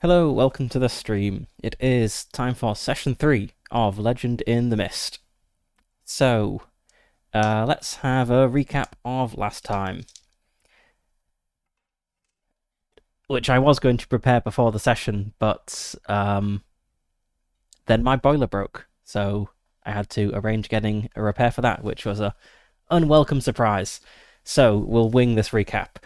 Hello, welcome to the stream. It is time for session 3 of Legend in the Mist. So, let's have a recap of last time, which I was going to prepare before the session, but then my boiler broke, so I had to arrange getting a repair for that, which was a unwelcome surprise. So, we'll wing this recap.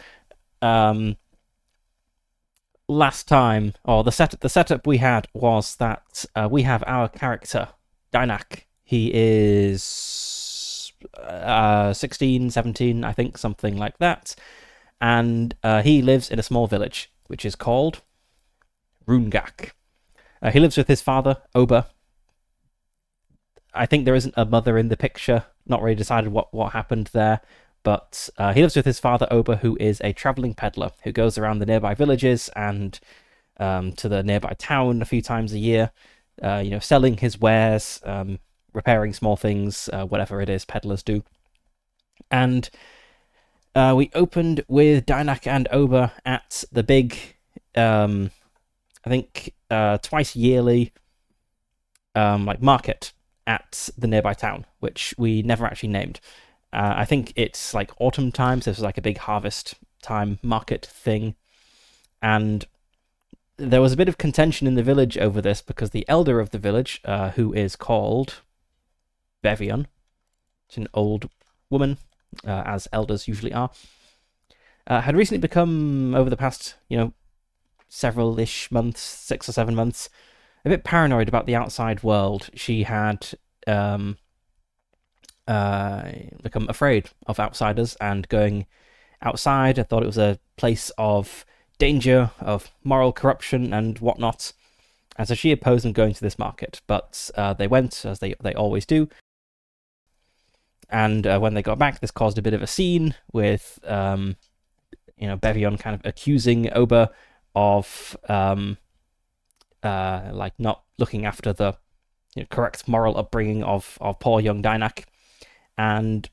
Last time, or the setup we had was that we have our character Dynak. He is 16, 17, I think, something like that, and he lives in a small village which is called Rungak. He lives with his father Oba. I think there isn't a mother in the picture. Not really decided what happened there. But he lives with his father, Oba, who is a traveling peddler who goes around the nearby villages and to the nearby town a few times a year, selling his wares, repairing small things, whatever it is peddlers do. And we opened with Dynak and Oba at the big, I think, twice yearly market at the nearby town, which we never actually named. I think it's like autumn time, so this was like a big harvest time market thing. And there was a bit of contention in the village over this because the elder of the village, who is called Bevion, it's an old woman, as elders usually are, had recently become, over the past, several-ish months, 6 or 7 months, a bit paranoid about the outside world. She had become afraid of outsiders and going outside. I thought it was a place of danger, of moral corruption and whatnot. And so she opposed them going to this market, but they went, as they always do. And when they got back, this caused a bit of a scene with, Bevion kind of accusing Oba of, not looking after the correct moral upbringing of poor young Dynak. And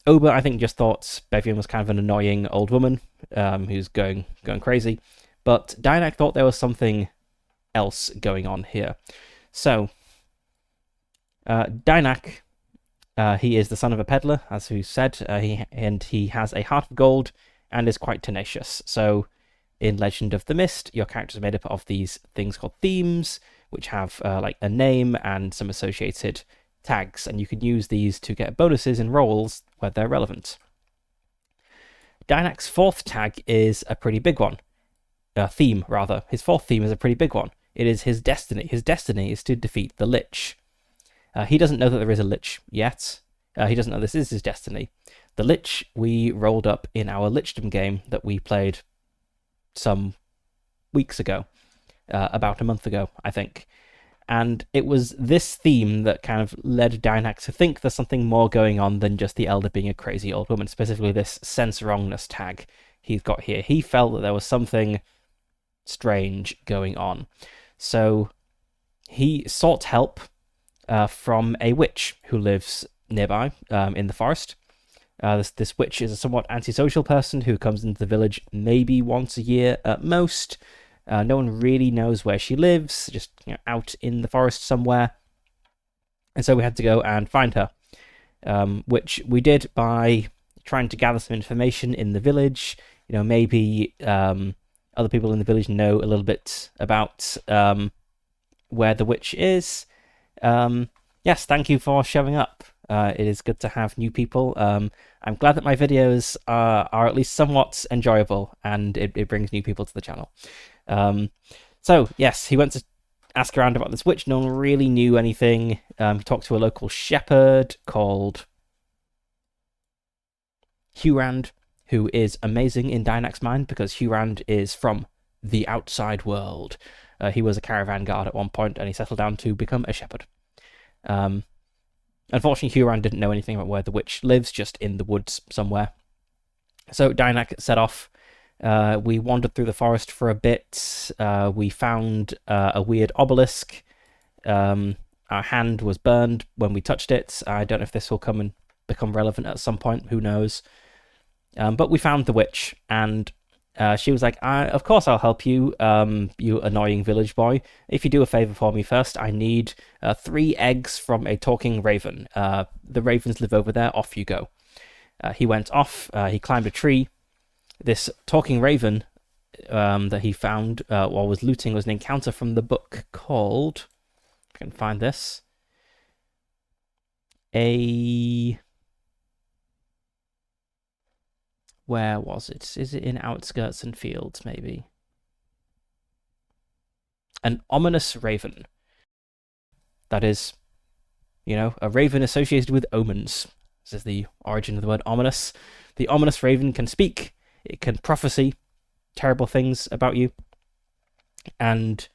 Oba, I think, just thought Bevion was kind of an annoying old woman who's going crazy. But Dynak thought there was something else going on here. So, Dynak, he is the son of a peddler, as we said, he has a heart of gold and is quite tenacious. So, in Legend of the Mist, your character is made up of these things called themes, which have a name and some associated tags, and you can use these to get bonuses in roles where they're relevant. Dynak's fourth tag is a pretty big one. Theme, rather. His fourth theme is a pretty big one. It is his destiny. His destiny is to defeat the Lich. He doesn't know that there is a Lich yet. He doesn't know this is his destiny. The Lich we rolled up in our Lichdom game that we played some weeks ago. About a month ago, I think. And it was this theme that kind of led Dynak to think there's something more going on than just the elder being a crazy old woman, specifically this sense wrongness tag he's got here. He felt that there was something strange going on. So he sought help from a witch who lives nearby in the forest. This witch is a somewhat antisocial person who comes into the village maybe once a year at most. No one really knows where she lives, just out in the forest somewhere. And so we had to go and find her, which we did by trying to gather some information in the village. Maybe other people in the village know a little bit about where the witch is. Yes, thank you for showing up. It is good to have new people. I'm glad that my videos are at least somewhat enjoyable, and it brings new people to the channel. So, yes, he went to ask around about this witch. No one really knew anything. He talked to a local shepherd called Hurand, who is amazing in Dynak's mind because Hurand is from the outside world. He was a caravan guard at one point, and he settled down to become a shepherd. Unfortunately, Hurand didn't know anything about where the witch lives, just in the woods somewhere. So Dynak set off. We wandered through the forest for a bit. We found a weird obelisk. Our hand was burned when we touched it. I don't know if this will come and become relevant at some point. Who knows? But we found the witch, and She was like, of course I'll help you, you annoying village boy. If you do a favor for me first, I need 3 eggs from a talking raven. The ravens live over there, off you go. He went off, he climbed a tree. This talking raven that he found while was looting was an encounter from the book called, if I can find this, where was it? Is it in Outskirts and Fields, maybe? An ominous raven. That is, a raven associated with omens. This is the origin of the word ominous. The ominous raven can speak. It can prophesy terrible things about you. And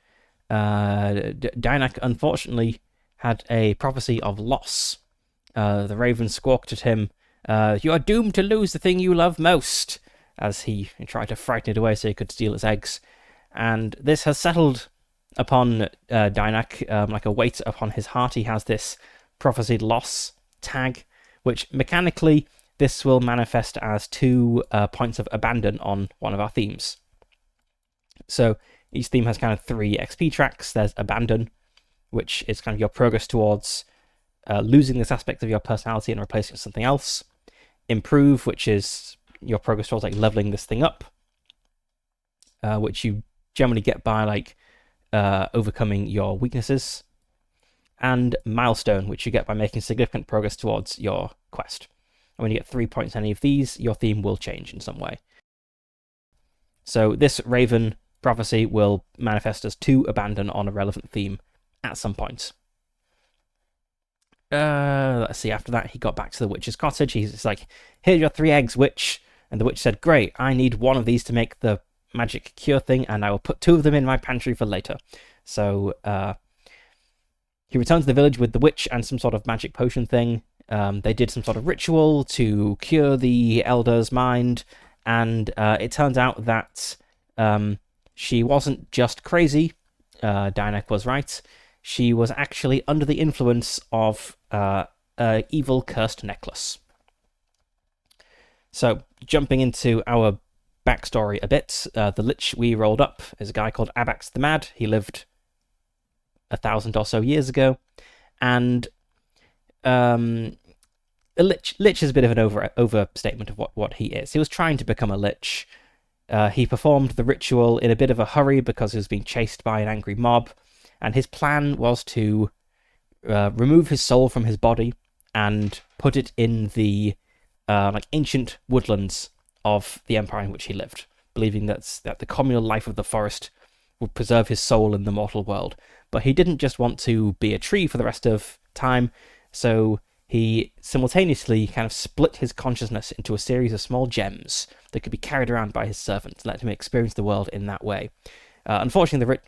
Dynak, unfortunately, had a prophecy of loss. The raven squawked at him, "You are doomed to lose the thing you love most," as he tried to frighten it away so he could steal its eggs. And this has settled upon Dynak like a weight upon his heart. He has this prophesied loss tag, which mechanically this will manifest as 2 points of abandon on one of our themes. So each theme has kind of 3 XP tracks. There's abandon, which is kind of your progress towards losing this aspect of your personality and replacing it with something else. Improve, which is your progress towards like leveling this thing up, which you generally get by like overcoming your weaknesses. And milestone, which you get by making significant progress towards your quest. And when you get 3 points on any of these, your theme will change in some way. So this raven prophecy will manifest as 2 abandon on a relevant theme at some point. Let's see, after that he got back to the witch's cottage. He's like, "Here's your 3 eggs, witch." And the witch said, "Great, I need 1 of these to make the magic cure thing, and I will put 2 of them in my pantry for later." So he returned to the village with the witch and some sort of magic potion thing. They did some sort of ritual to cure the elder's mind, and it turns out that she wasn't just crazy. Dynak was right. She was actually under the influence of an evil cursed necklace. So, jumping into our backstory a bit, the lich we rolled up is a guy called Abax the Mad. He lived 1,000 or so years ago, and a lich is a bit of an overstatement of what he is. He was trying to become a lich. He performed the ritual in a bit of a hurry because he was being chased by an angry mob, and his plan was to remove his soul from his body and put it in the ancient woodlands of the empire in which he lived, believing that the communal life of the forest would preserve his soul in the mortal world. But he didn't just want to be a tree for the rest of time, so he simultaneously kind of split his consciousness into a series of small gems that could be carried around by his servants, let him experience the world in that way. Unfortunately,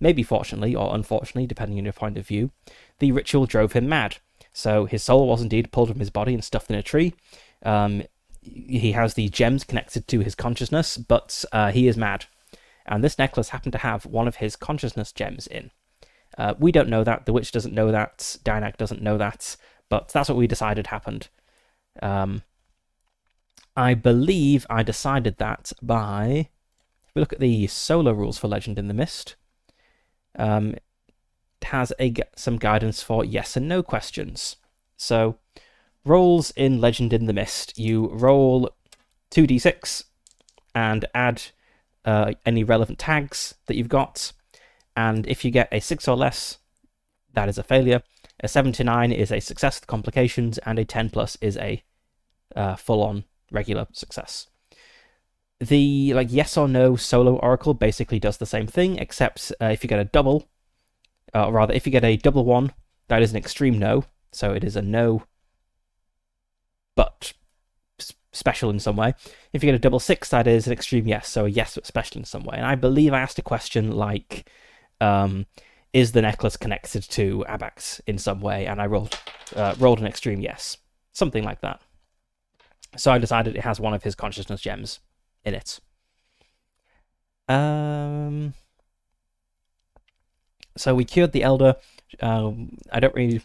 maybe fortunately or unfortunately, depending on your point of view, the ritual drove him mad. So his soul was indeed pulled from his body and stuffed in a tree. He has the gems connected to his consciousness, but he is mad. And this necklace happened to have one of his consciousness gems in. We don't know that, the witch doesn't know that, Dynak doesn't know that, but that's what we decided happened. I believe I decided that by... If we look at the solo rules for Legend in the Mist, it has some guidance for yes and no questions. So, rolls in Legend in the Mist, you roll 2d6 and add any relevant tags that you've got, and if you get a 6 or less, that is a failure. A 7 to 9 is a success with complications, and a 10 plus is a full-on regular success. The yes or no solo oracle basically does the same thing, except if you get a double, or rather, if you get a double 1, that is an extreme no, so it is a no, but special in some way. If you get a double 6, that is an extreme yes, so a yes but special in some way. And I believe I asked a question like, is the necklace connected to Abax in some way? And I rolled an extreme yes, something like that. So I decided it has one of his consciousness gems in it. So we cured the elder. I don't really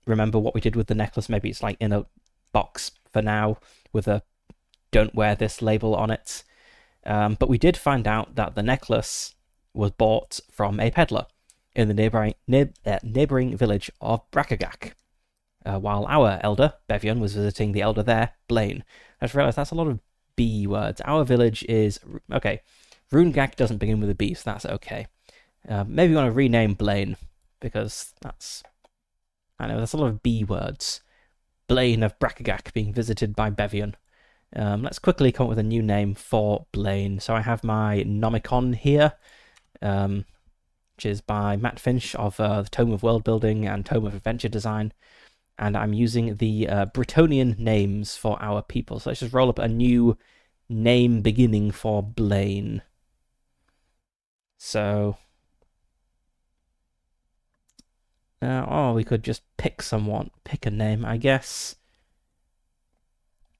remember what we did with the necklace. Maybe it's in a box for now with a "don't wear this" label on it. But we did find out that the necklace was bought from a peddler in the neighbouring village of Brakagak, while our elder, Bevion, was visiting the elder there, Blaine. I just realised that's a lot of B words. Our village is... Okay, Runegak doesn't begin with a B, so that's okay. Maybe we want to rename Blaine, because that's... I know, that's a lot of B words. Blaine of Brakagak being visited by Bevion. Let's quickly come up with a new name for Blaine. So I have my Nomicon here, which is by Matt Finch of the Tome of World Building and Tome of Adventure Design. And I'm using the Bretonnian names for our people. So let's just roll up a new name beginning for Blaine. So... we could just pick a name, I guess.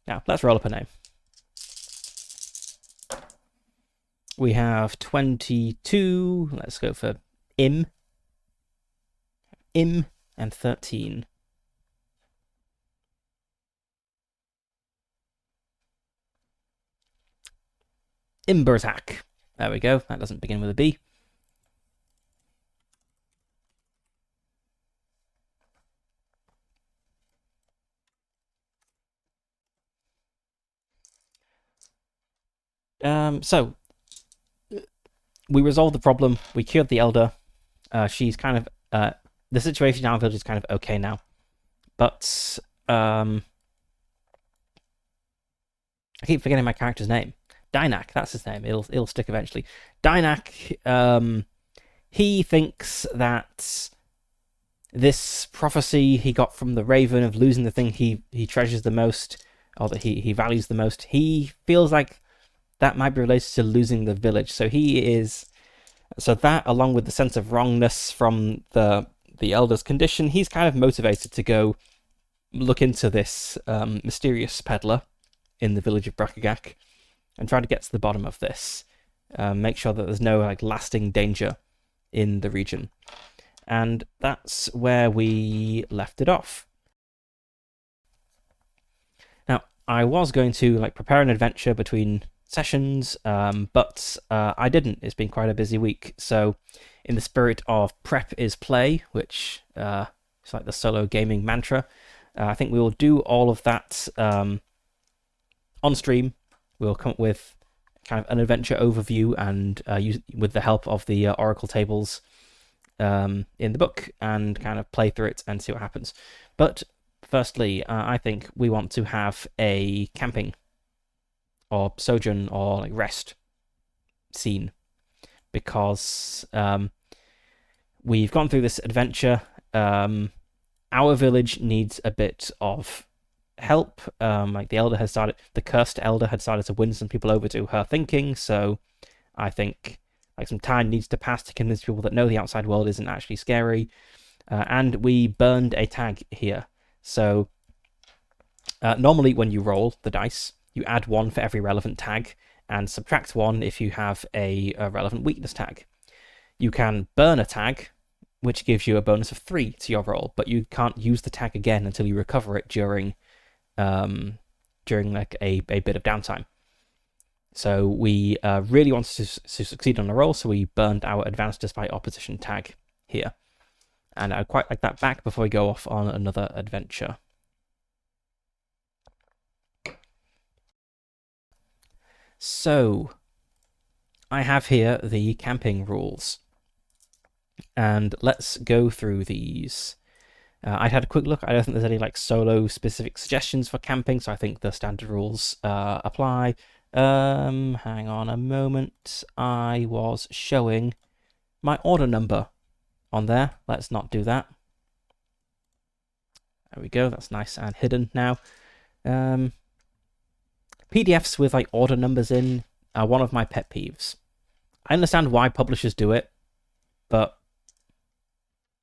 Now, let's roll up a name. We have 22. Let's go for Im, and 13. Imberzak. There we go. That doesn't begin with a B. So we resolved the problem. We cured the elder. She's kind of the situation in our village is kind of okay now, but I keep forgetting my character's name. Dynak, that's his name. It'll stick eventually. Dynak, he thinks that this prophecy he got from the Raven of losing the thing he treasures the most, or that he values the most, he feels like that might be related to losing the village. So that, along with the sense of wrongness from the elder's condition, he's kind of motivated to go look into this mysterious peddler in the village of Brakagak and try to get to the bottom of this. Make sure that there's no lasting danger in the region. And that's where we left it off. Now, I was going to prepare an adventure between sessions, but I didn't. It's been quite a busy week. So in the spirit of prep is play, which is like the solo gaming mantra, I think we will do all of that on stream. We'll come up with kind of an adventure overview and with the help of the oracle tables in the book, and kind of play through it and see what happens. But firstly, I think we want to have a camping or sojourn or rest scene, because we've gone through this adventure. Our village needs a bit of help. The cursed elder had started to win some people over to her thinking, so I think some time needs to pass to convince people that no, the outside world isn't actually scary. And we burned a tag here. So normally when you roll the dice, you add 1 for every relevant tag and subtract 1 if you have a relevant weakness tag. You can burn a tag, which gives you a bonus of 3 to your roll, but you can't use the tag again until you recover it during a bit of downtime. So we really wanted to succeed on a roll, so we burned our advanced despite opposition tag here. And I'd quite like that back before we go off on another adventure. So I have here the camping rules, and let's go through these. I had a quick look. I don't think there's any solo specific suggestions for camping, so I think the standard rules apply. Hang on a moment. I was showing my order number on there. Let's not do that. There we go. That's nice and hidden now. PDFs with order numbers in are one of my pet peeves. I understand why publishers do it, but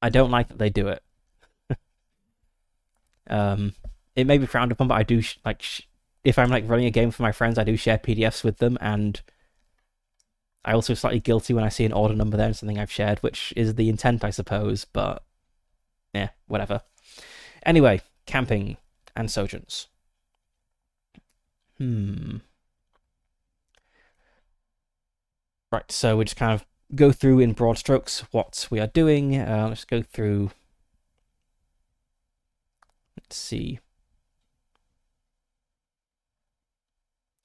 I don't like that they do it. It may be frowned upon, but I do if I'm running a game for my friends, I do share PDFs with them, and I also slightly guilty when I see an order number there and something I've shared, which is the intent, I suppose, but yeah, whatever. Anyway, camping and sojourns. Right, so we just kind of go through in broad strokes what we are doing. Let's go through. Let's see.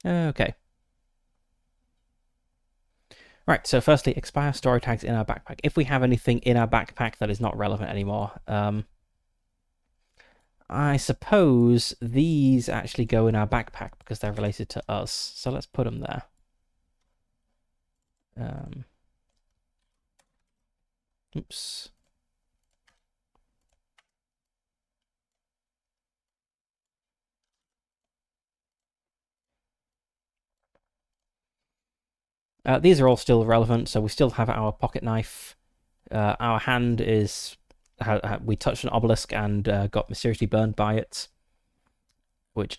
Okay. Right, so firstly, expire story tags in our backpack. If we have anything in our backpack that is not relevant anymore, I suppose these actually go in our backpack because they're related to us. So let's put them there. Oops. These are all still relevant, so we still have our pocket knife. Our hand is... we touched an obelisk and got mysteriously burned by it, which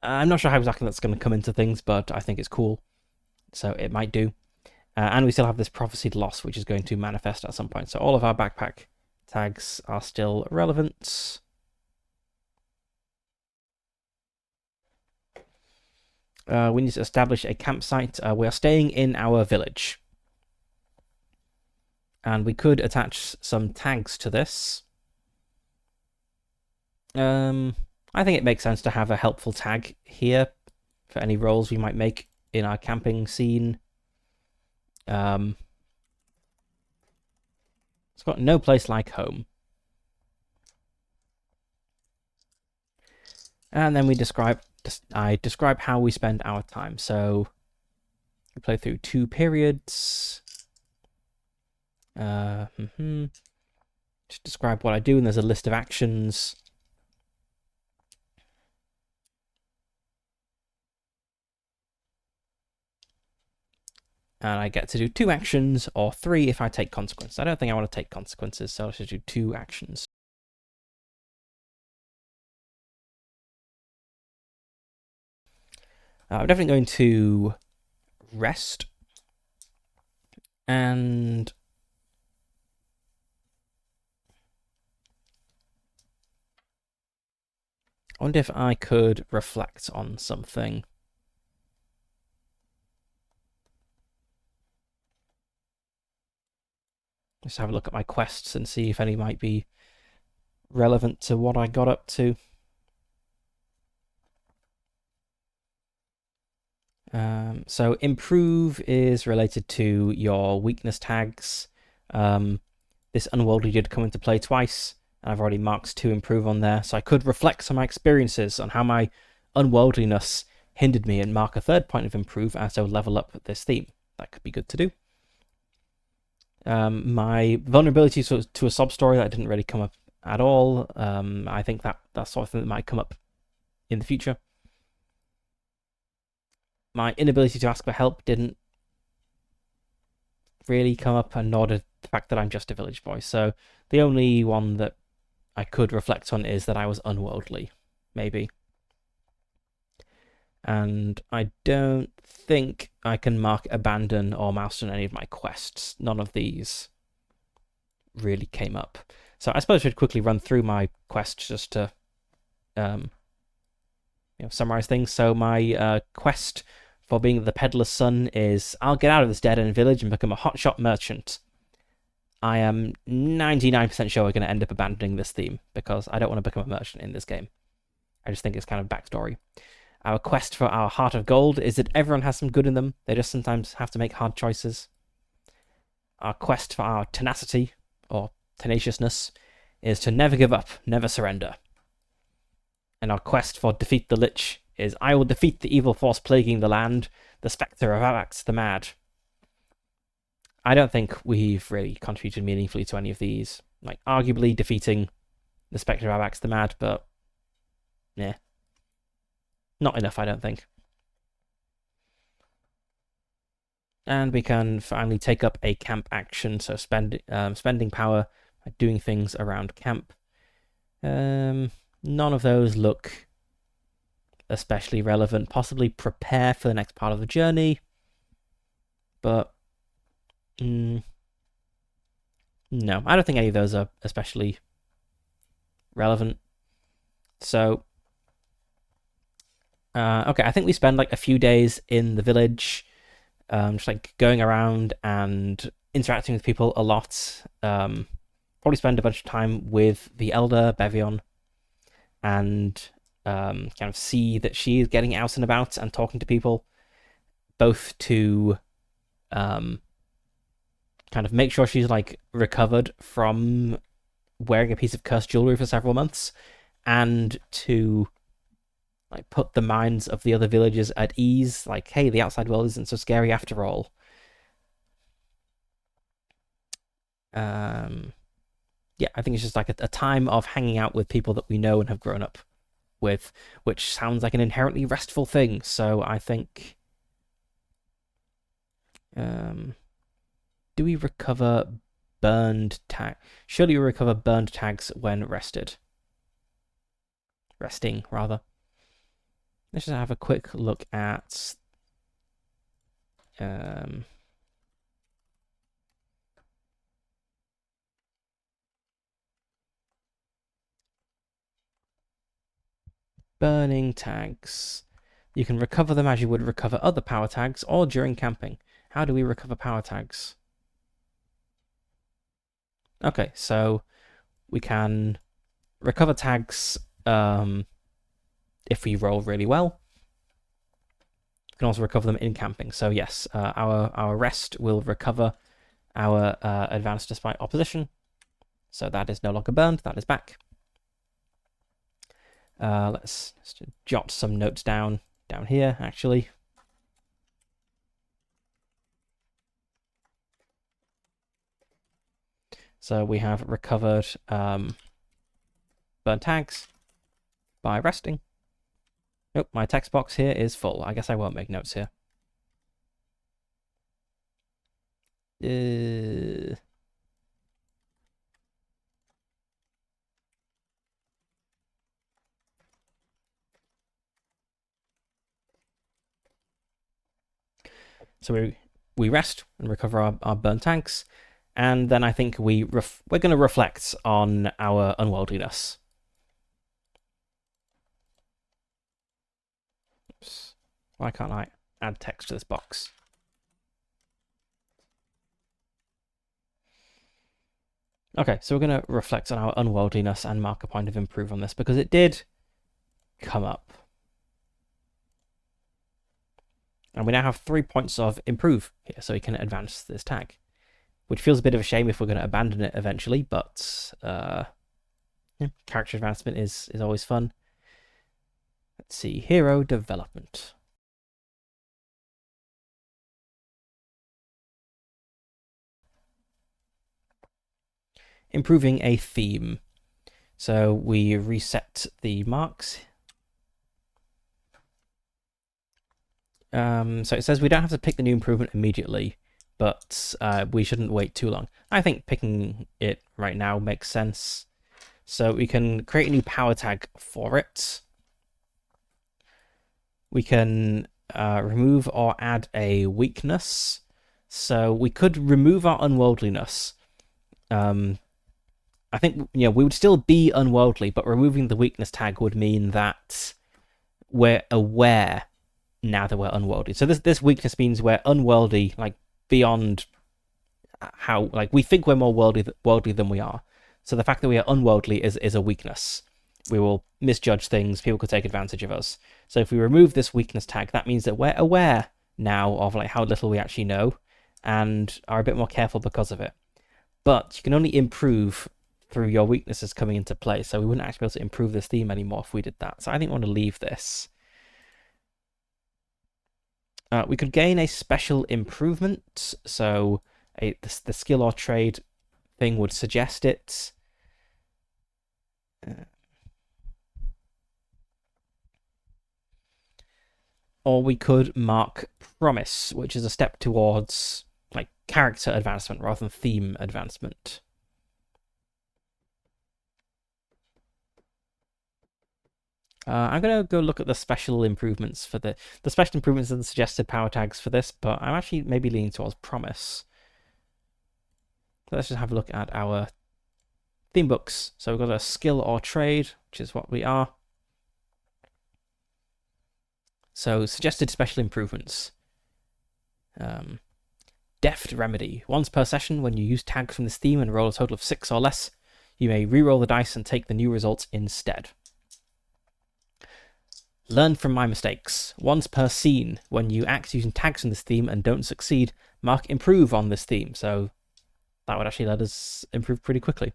I'm not sure how exactly that's going to come into things, but I think it's cool, so it might do. And we still have this prophesied loss, which is going to manifest at some point. So all of our backpack tags are still relevant. We need to establish a campsite. We are staying in our village. And we could attach some tags to this. I think it makes sense to have a helpful tag here for any rolls we might make in our camping scene. It's got no place like home. And then I describe how we spend our time. So we play through 2 periods. Just describe what I do, and there's a list of actions. And I get to do 2 actions, or 3 if I take consequences. I don't think I want to take consequences, so I should do 2 actions. I'm definitely going to rest. And I wonder if I could reflect on something. Just have a look at my quests and see if any might be relevant to what I got up to. So improve is related to your weakness tags. This unworldly did come into play twice, and I've already marked 2 improve on there, so I could reflect on my experiences on how my unworldliness hindered me and mark a 3rd point of improve as I level up this theme. That could be good to do. My vulnerability to a sob story that didn't really come up at all. I think that's sort of thing that might come up in the future. My inability to ask for help didn't really come up, and nor did the fact that I'm just a village boy. So the only one that I could reflect on is that I was unworldly, maybe. And I don't think I can mark abandon or milestone any of my quests. None of these really came up. So I suppose I should quickly run through my quests just to summarize things. So my quest for being the peddler's son is I'll get out of this dead-end village and become a hotshot merchant. I am 99% sure we're going to end up abandoning this theme because I don't want to become a merchant in this game. I just think it's kind of backstory. Our quest for our heart of gold is that everyone has some good in them. They just sometimes have to make hard choices. Our quest for our tenacity, or tenaciousness, is to never give up, never surrender. And our quest for defeat the Lich is I will defeat the evil force plaguing the land, the spectre of Avax the Mad. I don't think we've really contributed meaningfully to any of these. Like, arguably defeating the spectre of Avax the Mad, but yeah. Not enough, I don't think. And we can finally take up a camp action, so spending power, doing things around camp. None of those look especially relevant. Possibly prepare for the next part of the journey, but no, I don't think any of those are especially relevant. So okay, I think we spend like a few days in the village. just like going around and interacting with people a lot. Probably spend a bunch of time with the elder Bevion and kind of see that she is getting out and about and talking to people, both to kind of make sure she's like recovered from wearing a piece of cursed jewelry for several months, and to like put the minds of the other villagers at ease, like, hey, the outside world isn't so scary after all. Yeah, I think it's just like a time of hanging out with people that we know and have grown up with, which sounds like an inherently restful thing. So I think, do we recover burned tag? Surely we recover burned tags when rested. Resting, rather. Let's just have a quick look at burning tags. You can recover them as you would recover other power tags or during camping. How do we recover power tags? Okay, so we can recover tags if we roll really well. We can also recover them in camping. So yes, our rest will recover our advance despite opposition. So that is no longer burned. That is back. Let's jot some notes down here, actually. So we have recovered burn tags by resting. Nope, my text box here is full. I guess I won't make notes here. So we rest and recover our burn tanks, and then I think we're going to reflect on our unworldliness. Oops. Why can't I add text to this box? Okay, so we're going to reflect on our unworldliness and mark a point of improve on this, because it did come up. And we now have 3 points of improve here, so we can advance this tag, which feels a bit of a shame if we're going to abandon it eventually, but yeah, character advancement is always fun. Let's see, hero development. Improving a theme. So we reset the marks. So it says we don't have to pick the new improvement immediately, but we shouldn't wait too long. I think picking it right now makes sense. So we can create a new power tag for it. We can remove or add a weakness. So we could remove our unworldliness. I think, we would still be unworldly, but removing the weakness tag would mean that we're aware now that we're unworldly. So this weakness means we're unworldly, like beyond how, like, we think we're more worldly than we are. So the fact that we are unworldly is a weakness. We will misjudge things. People could take advantage of us. So if we remove this weakness tag, that means that we're aware now of like how little we actually know, and are a bit more careful because of it. But you can only improve through your weaknesses coming into play. So we wouldn't actually be able to improve this theme anymore if we did that. So I think we want to leave this. We could gain a special improvement. So the skill or trade thing would suggest it. Or we could mark promise, which is a step towards like character advancement rather than theme advancement. I'm going to go look at the special improvements for the special improvements and the suggested power tags for this, but I'm actually maybe leaning towards promise. So let's just have a look at our theme books. So we've got a skill or trade, which is what we are. So suggested special improvements. Um, Deft Remedy. Once per session, when you use tags from this theme and roll a total of 6 or less, you may re-roll the dice and take the new results instead. Learn from my mistakes. Once per scene, when you act using tags from this theme and don't succeed, mark improve on this theme. So that would actually let us improve pretty quickly.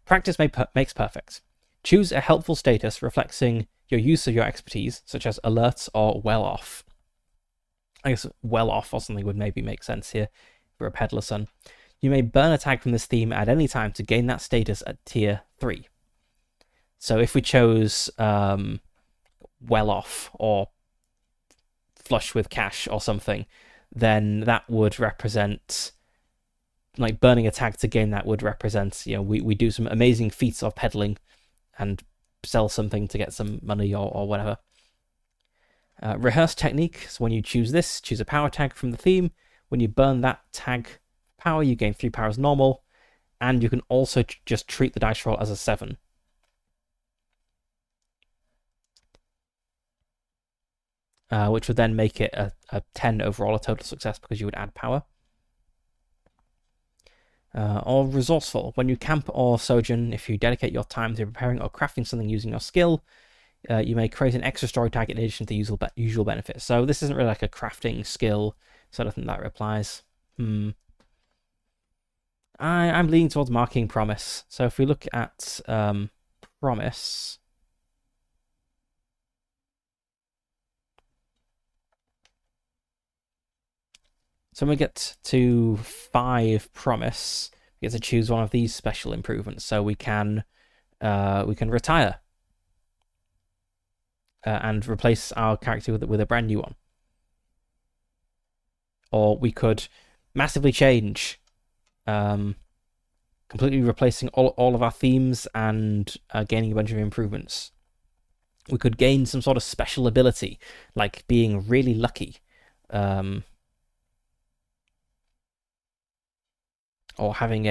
Practice makes perfect. Choose a helpful status reflecting your use of your expertise, such as alerts or well off. I guess well off or something would maybe make sense here for a peddler son. You may burn a tag from this theme at any time to gain that status at tier 3. So if we chose well off or flush with cash or something, then that would represent, like, burning a tag to gain that would represent, we do some amazing feats of peddling and sell something to get some money or whatever. Rehearse technique. So when you choose this, choose a power tag from the theme. When you burn that tag power, you gain 3 power as normal, and you can also just treat the dice roll as a 7. Which would then make it a 10 overall, a total success, because you would add power. Or resourceful. When you camp or sojourn, if you dedicate your time to preparing or crafting something using your skill, you may create an extra story tag in addition to the usual benefits. So this isn't really like a crafting skill, so I don't think that replies. I'm leaning towards marking promise. So if we look at promise, so when we get to 5 promise, we get to choose one of these special improvements. So we can retire and replace our character with a brand new one, or we could massively change, completely replacing all of our themes and gaining a bunch of improvements. We could gain some sort of special ability, like being really lucky. Or having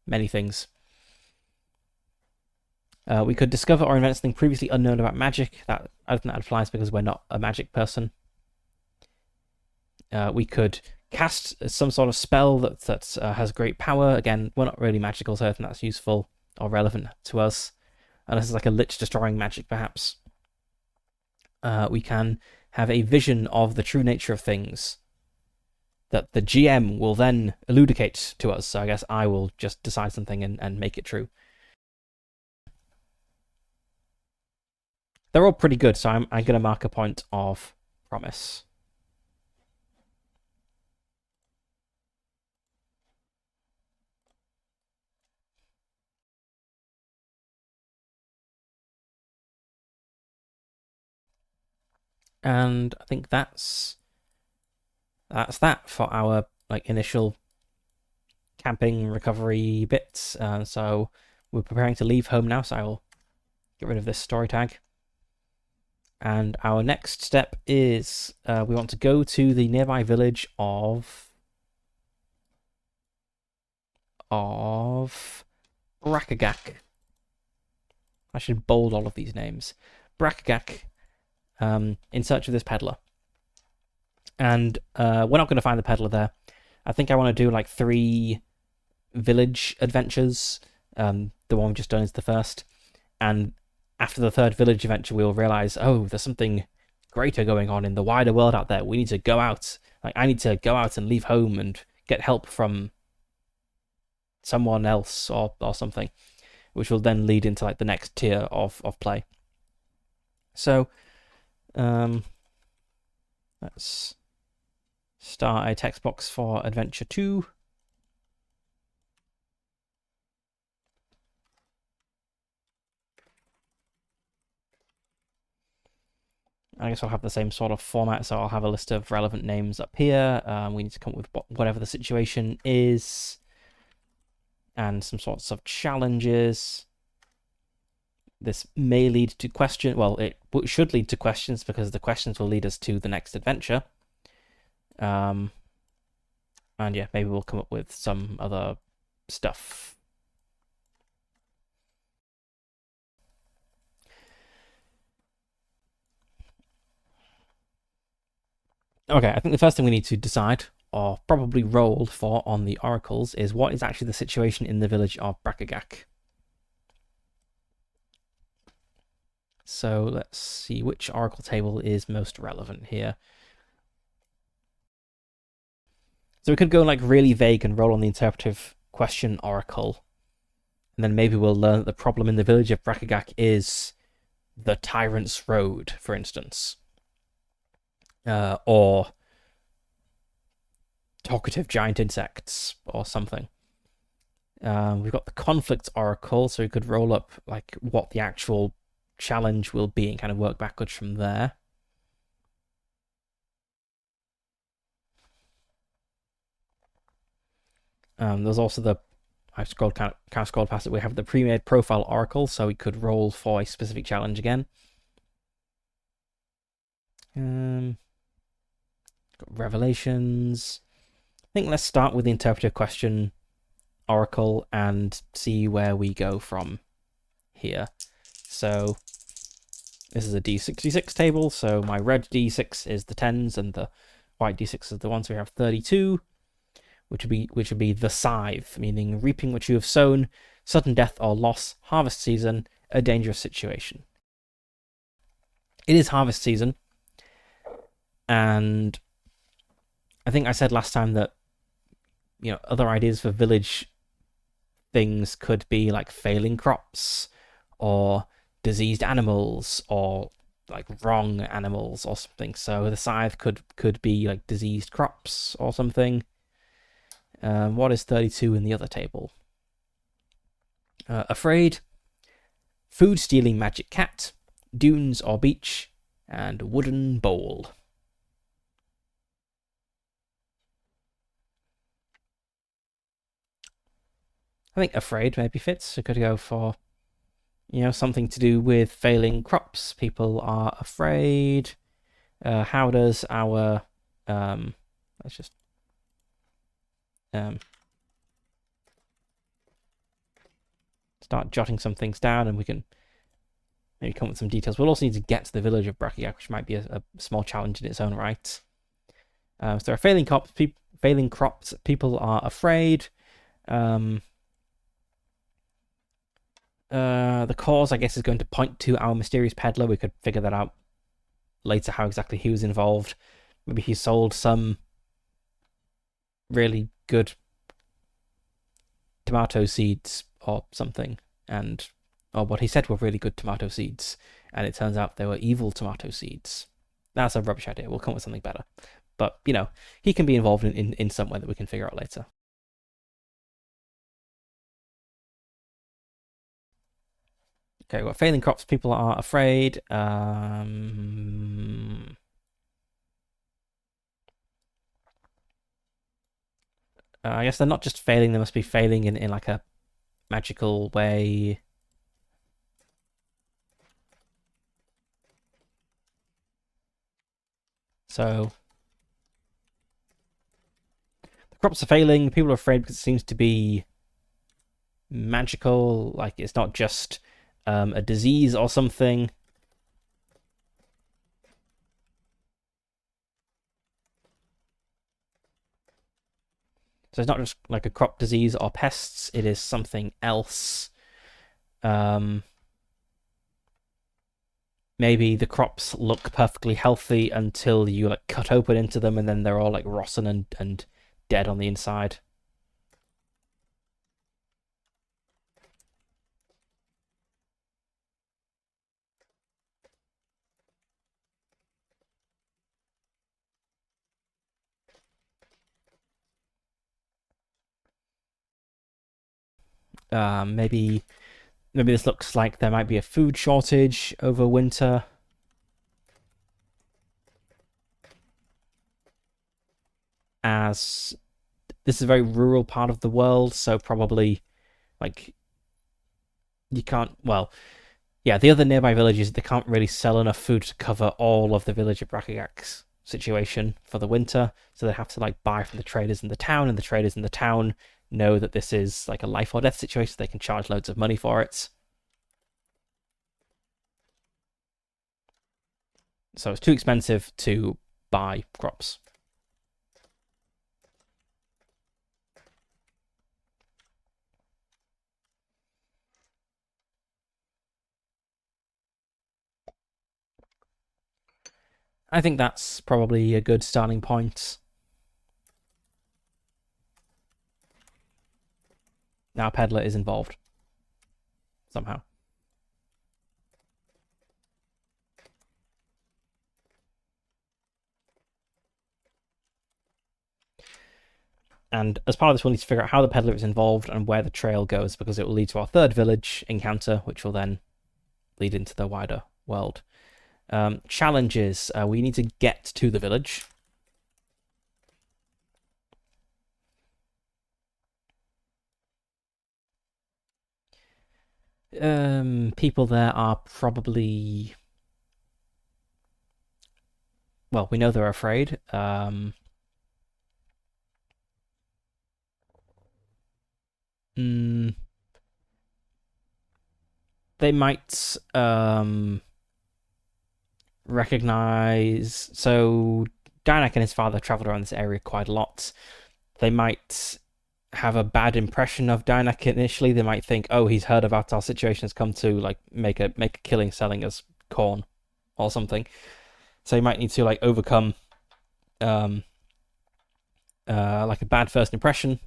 many things. We could discover or invent something previously unknown about magic. I don't think that applies because we're not a magic person. We could cast some sort of spell that has great power. Again, we're not really magical, so I think that's useful or relevant to us. Unless it's like a lich destroying magic, perhaps. We can have a vision of the true nature of things that the GM will then elucidate to us. So I guess I will just decide something and make it true. They're all pretty good, so I'm going to mark a point of promise. And I think that's that for our initial camping recovery bits. So we're preparing to leave home now, so I will get rid of this story tag. And our next step is we want to go to the nearby village of Brakagak. I should bold all of these names. Brakagak, in search of this peddler. And we're not going to find the peddler there. I think I want to do 3 village adventures. The one we've just done is the first. And after the 3rd village adventure, we'll realize, oh, there's something greater going on in the wider world out there. We need to go out. I need to go out and leave home and get help from someone else or something, which will then lead into the next tier of play. So, let's start a text box for Adventure 2. I guess I'll have the same sort of format, so I'll have a list of relevant names up here. We need to come up with whatever the situation is, and some sorts of challenges. This may lead to questions. Well, it should lead to questions, because the questions will lead us to the next adventure. And yeah, maybe we'll come up with some other stuff. Okay, I think the first thing we need to decide, or probably roll for on the oracles, is what is actually the situation in the village of Brakigak. So let's see which oracle table is most relevant here. So we could go like really vague and roll on the interpretive question oracle. And then maybe we'll learn that the problem in the village of Brakigak is the Tyrant's Road, for instance. Or talkative giant insects, or something. We've got the conflict oracle, so we could roll up like what the actual challenge will be and kind of work backwards from there. There's also the I've scrolled kind of scrolled past it. We have the pre-made profile oracle, so we could roll for a specific challenge again. Got revelations. I think let's start with the interpretive question oracle and see where we go from here. So this is a D66 table, so my red D6 is the 10s and the white D6 is the 1s. So we have 32, which would be the scythe, meaning reaping what you have sown, sudden death or loss, harvest season, a dangerous situation. It is harvest season, and I think I said last time that other ideas for village things could be like failing crops or diseased animals or like wrong animals or something. So the scythe could be like diseased crops or something. What is 32 in the other table? Afraid, food stealing magic cat, dunes or beach, and wooden bowl. I think afraid maybe fits. We could go for something to do with failing crops. People are afraid. How does our let's just start jotting some things down, and we can maybe come up with some details. We'll also need to get to the village of Brakigak, which might be a small challenge in its own right. So there are failing crops. People are afraid. The cause, I guess, is going to point to our mysterious peddler. We could figure that out later, how exactly he was involved. Maybe he sold some really good tomato seeds or something, or what he said were really good tomato seeds, and it turns out they were evil tomato seeds. That's a rubbish idea. We'll come up with something better. But, he can be involved in some way that we can figure out later. Okay, we've got failing crops, people are afraid. I guess they're not just failing, they must be failing in like a magical way. So the crops are failing, people are afraid because it seems to be magical, like it's not just a disease or something. So it's not just like a crop disease or pests, it is something else. Maybe the crops look perfectly healthy until you like cut open into them and then they're all like rotten and dead on the inside. Maybe this looks like there might be a food shortage over winter. As this is a very rural part of the world, so probably like you can't. Well, yeah, the other nearby villages, they can't really sell enough food to cover all of the village of Brakigak's situation for the winter, so they have to like buy from the traders in the town, and the traders in the town know that this is like a life or death situation, so they can charge loads of money for it. So it's too expensive to buy crops. I think that's probably a good starting point. Now Peddler is involved somehow. And as part of this, we'll need to figure out how the Peddler is involved and where the trail goes, because it will lead to our third village encounter, which will then lead into the wider world. Challenges. We need to get to the village. People there are probably... Well, we know they're afraid. They might recognize... So, Dynak and his father traveled around this area quite a lot. They might have a bad impression of Dynak initially. They might think, oh, he's heard about our situation, has come to like make a killing selling us corn or something. So you might need to like overcome like a bad first impression.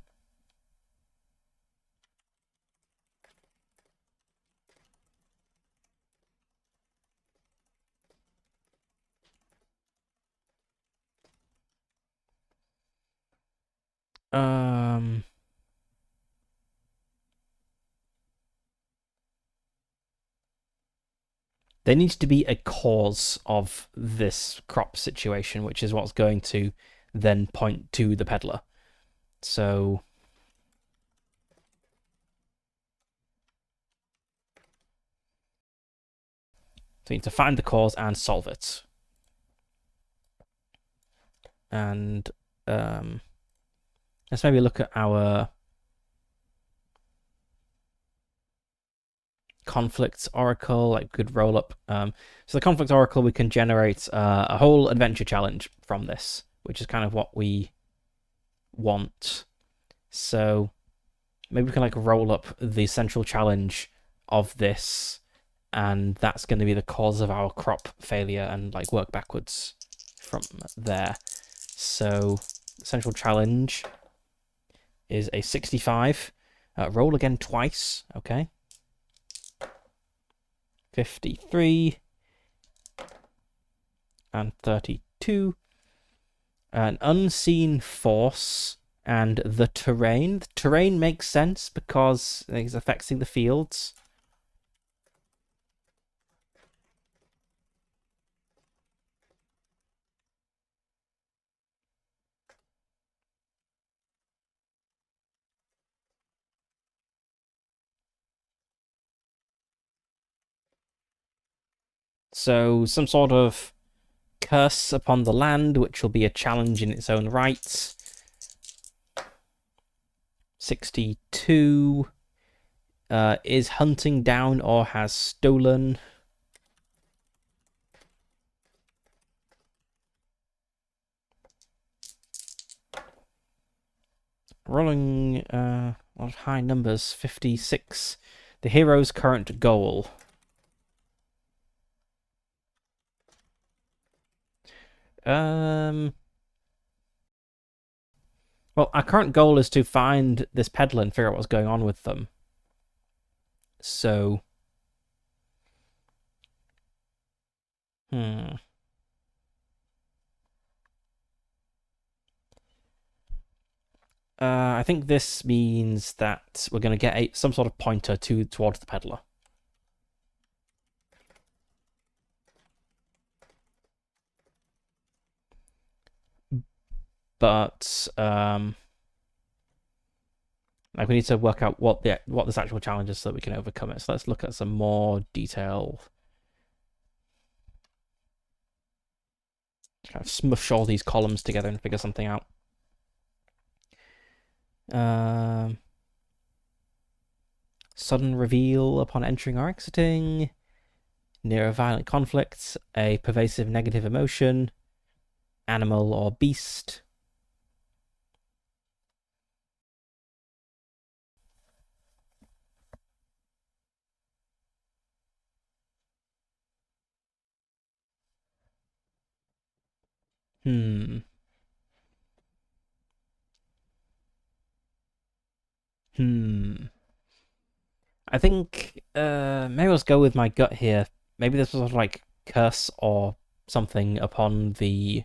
There needs to be a cause of this crop situation, which is what's going to then point to the peddler. So we need to find the cause and solve it. And let's maybe look at our conflicts oracle, like good roll up. So the conflicts oracle, we can generate a whole adventure challenge from this, which is kind of what we want. So maybe we can like roll up the central challenge of this, and that's going to be the cause of our crop failure, and like work backwards from there. So central challenge is a 65. Roll again twice. Okay. 53 and 32. An unseen force and the terrain. The terrain makes sense because it's affecting the fields. So some sort of curse upon the land, which will be a challenge in its own right. 62 is hunting down or has stolen. Rolling a lot of high numbers. 56. The hero's current goal. Well, our current goal is to find this peddler and figure out what's going on with them. So... I think this means that we're going to get some sort of pointer towards the peddler. But like we need to work out what this actual challenge is so that we can overcome it. So let's look at some more detail. Kind of smush all these columns together and figure something out. Sudden reveal upon entering or exiting. Near a violent conflict. A pervasive negative emotion. animal or beast. Hmm. Hmm. I think maybe let's go with my gut here. Maybe this was sort of like curse or something upon the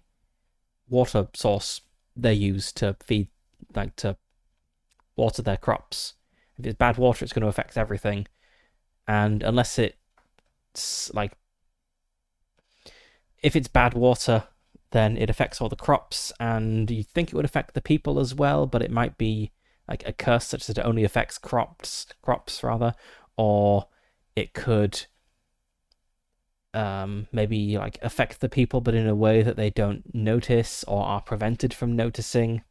water source they use to feed, like to water their crops. If it's bad water, it's going to affect everything. And unless it's like, if it's bad water, then it affects all the crops, and you think it would affect the people as well, but it might be like a curse such that it only affects crops rather, or it could maybe like affect the people, but in a way that they don't notice or are prevented from noticing.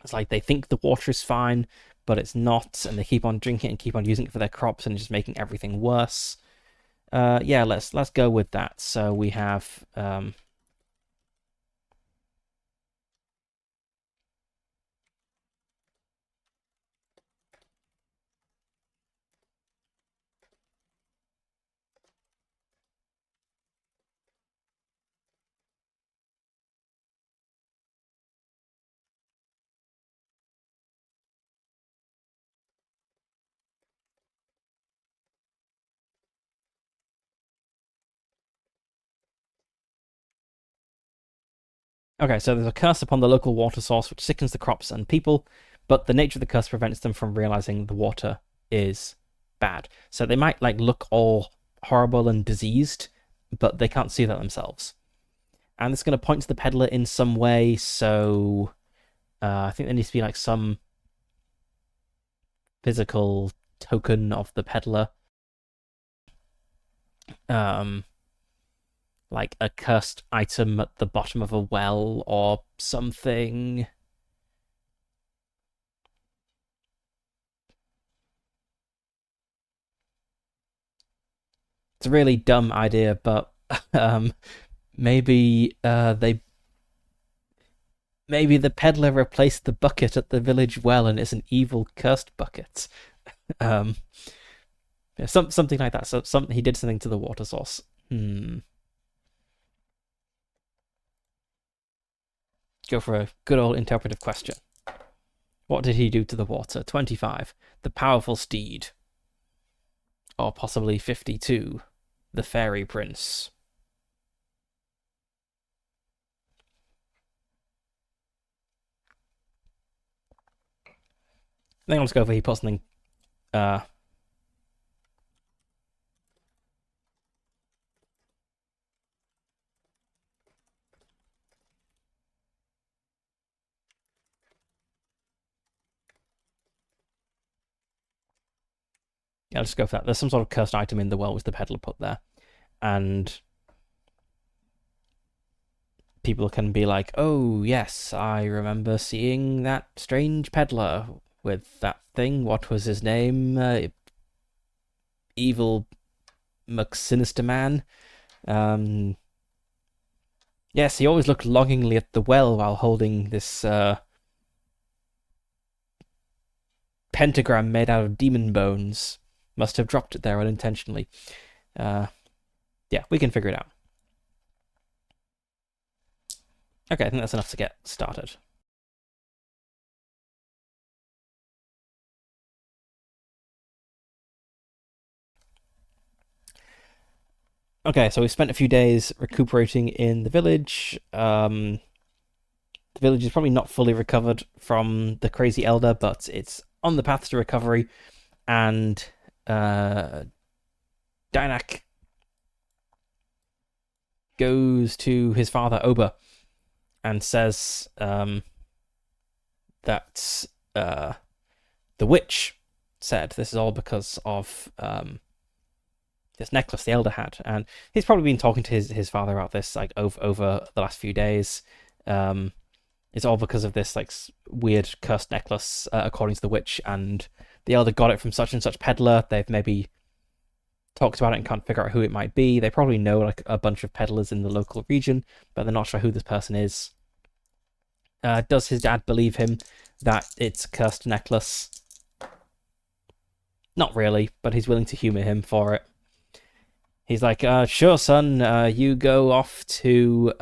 It's like they think the water is fine, but it's not, and they keep on drinking it and keep on using it for their crops, and just making everything worse. Yeah, let's go with that. So we have okay, so there's a curse upon the local water source which sickens the crops and people, but the nature of the curse prevents them from realizing the water is bad. So they might like look all horrible and diseased, but they can't see that themselves. And it's going to point to the peddler in some way, so I think there needs to be like some physical token of the peddler. Um, like a cursed item at the bottom of a well or something. It's a really dumb idea, but um, maybe maybe the peddler replaced the bucket at the village well, and it's an evil cursed bucket. Um, yeah, something like that. So he did something to the water source. Go for a good old interpretive question. What did he do to the water? 25. The powerful steed. Or possibly 52. The fairy prince. I think I'll just go for he put something uh yeah, I'll just go for that. There's some sort of cursed item in the well which the peddler put there. And people can be like, oh yes, I remember seeing that strange peddler with that thing. What was his name? Evil McSinister Man. Um, yes, he always looked longingly at the well while holding this pentagram made out of demon bones. Must have dropped it there unintentionally. Yeah, we can figure it out. Okay, I think that's enough to get started. Okay, so we spent a few days recuperating in the village. The village is probably not fully recovered from the crazy elder, but it's on the path to recovery. And Dynak goes to his father Oba and says that the witch said this is all because of this necklace the elder had, and he's probably been talking to his father about this like over the last few days. It's all because of this like weird cursed necklace, according to the witch, and the elder got it from such and such peddler. They've maybe talks about it and can't figure out who it might be. They probably know like a bunch of peddlers in the local region, but they're not sure who this person is. Does his dad believe him that it's a cursed necklace? Not really, but he's willing to humor him for it. He's like, sure, son, you go off to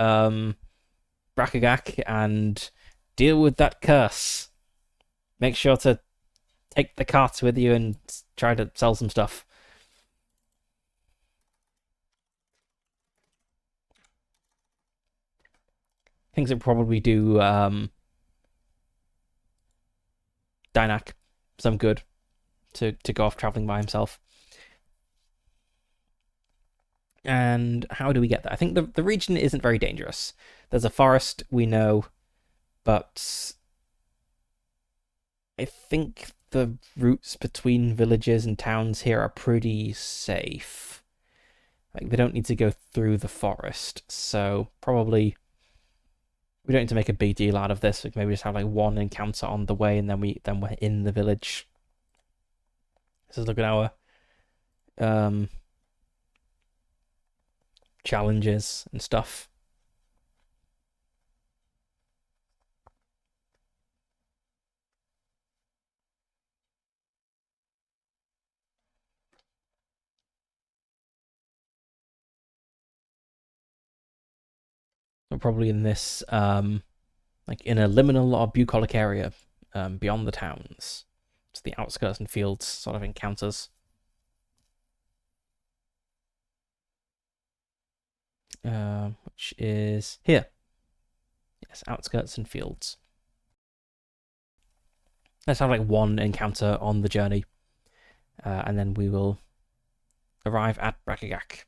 Brakagak and deal with that curse. Make sure to take the carts with you and try to sell some stuff. Things that probably do Dynak some good to go off traveling by himself. And how do we get there? I think the region isn't very dangerous. There's a forest, we know, but I think the routes between villages and towns here are pretty safe. Like, they don't need to go through the forest, so probably we don't need to make a big deal out of this. We can maybe just have like one encounter on the way, and then we're in the village. So look at our challenges and stuff. We're probably in this like in a liminal or bucolic area beyond the towns. It's the outskirts and fields sort of encounters. Which is here. Yes, outskirts and fields. Let's have like one encounter on the journey, and then we will arrive at Brakagak.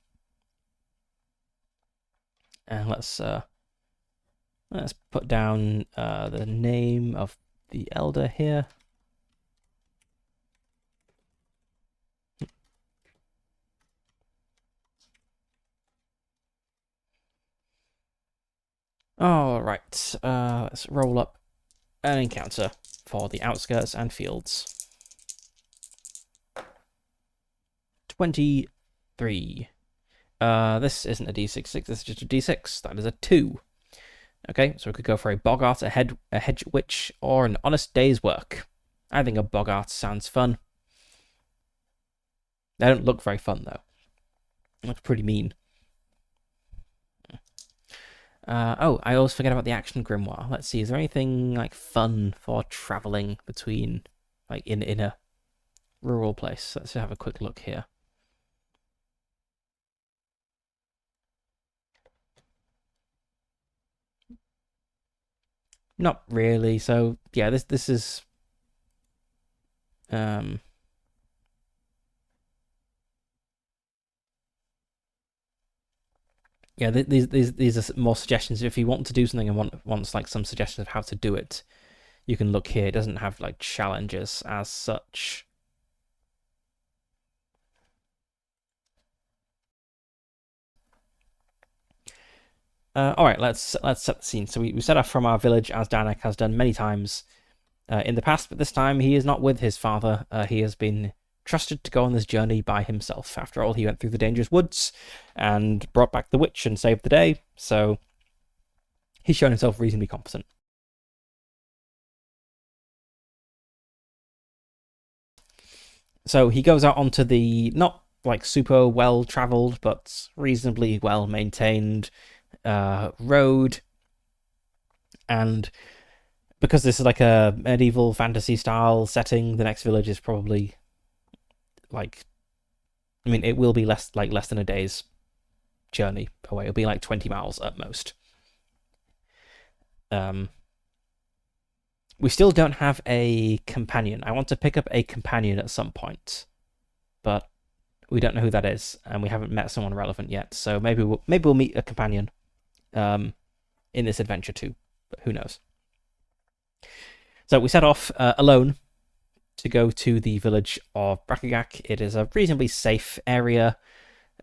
And let's put down the name of the elder here. All right, let's roll up an encounter for the outskirts and fields. 23. This isn't a D6, this is just a D6. That is a 2. Okay, so we could go for a Boggart, a hedge witch, or an honest day's work. I think a Boggart sounds fun. They don't look very fun, though. It looks pretty mean. Oh, I always forget about the action grimoire. Let's see, is there anything like fun for traveling between, like in a rural place? Let's have a quick look here. Not really. So yeah, this is yeah, these are more suggestions. If you want to do something and wants like some suggestions of how to do it, you can look here. It doesn't have like challenges as such. All right, let's set the scene. So we set off from our village as Dynak has done many times in the past, but this time he is not with his father. He has been trusted to go on this journey by himself. After all, he went through the dangerous woods and brought back the witch and saved the day, so he's shown himself reasonably competent. So he goes out onto the not like super well traveled, but reasonably well maintained road, and because this is like a medieval fantasy style setting, the next village is probably like, I mean, it will be less than a day's journey away. It'll be like 20 miles at most. We still don't have a companion. I want to pick up a companion at some point, but we don't know who that is, and we haven't met someone relevant yet. So maybe we'll meet a companion in this adventure too, but who knows? So we set off alone to go to the village of Brakagak. It is a reasonably safe area.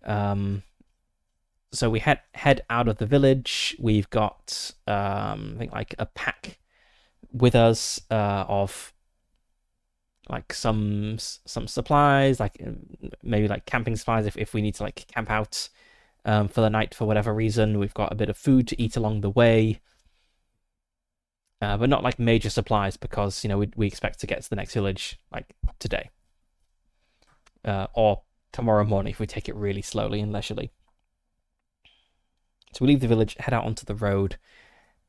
So we head out of the village. We've got I think like a pack with us of like some supplies, like maybe like camping supplies if we need to like camp out for the night for whatever reason. We've got a bit of food to eat along the way, but not like major supplies because we expect to get to the next village like today or tomorrow morning if we take it really slowly and leisurely. So we leave the village, head out onto the road,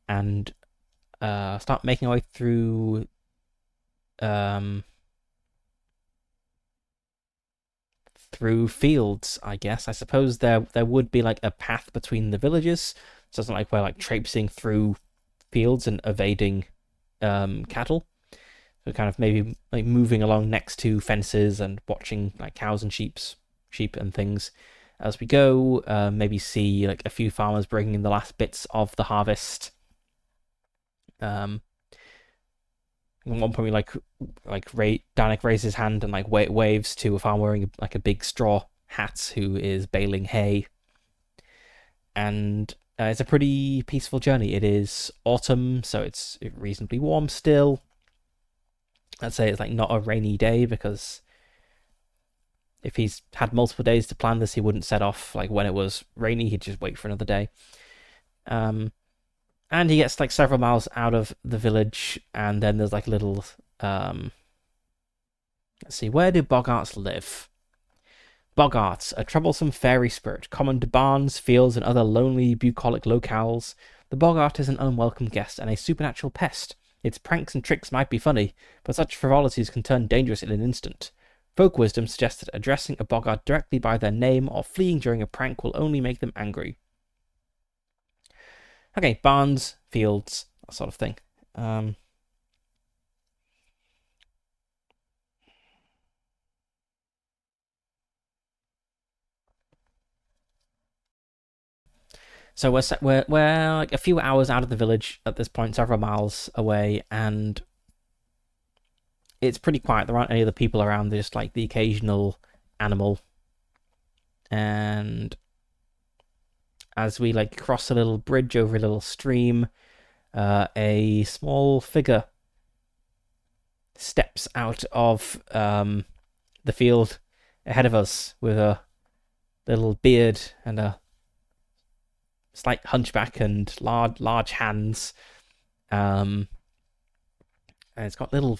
and start making our way through fields, I guess. I suppose there would be like a path between the villages, so it's not like we're like traipsing through fields and evading cattle. So kind of maybe like moving along next to fences and watching like cows and sheep and things as we go. Maybe see like a few farmers bringing in the last bits of the harvest. At one point, Danik raises his hand and like waves to a farmer wearing like a big straw hat who is baling hay, and it's a pretty peaceful journey. It is autumn, so it's reasonably warm still. I'd say it's like not a rainy day because if he's had multiple days to plan this, he wouldn't set off like when it was rainy. He'd just wait for another day. And he gets like several miles out of the village, and then there's like a little let's see, where do boggarts live? Boggarts, a troublesome fairy spirit, common to barns, fields, and other lonely, bucolic locales. The boggart is an unwelcome guest and a supernatural pest. Its pranks and tricks might be funny, but such frivolities can turn dangerous in an instant. Folk wisdom suggests that addressing a boggart directly by their name or fleeing during a prank will only make them angry. Okay, barns, fields, that sort of thing. So we're like a few hours out of the village at this point, several miles away, and it's pretty quiet. There aren't any other people around. There's just like the occasional animal. And as we like cross a little bridge over a little stream, a small figure steps out of the field ahead of us with a little beard and a slight hunchback and large hands. And it's got little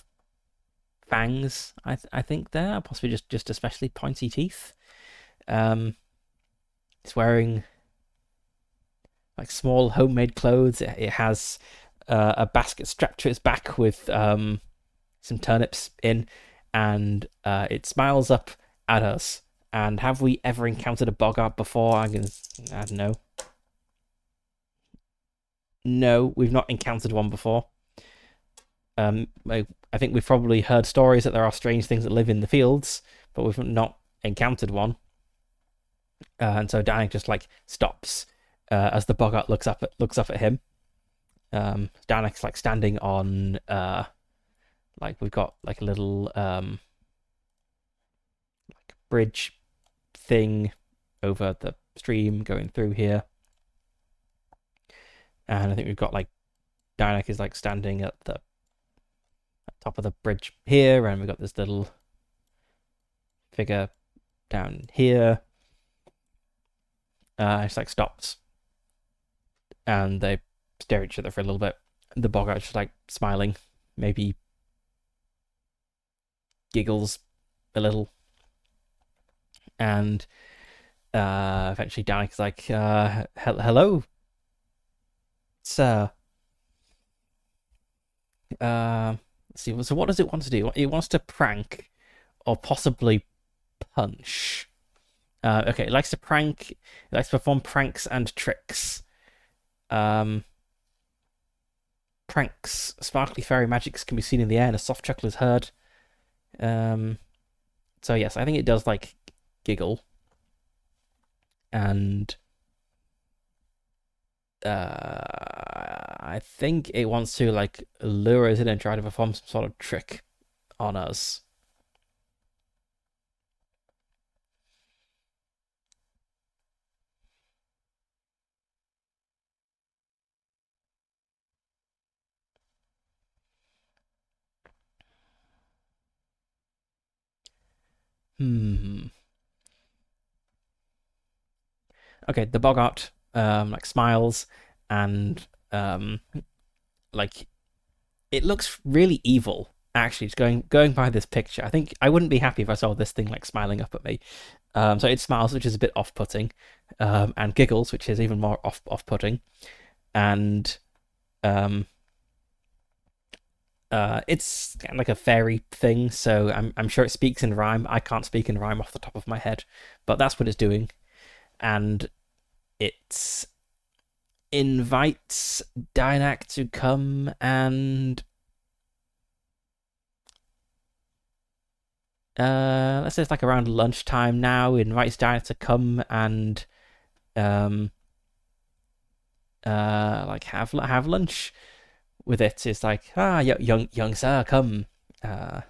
fangs, I think there, possibly just especially pointy teeth. It's wearing like small homemade clothes. It has a basket strapped to its back with some turnips in, and it smiles up at us. And have we ever encountered a boggart before? I don't know. No, we've not encountered one before. I think we've probably heard stories that there are strange things that live in the fields, but we've not encountered one. And so Danik just like stops as the boggart looks up at him. Danik's like standing on like we've got like a little like bridge thing over the stream going through here, and I think we've got like Danik is like standing at the top of the bridge here, and we've got this little figure down here. It's like stops, and they stare at each other for a little bit. The boggart just like smiling, maybe giggles a little, and eventually Danik's like, "Hello, sir." Let's see. So what does it want to do? It wants to prank or possibly punch. Okay, it likes to prank. It likes to perform pranks and tricks. Pranks, sparkly fairy magics can be seen in the air, and a soft chuckle is heard. So yes, I think it does like giggle, and I think it wants to like lure us in and try to perform some sort of trick on us. Hmm. Okay, the Boggart like smiles and like it looks really evil. Actually, just going by this picture, I think I wouldn't be happy if I saw this thing like smiling up at me. So it smiles, which is a bit off-putting, and giggles, which is even more off-putting, and um, it's kind of like a fairy thing. So I'm sure it speaks in rhyme. I can't speak in rhyme off the top of my head, but that's what it's doing, and it invites Dynak to come and let's say it's like around lunchtime now. It invites Dynak to come and um like have lunch with it. It's like, young sir, come. Uh,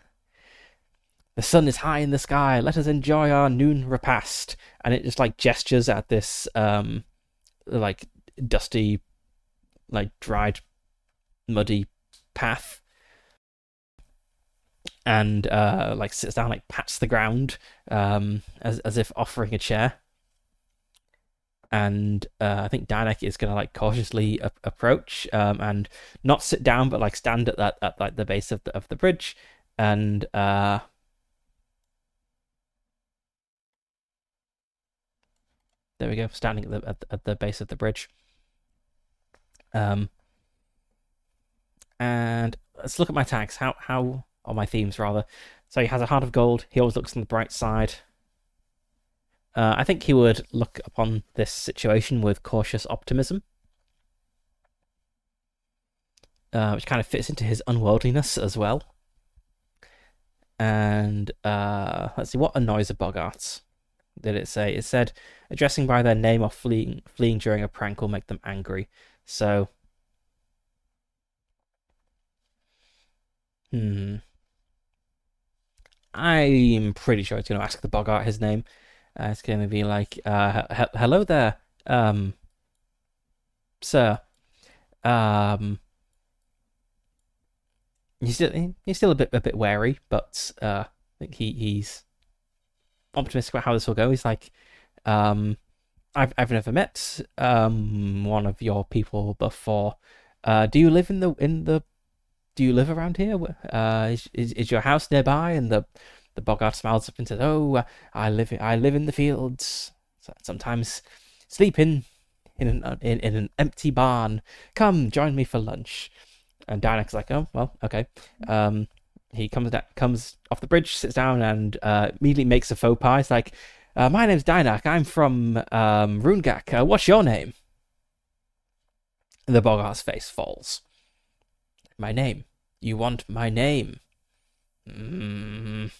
the sun is high in the sky. Let us enjoy our noon repast. And it just like gestures at this like dusty, like dried, muddy path, and like sits down, like pats the ground, as if offering a chair. And I think Dynak is gonna like cautiously approach, and not sit down, but like stand at that at like the base of the bridge, and there we go, standing at the base of the bridge. And let's look at my tags. How or my themes rather. So he has a heart of gold. He always looks on the bright side. I think he would look upon this situation with cautious optimism, which kind of fits into his unworldliness as well. And let's see, what annoys a Boggart? Did it say? It said addressing by their name or fleeing during a prank will make them angry. So, I'm pretty sure it's going to ask the Boggart his name. It's going to be like, hello there, sir. He's still a bit wary, but I think he's optimistic about how this will go. He's like, I've never met one of your people before. Do you live in the do you live around here? Is your house nearby? And the Boggart smiles up and says, "Oh, I live in the fields. Sometimes sleep in an empty barn. Come, join me for lunch." And Dynak's like, "Oh, well, okay." He comes off the bridge, sits down, and immediately makes a faux pas. He's like, "My name's Dynak. I'm from Rungak. What's your name?" And the Boggart's face falls. "My name. You want my name?" Mm.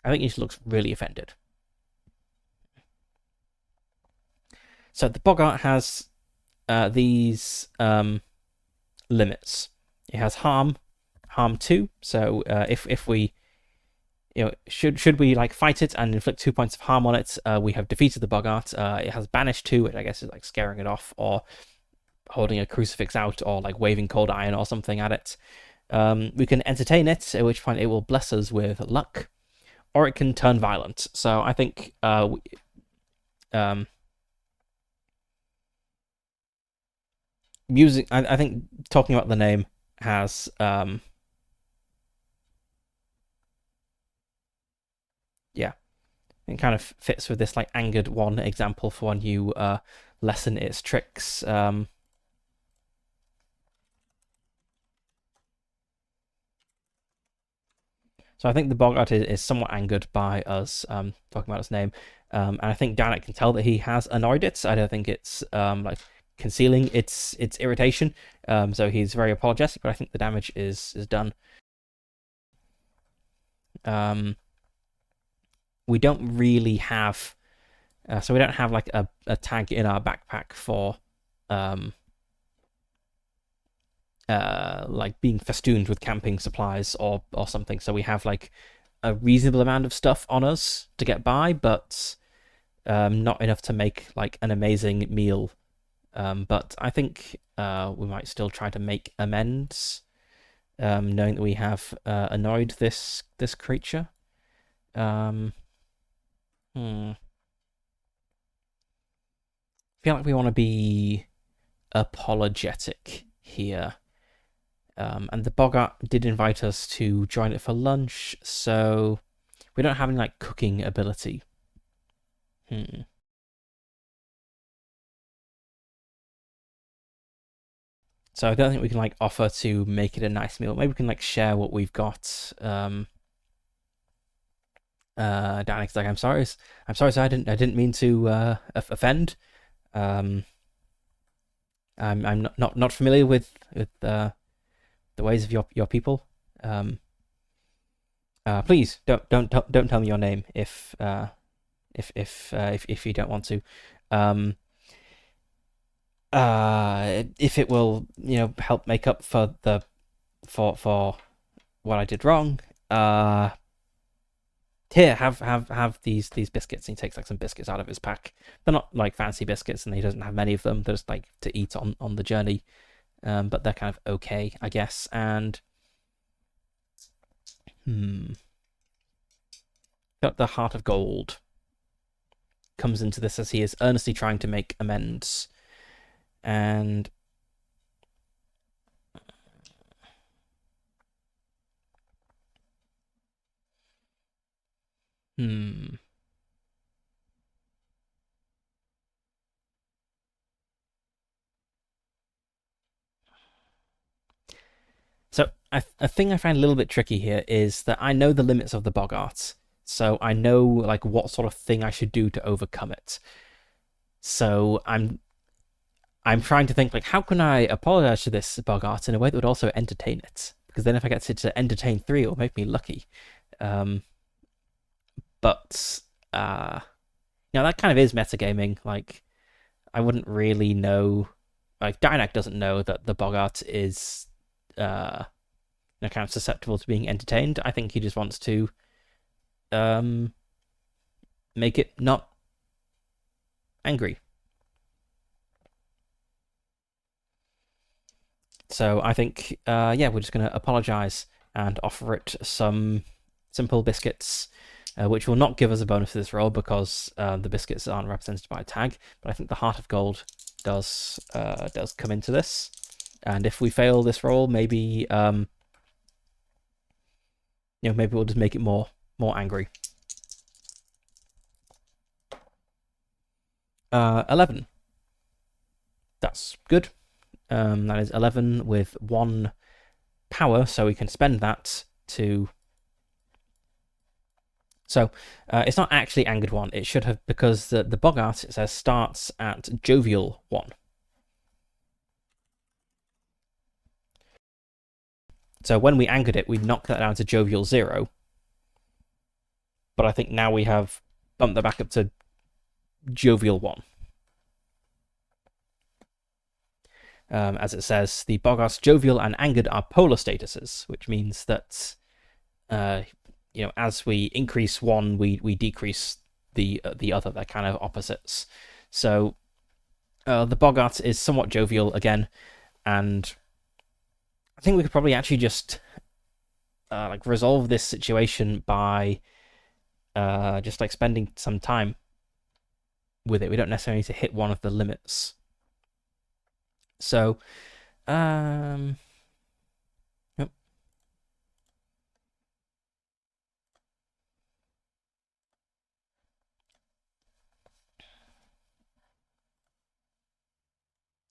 I think he just looks really offended. So the Boggart has these limits. It has harm 2. So if we, should we like fight it and inflict 2 points of harm on it, we have defeated the Boggart. It has banish 2, which I guess is like scaring it off, or holding a crucifix out, or like waving cold iron or something at it. We can entertain it, at which point it will bless us with luck, or it can turn violent. So I think music. I think talking about the name has yeah, it kind of fits with this like angered one example for when you lessen its tricks. So I think the Boggart is somewhat angered by us talking about its name, and I think Dynak can tell that he has annoyed it. I don't think it's like concealing its irritation. So he's very apologetic, but I think the damage is done. We don't really have, so we don't have like a tag in our backpack for like being festooned with camping supplies or something. So we have like a reasonable amount of stuff on us to get by, but not enough to make like an amazing meal. But I think we might still try to make amends. knowing that we have annoyed this creature. I feel like we want to be apologetic here. And the Boggart did invite us to join it for lunch, so we don't have any like cooking ability. So I don't think we can like offer to make it a nice meal. Maybe we can like share what we've got. Danik's like, I'm sorry, sir. I didn't mean to offend. I'm not familiar with the ways of your people. Please don't tell me your name if you don't want to. If it will, help make up for for what I did wrong. Here, have these biscuits. And he takes like some biscuits out of his pack. They're not like fancy biscuits, and he doesn't have many of them. They're just like to eat on the journey. But they're kind of okay, I guess. And got the Heart of Gold comes into this as he is earnestly trying to make amends. And So a thing I find a little bit tricky here is that I know the limits of the Boggart, so I know like what sort of thing I should do to overcome it. So I'm trying to think like how can I apologize to this Boggart in a way that would also entertain it? Because then if I get to entertain 3, it will make me lucky. But that kind of is metagaming. Like I wouldn't really know. Like Dynak doesn't know that the Boggart is kind of susceptible to being entertained. I think he just wants to make it not angry. So I think we're just going to apologize and offer it some simple biscuits, which will not give us a bonus for this roll because the biscuits aren't represented by a tag. But I think the Heart of Gold does come into this. And if we fail this roll, maybe maybe we'll just make it more angry. 11. That's good. That is 11 with 1 power, so we can spend that to. So it's not actually Angered 1. It should have, because the Boggart, it says, starts at Jovial 1. So when we angered it, we knocked that down to Jovial 0. But I think now we have bumped that back up to Jovial 1. As it says, the Boggart's Jovial and Angered are polar statuses, which means that as we increase one, we decrease the other. They're kind of opposites. So the Boggart is somewhat jovial again, and I think we could probably actually just resolve this situation by just like spending some time with it. We don't necessarily need to hit one of the limits. So, yep.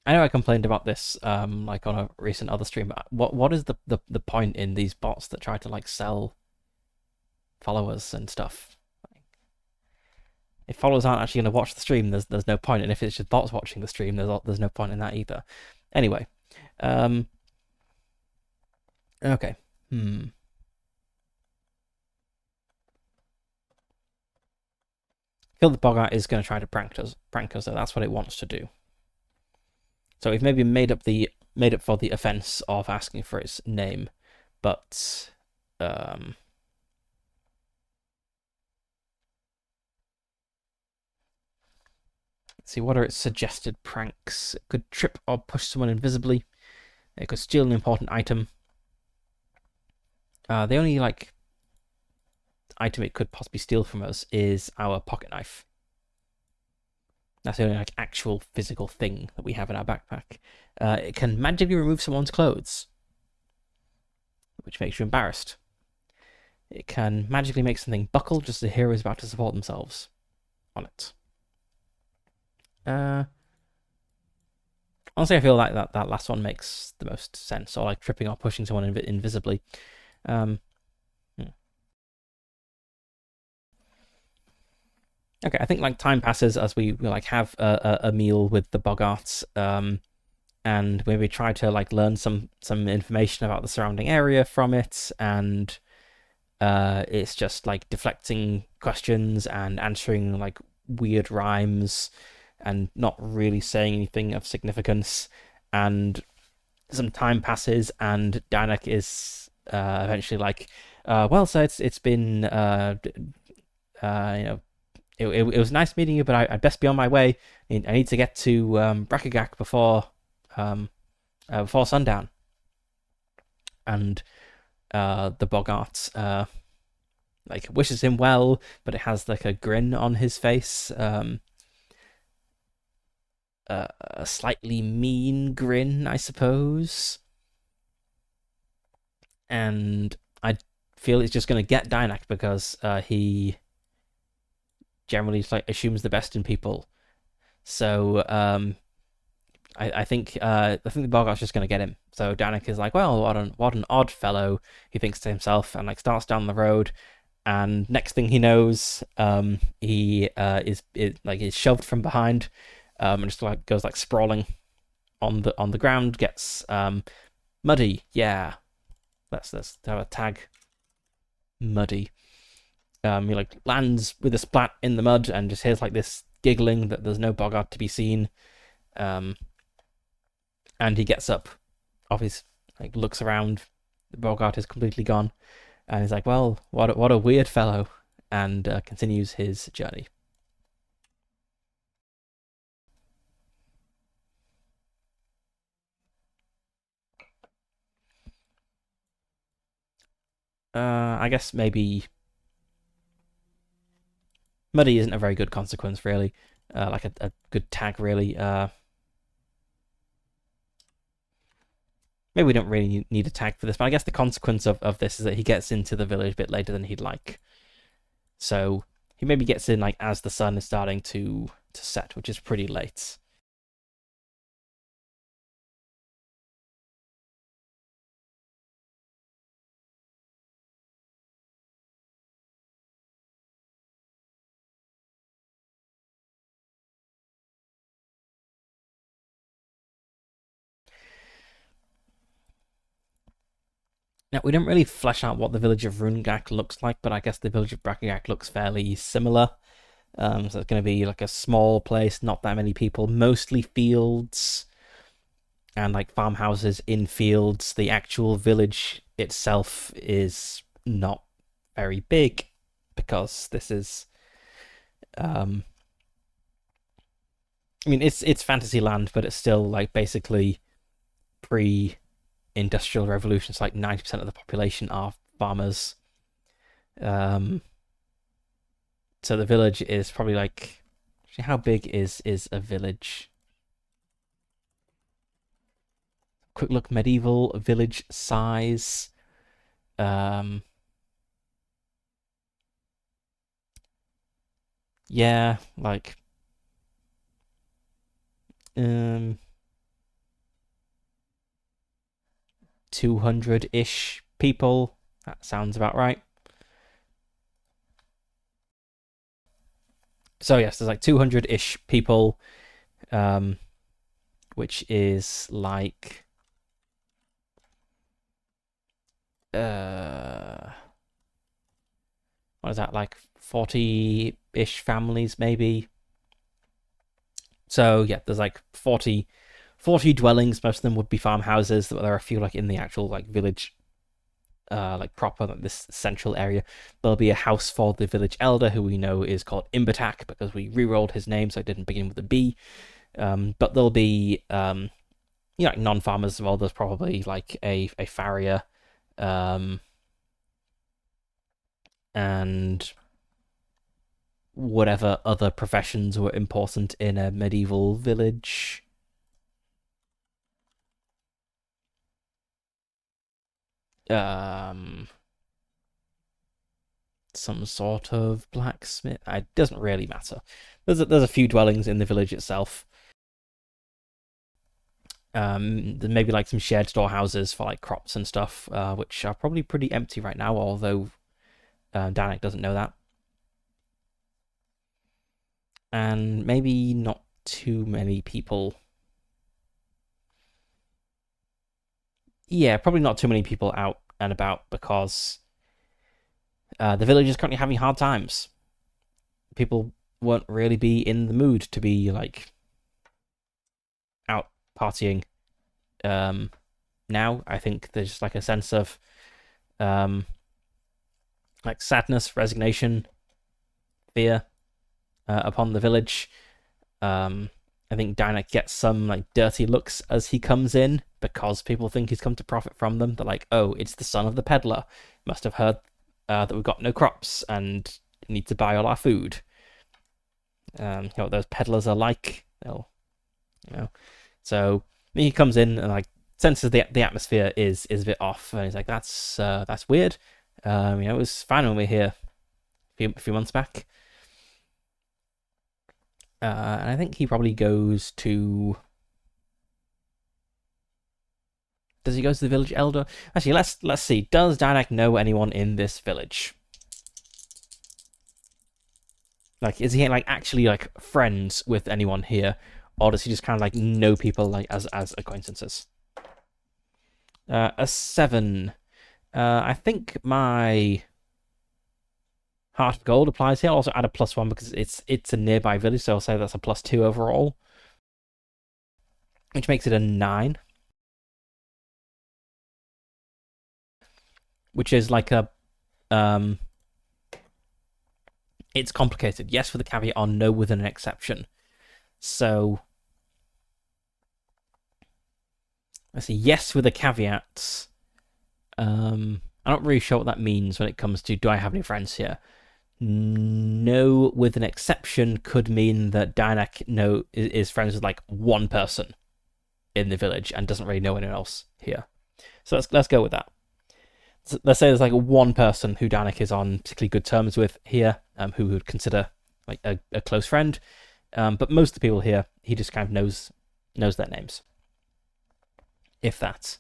I know I complained about this like on a recent other stream, but what is the point in these bots that try to like sell followers and stuff? If followers aren't actually going to watch the stream, there's no point, and if it's just bots watching the stream, there's no point in that either. Anyway, okay. Kill the Boggart is going to try to prank us, so that's what it wants to do. So we've maybe made up for the offense of asking for its name, but let's see, what are its suggested pranks? It could trip or push someone invisibly. It could steal an important item. The only like item it could possibly steal from us is our pocket knife. That's the only like actual physical thing that we have in our backpack. It can magically remove someone's clothes, which makes you embarrassed. It can magically make something buckle just as the hero is about to support themselves on it. Honestly, I feel like that last one makes the most sense, or like tripping or pushing someone invisibly. Okay, I think like time passes as we like have a meal with the Boggarts, and maybe try to like learn some information about the surrounding area from it, and it's just like deflecting questions and answering like weird rhymes and not really saying anything of significance. And some time passes, and Danek is eventually like, well, so it's been you know, it was nice meeting you, but I'd best be on my way. I need to get to Brakigak before sundown. And the Boggart like wishes him well, but it has like a grin on his face, a slightly mean grin, I suppose. And I feel it's just going to get Dynak because he generally like assumes the best in people. So I think the Bogart's just going to get him. So Danik is like, well, what an odd fellow, he thinks to himself, and like starts down the road. And next thing he knows, he is shoved from behind, and just like goes like sprawling on the ground. Gets muddy. Yeah, let's have a tag. Muddy. He like lands with a splat in the mud and just hears like this giggling that there's no Bogart to be seen. And he gets up off his like looks around. The Bogart is completely gone, and he's like, "Well, what a weird fellow," and continues his journey. I guess maybe Muddy isn't a very good consequence, really. Like a good tag, really. Maybe we don't really need a tag for this, but I guess the consequence of this is that he gets into the village a bit later than he'd like. So he maybe gets in like as the sun is starting to set, which is pretty late. Now, we don't really flesh out what the village of Rungak looks like, but I guess the village of Brakigak looks fairly similar. So it's going to be like a small place, not that many people, mostly fields and like farmhouses in fields. The actual village itself is not very big because this is, I mean, it's fantasy land, but it's still like basically pre-industrial revolution. It's like 90% of the population are farmers. So the village is probably like, actually, how big is a village? Quick look, medieval village size. Yeah, like 200-ish people. That sounds about right. So yes, there's like 200-ish people, which is like what is that, like 40-ish families maybe. So yeah, there's like 40 dwellings. Most of them would be farmhouses. There are a few like in the actual like village, like proper like this central area. There'll be a house for the village elder, who we know is called Imbatak because we re-rolled his name, so it didn't begin with a B. But there'll be like non-farmers as well. There's probably like a farrier, and whatever other professions were important in a medieval village. Um, some sort of blacksmith. It doesn't really matter. There's a few dwellings in the village itself. There's maybe like some shared storehouses for like crops and stuff, which are probably pretty empty right now, although Danik doesn't know that. And maybe not too many people. Yeah, probably not too many people out and about because the village is currently having hard times. People won't really be in the mood to be like out partying. Now I think there's just like a sense of um, like sadness, resignation, fear upon the village. I think Dinak gets some like dirty looks as he comes in because people think he's come to profit from them. They're like, "Oh, it's the son of the peddler. Must have heard that we've got no crops and need to buy all our food." You know what those peddlers are like. They'll, you know. So he comes in and like senses the atmosphere is a bit off, and he's like, "That's weird." You know, it was fine when we were here a few months back. And I think he probably goes to. Does he go to the village elder? Actually, let's see. Does Danak know anyone in this village? Like, is he like actually like friends with anyone here, or does he just kind of like know people like as acquaintances? A 7. I think my Heart of Gold applies here. I'll also add a +1 because it's a nearby village, so I'll say that's a +2 overall, which makes it a 9. Which is like a it's complicated. Yes, with a caveat, or no with an exception. So let's see. Yes, with a caveat. I'm not really sure what that means when it comes to do I have any friends here. No, with an exception could mean that Dinak is friends with like one person in the village and doesn't really know anyone else here. So let's go with that. So let's say there's like one person who Danik is on particularly good terms with here, who would consider like a close friend. But most of the people here, he just kind of knows their names. If that.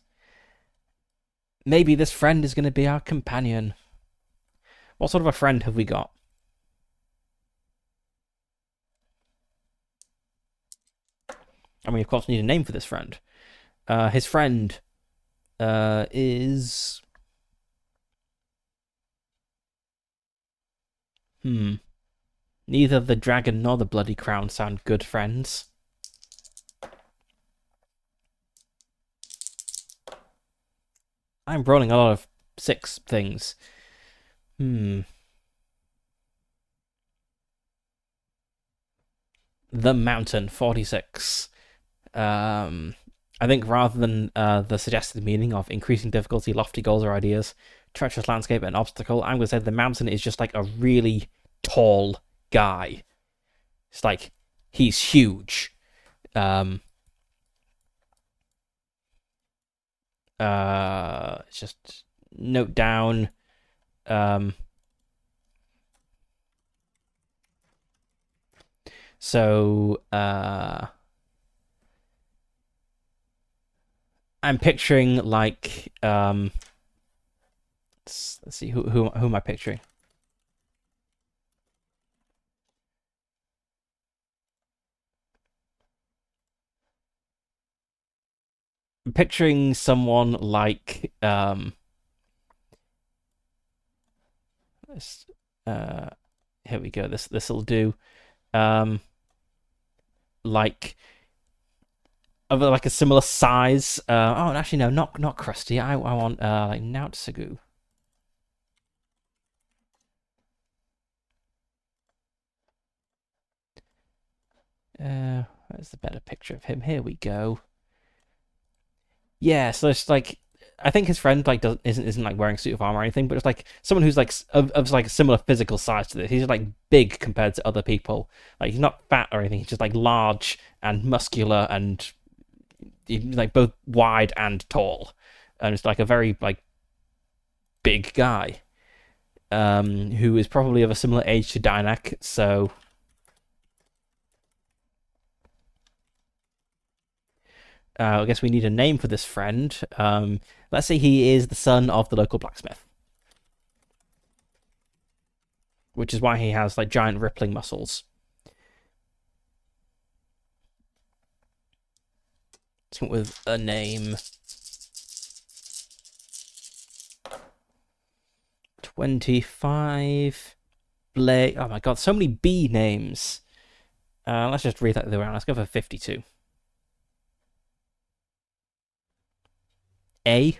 Maybe this friend is going to be our companion. What sort of a friend have we got? I mean, of course, we need a name for this friend. His friend is. Neither the dragon nor the bloody crown sound good friends. I'm rolling a lot of 6 things. The Mountain, 46. I think rather than the suggested meaning of increasing difficulty, lofty goals or ideas, treacherous landscape, and obstacle, I'm going to say the mountain is just like a really tall guy. It's like he's huge. Just note down. So I'm picturing like let's see who am I picturing? I'm picturing someone like this, here we go. This'll do. Like of like a similar size. Oh, actually no, not Krusty. I want like Nautsugu. Where's the better picture of him? Here we go. Yeah, so it's like I think his friend like isn't like wearing a suit of armor or anything, but it's like someone who's like of like a similar physical size to this. He's like big compared to other people. Like he's not fat or anything. He's just like large and muscular and like both wide and tall, and it's like a very like big guy, who is probably of a similar age to Dynak. So I guess we need a name for this friend. Let's say he is the son of the local blacksmith, which is why he has like giant rippling muscles. Let's come up with a name. 25 Blake. Oh my god, so many B names. Let's just read that the way around. Let's go for 52. A.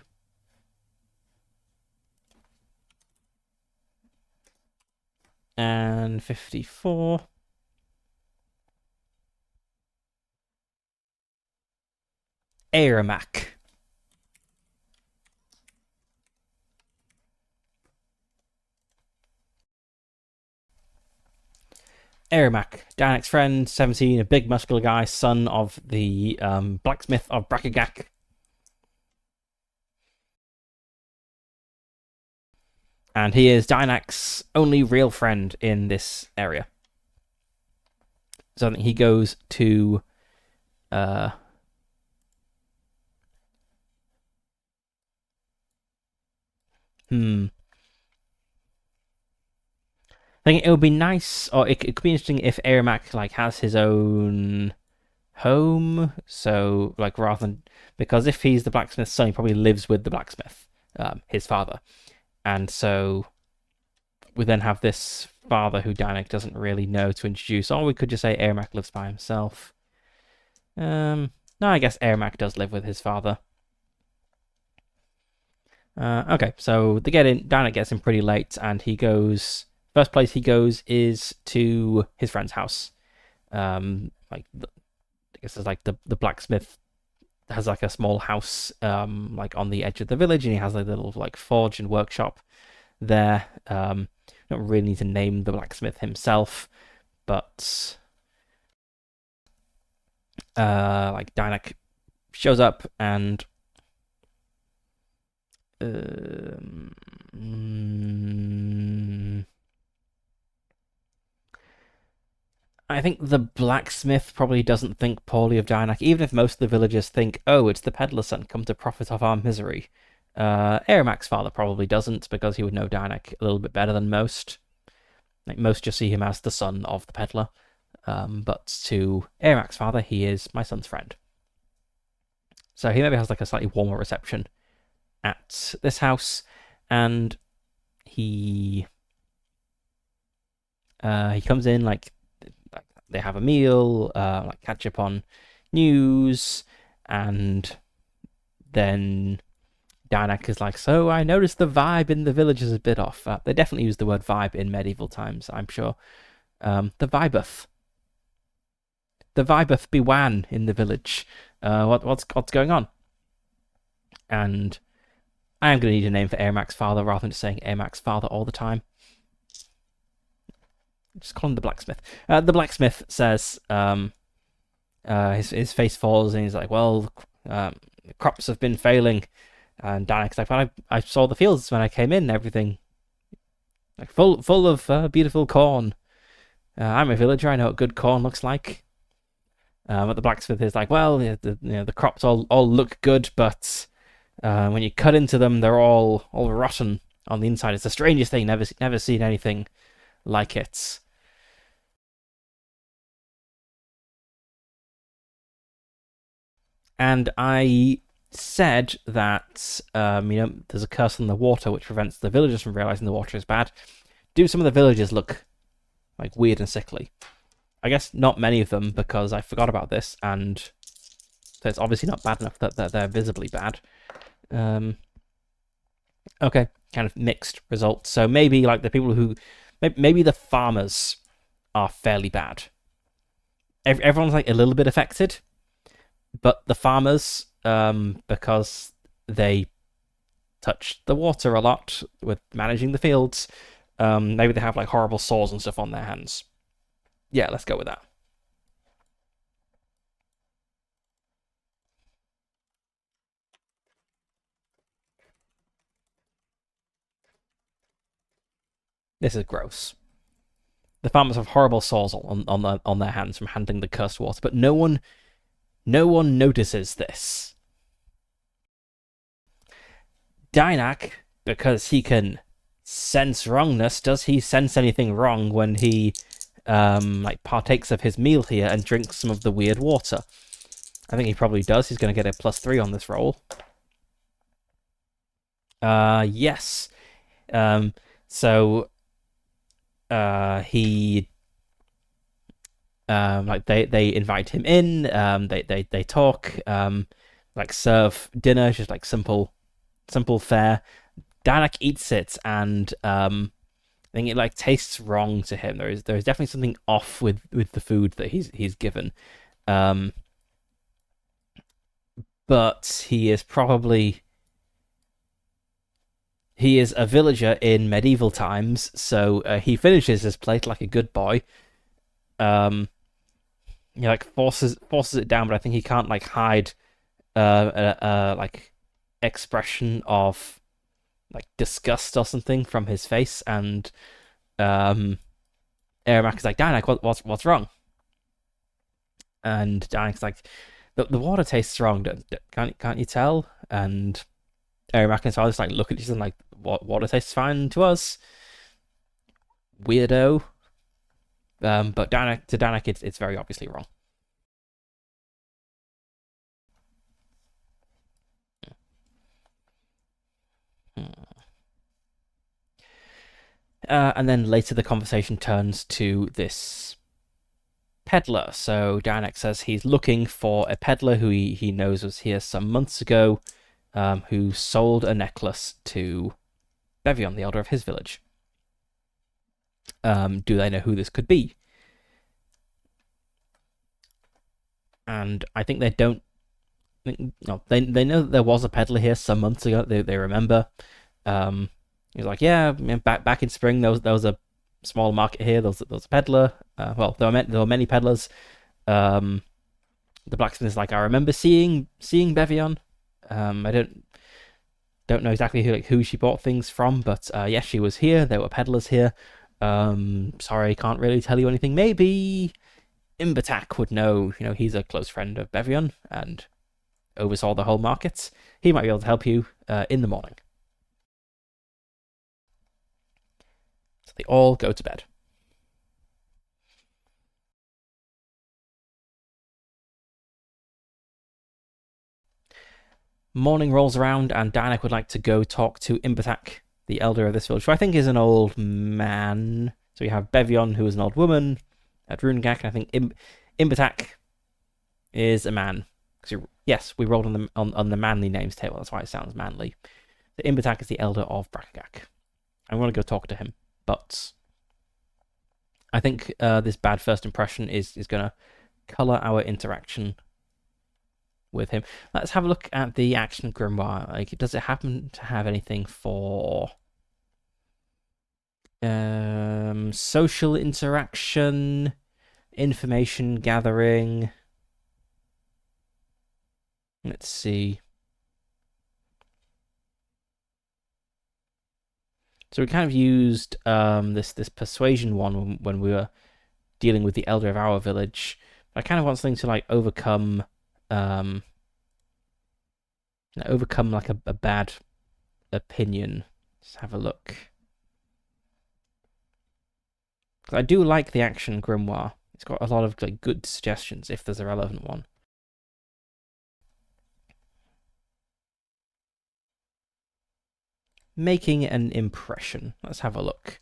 And 54. Airmac. Airmac, Dynak's friend, 17, a big muscular guy, son of the blacksmith of Brakigak. And he is Dynak's only real friend in this area. So I think he goes to I think it would be nice, or it could be interesting if Airmac like has his own home. So like rather than, because if he's the blacksmith's son, he probably lives with the blacksmith, his father, and so we then have this father who Dynak doesn't really know to introduce. Or we could just say Airmac lives by himself. No, I guess Airmac does live with his father. Okay, so they get in. Dynak gets in pretty late, and he goes. First place he goes is to his friend's house. I guess it's like the blacksmith has like a small house, like on the edge of the village, and he has a little like forge and workshop there. Don't really need to name the blacksmith himself, but like Dynak shows up and I think the blacksmith probably doesn't think poorly of Dynak, even if most of the villagers think, oh, it's the peddler's son come to profit off our misery. Airmac's father probably doesn't, because he would know Dynak a little bit better than most. Like most just see him as the son of the peddler. But to Airmac's father, he is my son's friend. So he maybe has like a slightly warmer reception at this house, and he comes in like they have a meal, like catch up on news, and then Dynak is like, so I noticed the vibe in the village is a bit off. They definitely use the word vibe in medieval times, I'm sure. The vibeth. The vibeth be wan in the village. What's going on? And I am going to need a name for Airmac's father rather than just saying Airmac's father all the time. Just call him the blacksmith. The blacksmith says, his face falls, and he's like, well, the crops have been failing. And Dynak's like, well, I saw the fields when I came in, everything like full of beautiful corn. I'm a villager, I know what good corn looks like. But the blacksmith is like, well, the crops all look good, but when you cut into them, they're all rotten on the inside. It's the strangest thing. Never seen anything like it. And I said that there's a curse on the water which prevents the villagers from realizing the water is bad. Do some of the villagers look like weird and sickly? I guess not many of them, because I forgot about this, and so it's obviously not bad enough that they're visibly bad. Okay, kind of mixed results. So maybe like the people who, maybe the farmers are fairly bad. Everyone's like a little bit affected, but the farmers, because they touch the water a lot with managing the fields. Maybe they have like horrible sores and stuff on their hands. Yeah, let's go with that. This is gross. The farmers have horrible sores on their hands from handling the cursed water, but no one notices this. Dynak, because he can sense wrongness, does he sense anything wrong when he like partakes of his meal here and drinks some of the weird water? I think he probably does. He's going to get a +3 on this roll. Yes. So he like they invite him in. They talk. Like serve dinner, just like simple fare. Dynak eats it, and I think it like tastes wrong to him. There is definitely something off with the food that he's given. But he is a villager in medieval times, so he finishes his plate like a good boy. He like forces it down, but I think he can't like hide like expression of like disgust or something from his face, and Ermac is like, Dynak, what's wrong? And Dynak's like, the water tastes wrong, can't you tell? And Ermac and Sal just like look at each other and like, water tastes fine to us, weirdo. But to Dynak, it's very obviously wrong. And then later the conversation turns to this peddler. So Dynak says he's looking for a peddler who he knows was here some months ago, who sold a necklace to Bevion, the elder of his village. Do they know who this could be? And I think they don't. No, they know that there was a peddler here some months ago. They remember. He's like, yeah, back in spring there was a small market here. There was a peddler. Well, there were many peddlers. The blacksmith is like, I remember seeing Bevion. I don't know exactly who she bought things from, but yes, she was here. There were peddlers here. Sorry, can't really tell you anything. Maybe Imbatak would know. He's a close friend of Bevion and oversaw the whole market. He might be able to help you in the morning. So they all go to bed. Morning rolls around, and Dynak would like to go talk to Imbatak, the elder of this village, who I think is an old man. So you have Bevion, who is an old woman, at Runegak, and I think Imbatak is a man. Yes, we rolled on the manly names table. That's why it sounds manly. So Imbatak is the elder of Brakagak. I want to go talk to him, but I think this bad first impression is going to color our interaction with him. Let's have a look at the action grimoire. Like, does it happen to have anything for social interaction, information gathering? Let's see. So we kind of used this persuasion one when we were dealing with the elder of our village. I kind of want something to like overcome like a bad opinion. Let's have a look. I do like the action grimoire. It's got a lot of like good suggestions if there's a relevant one. Making an impression. Let's have a look.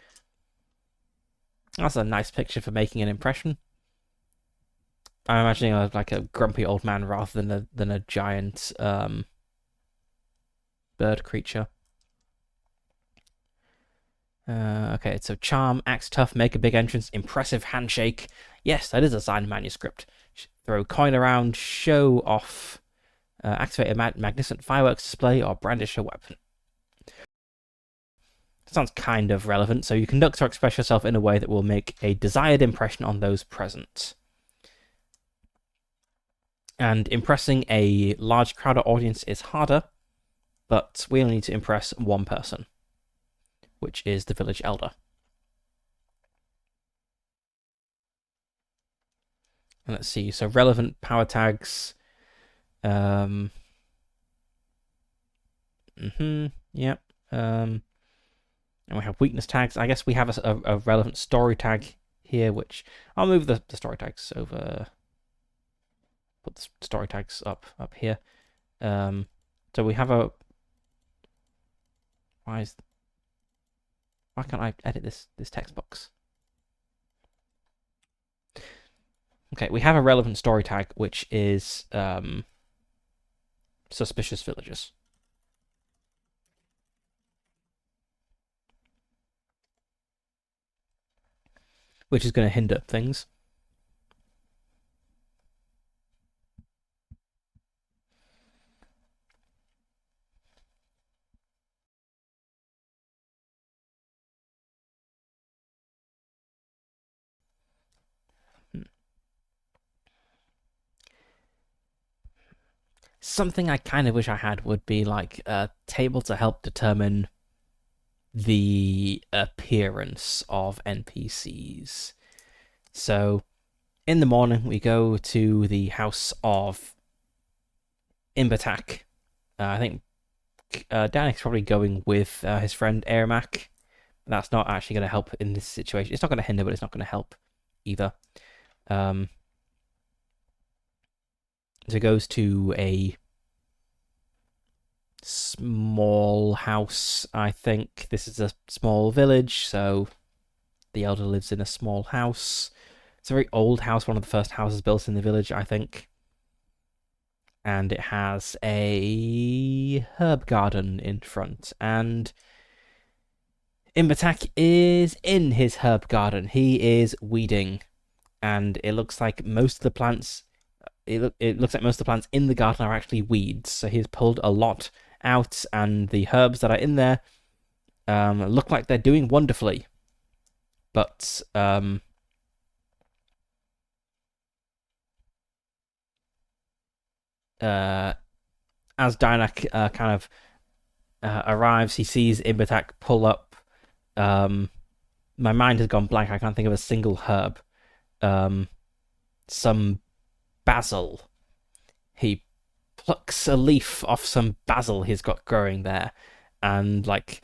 That's a nice picture for making an impression. I'm imagining like a grumpy old man rather than a giant bird creature. Okay, so charm, act tough, make a big entrance, impressive handshake. Yes, that is a signed manuscript. Throw coin around, show off, activate a magnificent fireworks display, or brandish a weapon. sounds kind of relevant. So you conduct or express yourself in a way that will make a desired impression on those present. And impressing a large crowd or audience is harder, but we only need to impress one person, which is the village elder. And let's see, so relevant power tags. Yep. And we have weakness tags. I guess we have a relevant story tag here, which I'll move the story tags over. Put the story tags up here. So we have a. Why can't I edit this text box? Okay, we have a relevant story tag, which is suspicious villagers. Which is going to hinder things. Something I kind of wish I had would be like a table to help determine the appearance of NPCs. So in the morning, we go to the house of Imbatak. I think Danik's probably going with his friend Ermac. That's not actually going to help in this situation. It's not going to hinder, but it's not going to help either. So it goes to a small house, I think. This is a small village, so the elder lives in a small house. It's a very old house, one of the first houses built in the village, I think. And it has a herb garden in front. And Imbatak is in his herb garden. He is weeding. And it looks like most of the plants... It looks like most of the plants in the garden are actually weeds. So he's pulled a lot out, and the herbs that are in there look like they're doing wonderfully. But as Dynak kind of arrives, he sees Imbatak pull up. My mind has gone blank. I can't think of a single herb. Some basil. He plucks a leaf off some basil he's got growing there, and like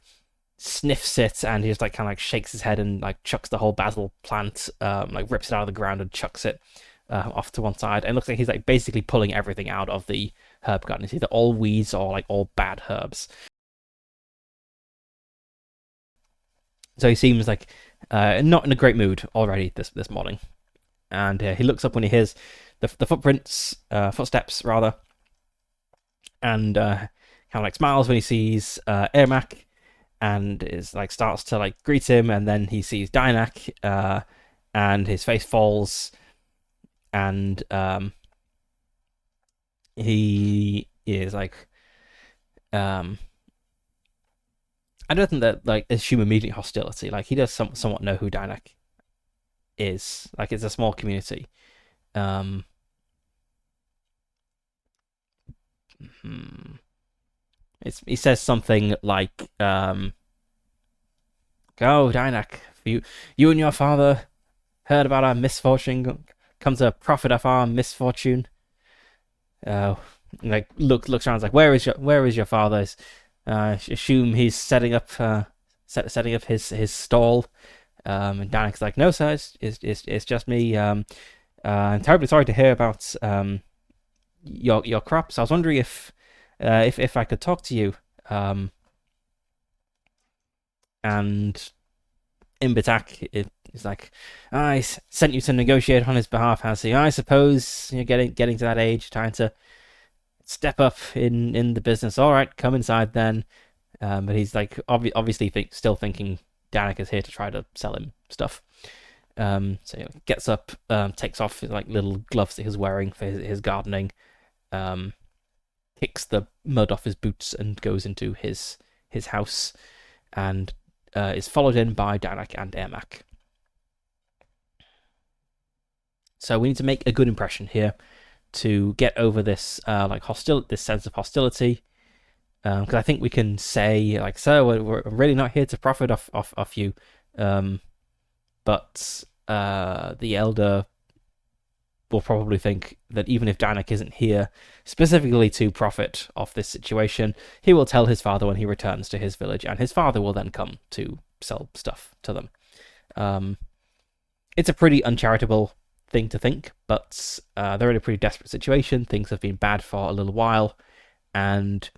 sniffs it, and he just like kind of like shakes his head and like chucks the whole basil plant, like rips it out of the ground and chucks it off to one side. And it looks like he's like basically pulling everything out of the herb garden. It's either all weeds or like all bad herbs. So he seems like not in a great mood already this morning. And he looks up when he hears the footsteps rather, and kind of like smiles when he sees Ermac, and is like starts to like greet him, and then he sees Dynak, and his face falls, and he is like, I don't think that like assume immediate hostility. Like he does somewhat know who Dynak is. Like it's a small community. He says something like, "Go, Dynak. You and your father heard about our misfortune. Come to profit of our misfortune." Like looks around, like, where is your father? Assume he's setting up his stall. And Dynak's like, "No, sir, it's just me. I'm terribly sorry to hear about your crops. I was wondering if I could talk to you." And Imbatak is like, "I sent you to negotiate on his behalf, has he? I suppose you're getting to that age, trying to step up in the business. All right, come inside then." But he's like obviously still thinking Danik is here to try to sell him stuff. So he gets up, takes off his like little gloves that he's wearing for his gardening, kicks the mud off his boots and goes into his house. And is followed in by Danak and Ermac. So we need to make a good impression here to get over this this sense of hostility. Because I think we can say, like, so we're really not here to profit off you. But the Elder will probably think that even if Danak isn't here specifically to profit off this situation, he will tell his father when he returns to his village, and his father will then come to sell stuff to them. It's a pretty uncharitable thing to think, but they're in a pretty desperate situation. Things have been bad for a little while, and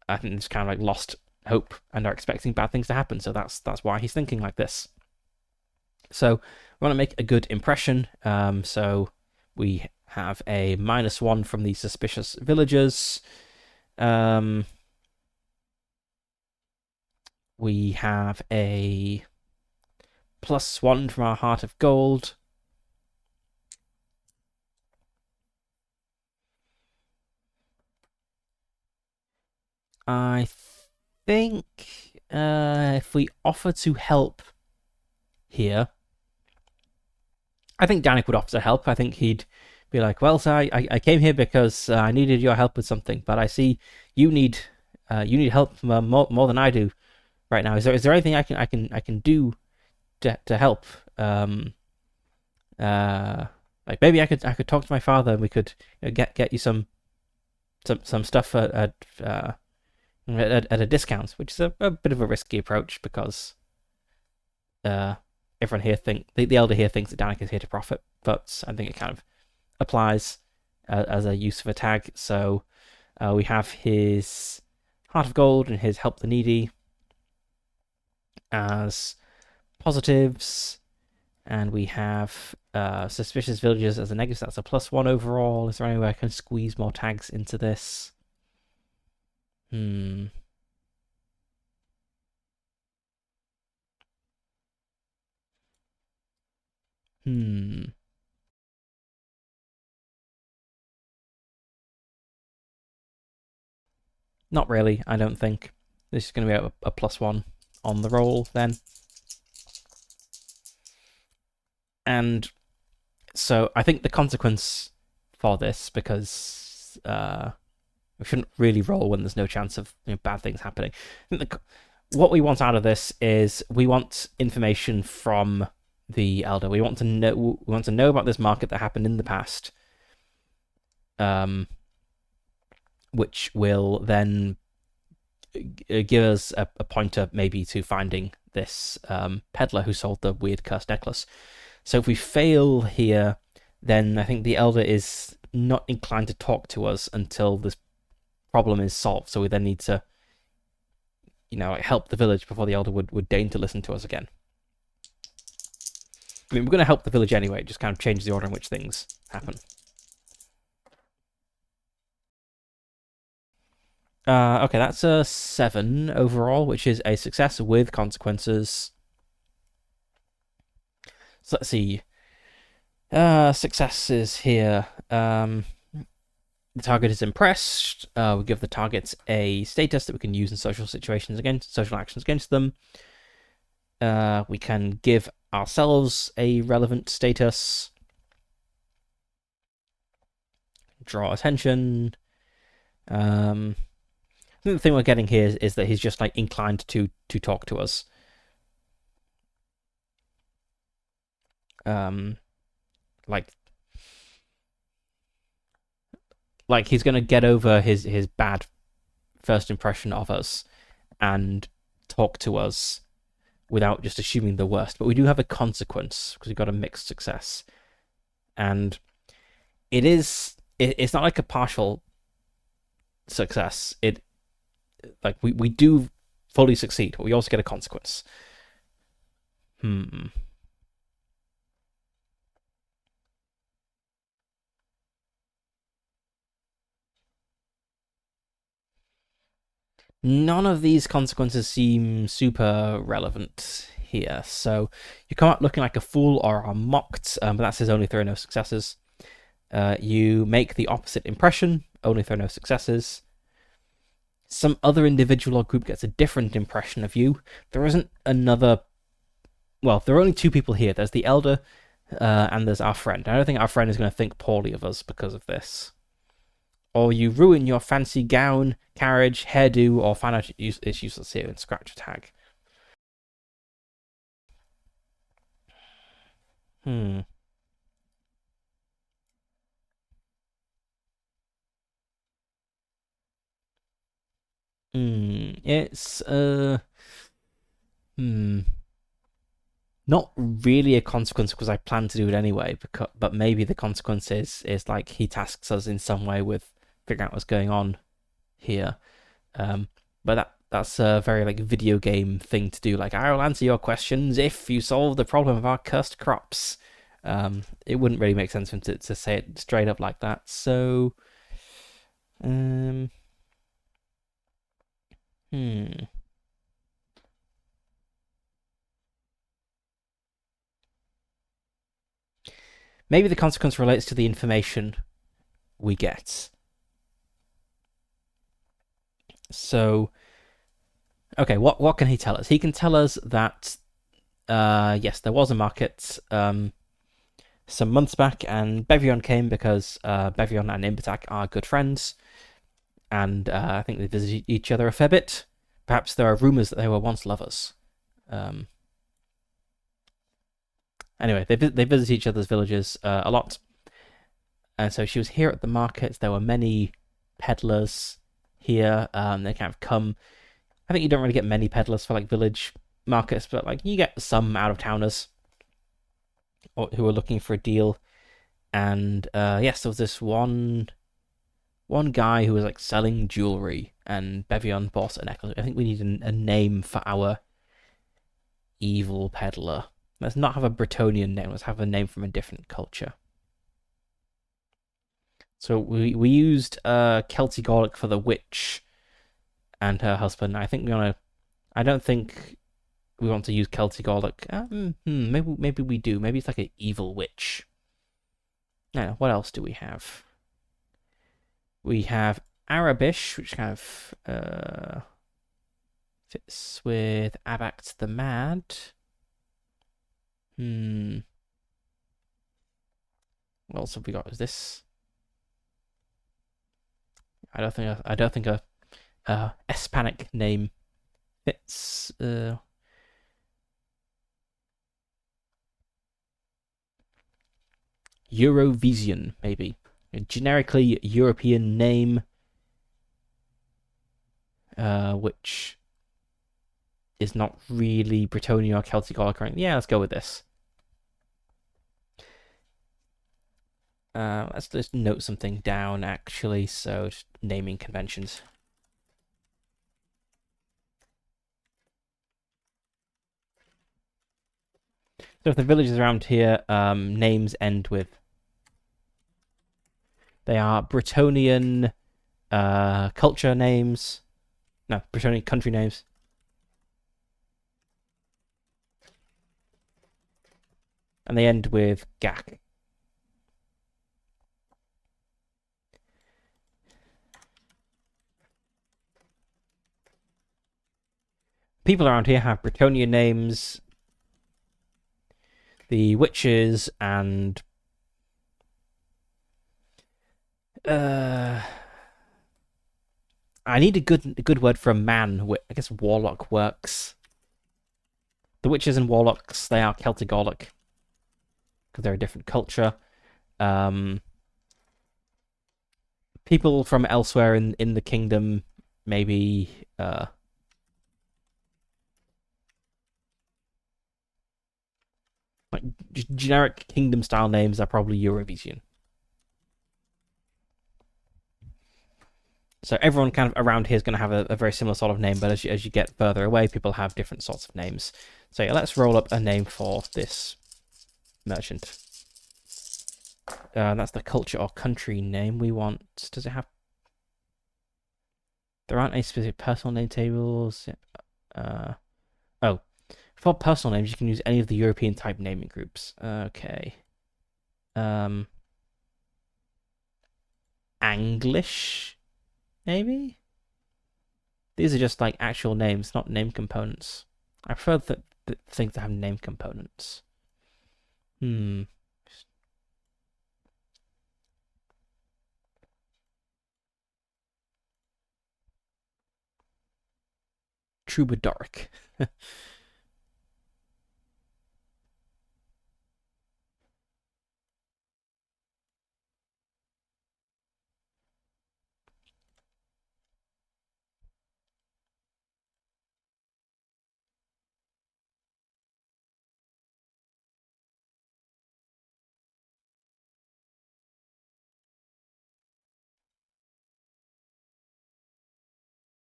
I think it's kind of like lost hope and are expecting bad things to happen. So that's why he's thinking like this. So we want to make a good impression. So we have a -1 from the suspicious villagers. We have a +1 from our Heart of Gold. I think if we offer to help here, I think Danik would offer to help. I think he'd be like, well, sir, I came here because I needed your help with something, but I see you need help more than I do right now. Is there anything I can do to help? Like maybe I could talk to my father and we could get you some stuff at a discount, which is a bit of a risky approach because everyone here the Elder here thinks that Danik is here to profit, but I think it kind of applies as a use of a tag. So we have his Heart of Gold and his Help the Needy as positives, and we have Suspicious Villagers as a negative. So that's a +1 overall. Is there any way I can squeeze more tags into this? Not really, I don't think. This is going to be a +1 on the roll then. And so I think the consequence for this, because we shouldn't really roll when there's no chance of bad things happening. I think what we want out of this is we want information from the Elder. We want to know about this market that happened in the past, which will then give us a pointer maybe to finding this peddler who sold the weird cursed necklace. So if we fail here, then I think the Elder is not inclined to talk to us until this problem is solved. So we then need to, help the village before the Elder would deign to listen to us again. I mean, we're going to help the village anyway. It just kind of changes the order in which things happen. Okay, that's a 7 overall, which is a success with consequences. So let's see. Successes here. The target is impressed. We give the target a status that we can use in social actions against them. We can give ourselves a relevant status. Draw attention. I think the thing we're getting here is that he's just like inclined to talk to us. Like he's gonna get over his bad first impression of us and talk to us without just assuming the worst. But we do have a consequence because we've got a mixed success, and it's not like a partial success. We do fully succeed, but we also get a consequence. None of these consequences seem super relevant here. So you come out looking like a fool or are mocked, but that says only throw no successes. You make the opposite impression, only throw no successes. some other individual or group gets a different impression of you, there isn't another. Well, there are only two people here. There's the elder, and there's our friend. I don't think our friend is going to think poorly of us because of this. Or you ruin your fancy gown, carriage, hairdo, or find out it's useless here and scratch a tag. Hmm. It's hmm. Not really a consequence because I plan to do it anyway. But maybe the consequence is like he tasks us in some way with figuring out what's going on here. But that's a very like video game thing to do. Like, I will answer your questions if you solve the problem of our cursed crops. It wouldn't really make sense for him to say it straight up like that. So, um, hmm. Maybe the consequence relates to the information we get. So, okay, what can he tell us? He can tell us that yes, there was a market some months back, and Bevion came because Bevion and Imbatak are good friends, and I think they visit each other a fair bit. Perhaps there are rumors that they were once lovers. Um, anyway, they visit each other's villages a lot, and so she was here at the market. There were many peddlers here. They kind of come. I think you don't really get many peddlers for like village markets, but like you get some out of towners who are looking for a deal. And yes, there was this one guy who was like selling jewelry, and Bevion bought a necklace. I think we need a name for our evil peddler. Let's not have a Bretonnian name. Let's have a name from a different culture. So we used Celtic Orlick for the witch and her husband. I think we want to. I don't think we want to use Celtic Orlick. Maybe we do. Maybe it's like an evil witch. Now, what else do we have? We have Arabish, which kind of fits with Abact the Mad. What else have we got? Is this? I don't think a Hispanic name fits. Eurovision, maybe a generically European name, which is not really Bretonnian or Celtic or anything. Yeah, let's go with this. Let's just note something down, actually. So, just naming conventions. So, if the villages around here, names end with. They are Bretonnian culture names. No, Bretonnian country names. And they end with Gak. People around here have Bretonnian names. The witches and I need a good word for a man. I guess warlock works. The witches and warlocks, they are Celtic Orlick because they're a different culture. People from elsewhere in the kingdom, maybe like generic kingdom style names are probably Eurovision. So everyone kind of around here is going to have a very similar sort of name, but as you get further away, people have different sorts of names. So yeah, let's roll up a name for this merchant. That's the culture or country name we want. Does it have? There aren't any specific personal name tables. Oh, for personal names, you can use any of the European type naming groups. Okay. Anglish, maybe. These are just like actual names, not name components. I prefer things that have name components. Troubadouric.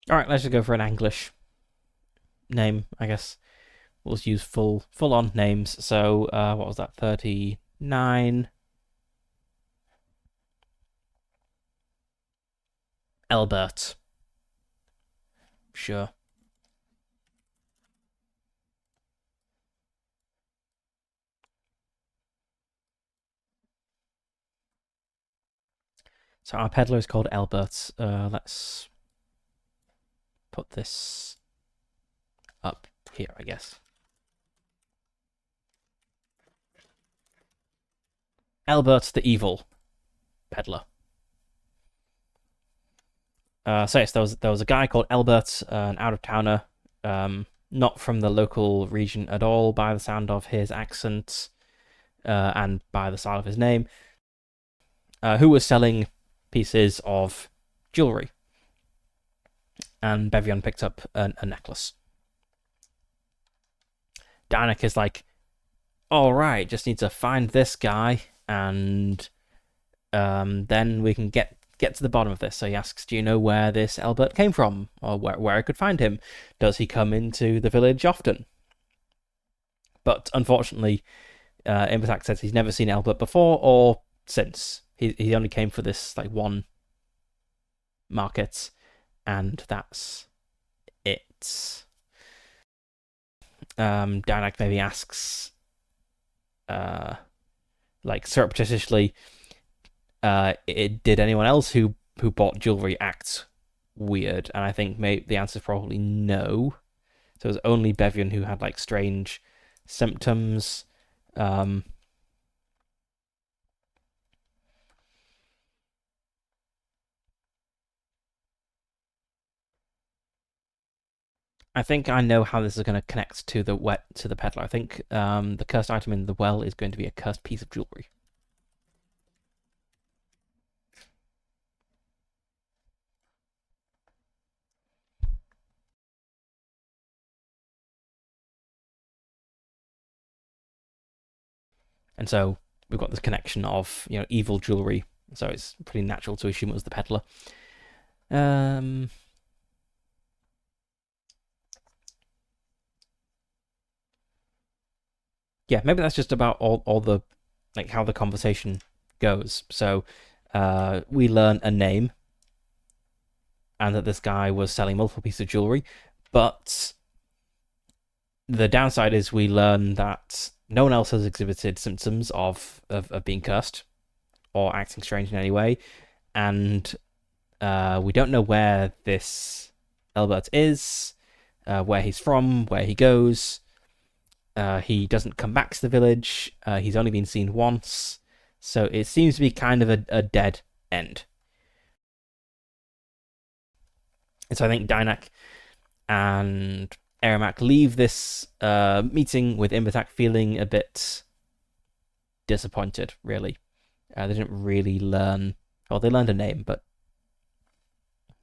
All right, let's just go for an English name, I guess. We'll just use full on names. So what was that? 39. Albert. Sure. So our peddler is called Albert. Let's put this up here, I guess. Albert the evil peddler. So yes, there was a guy called Albert, an out of towner, not from the local region at all, by the sound of his accent, and by the style of his name, who was selling pieces of jewelry. And Bevion picked up a necklace. Dynac is like, all right, just need to find this guy, and then we can get to the bottom of this. So he asks, do you know where this Albert came from, or where I could find him? Does he come into the village often? But unfortunately, Imbatak says he's never seen Albert before or since. He only came for this like one market, and that's it. Dynac maybe asks, like surreptitiously, did anyone else who bought jewelry act weird? And I think the answer is probably no. So it was only Bevion who had like strange symptoms. I think I know how this is going to connect to the peddler. I think the cursed item in the well is going to be a cursed piece of jewelry. And so we've got this connection of evil jewelry. So it's pretty natural to assume it was the peddler. Yeah, maybe that's just about all the like how the conversation goes. So we learn a name and that this guy was selling multiple pieces of jewelry, but the downside is we learn that no one else has exhibited symptoms of being cursed or acting strange in any way, and we don't know where this Albert is, where he's from, where he goes. He doesn't come back to the village. He's only been seen once, so it seems to be kind of a dead end. And so I think Dynac and Eremac leave this meeting with Imbatak feeling a bit disappointed, really. They didn't really learn... Well, they learned a name, but...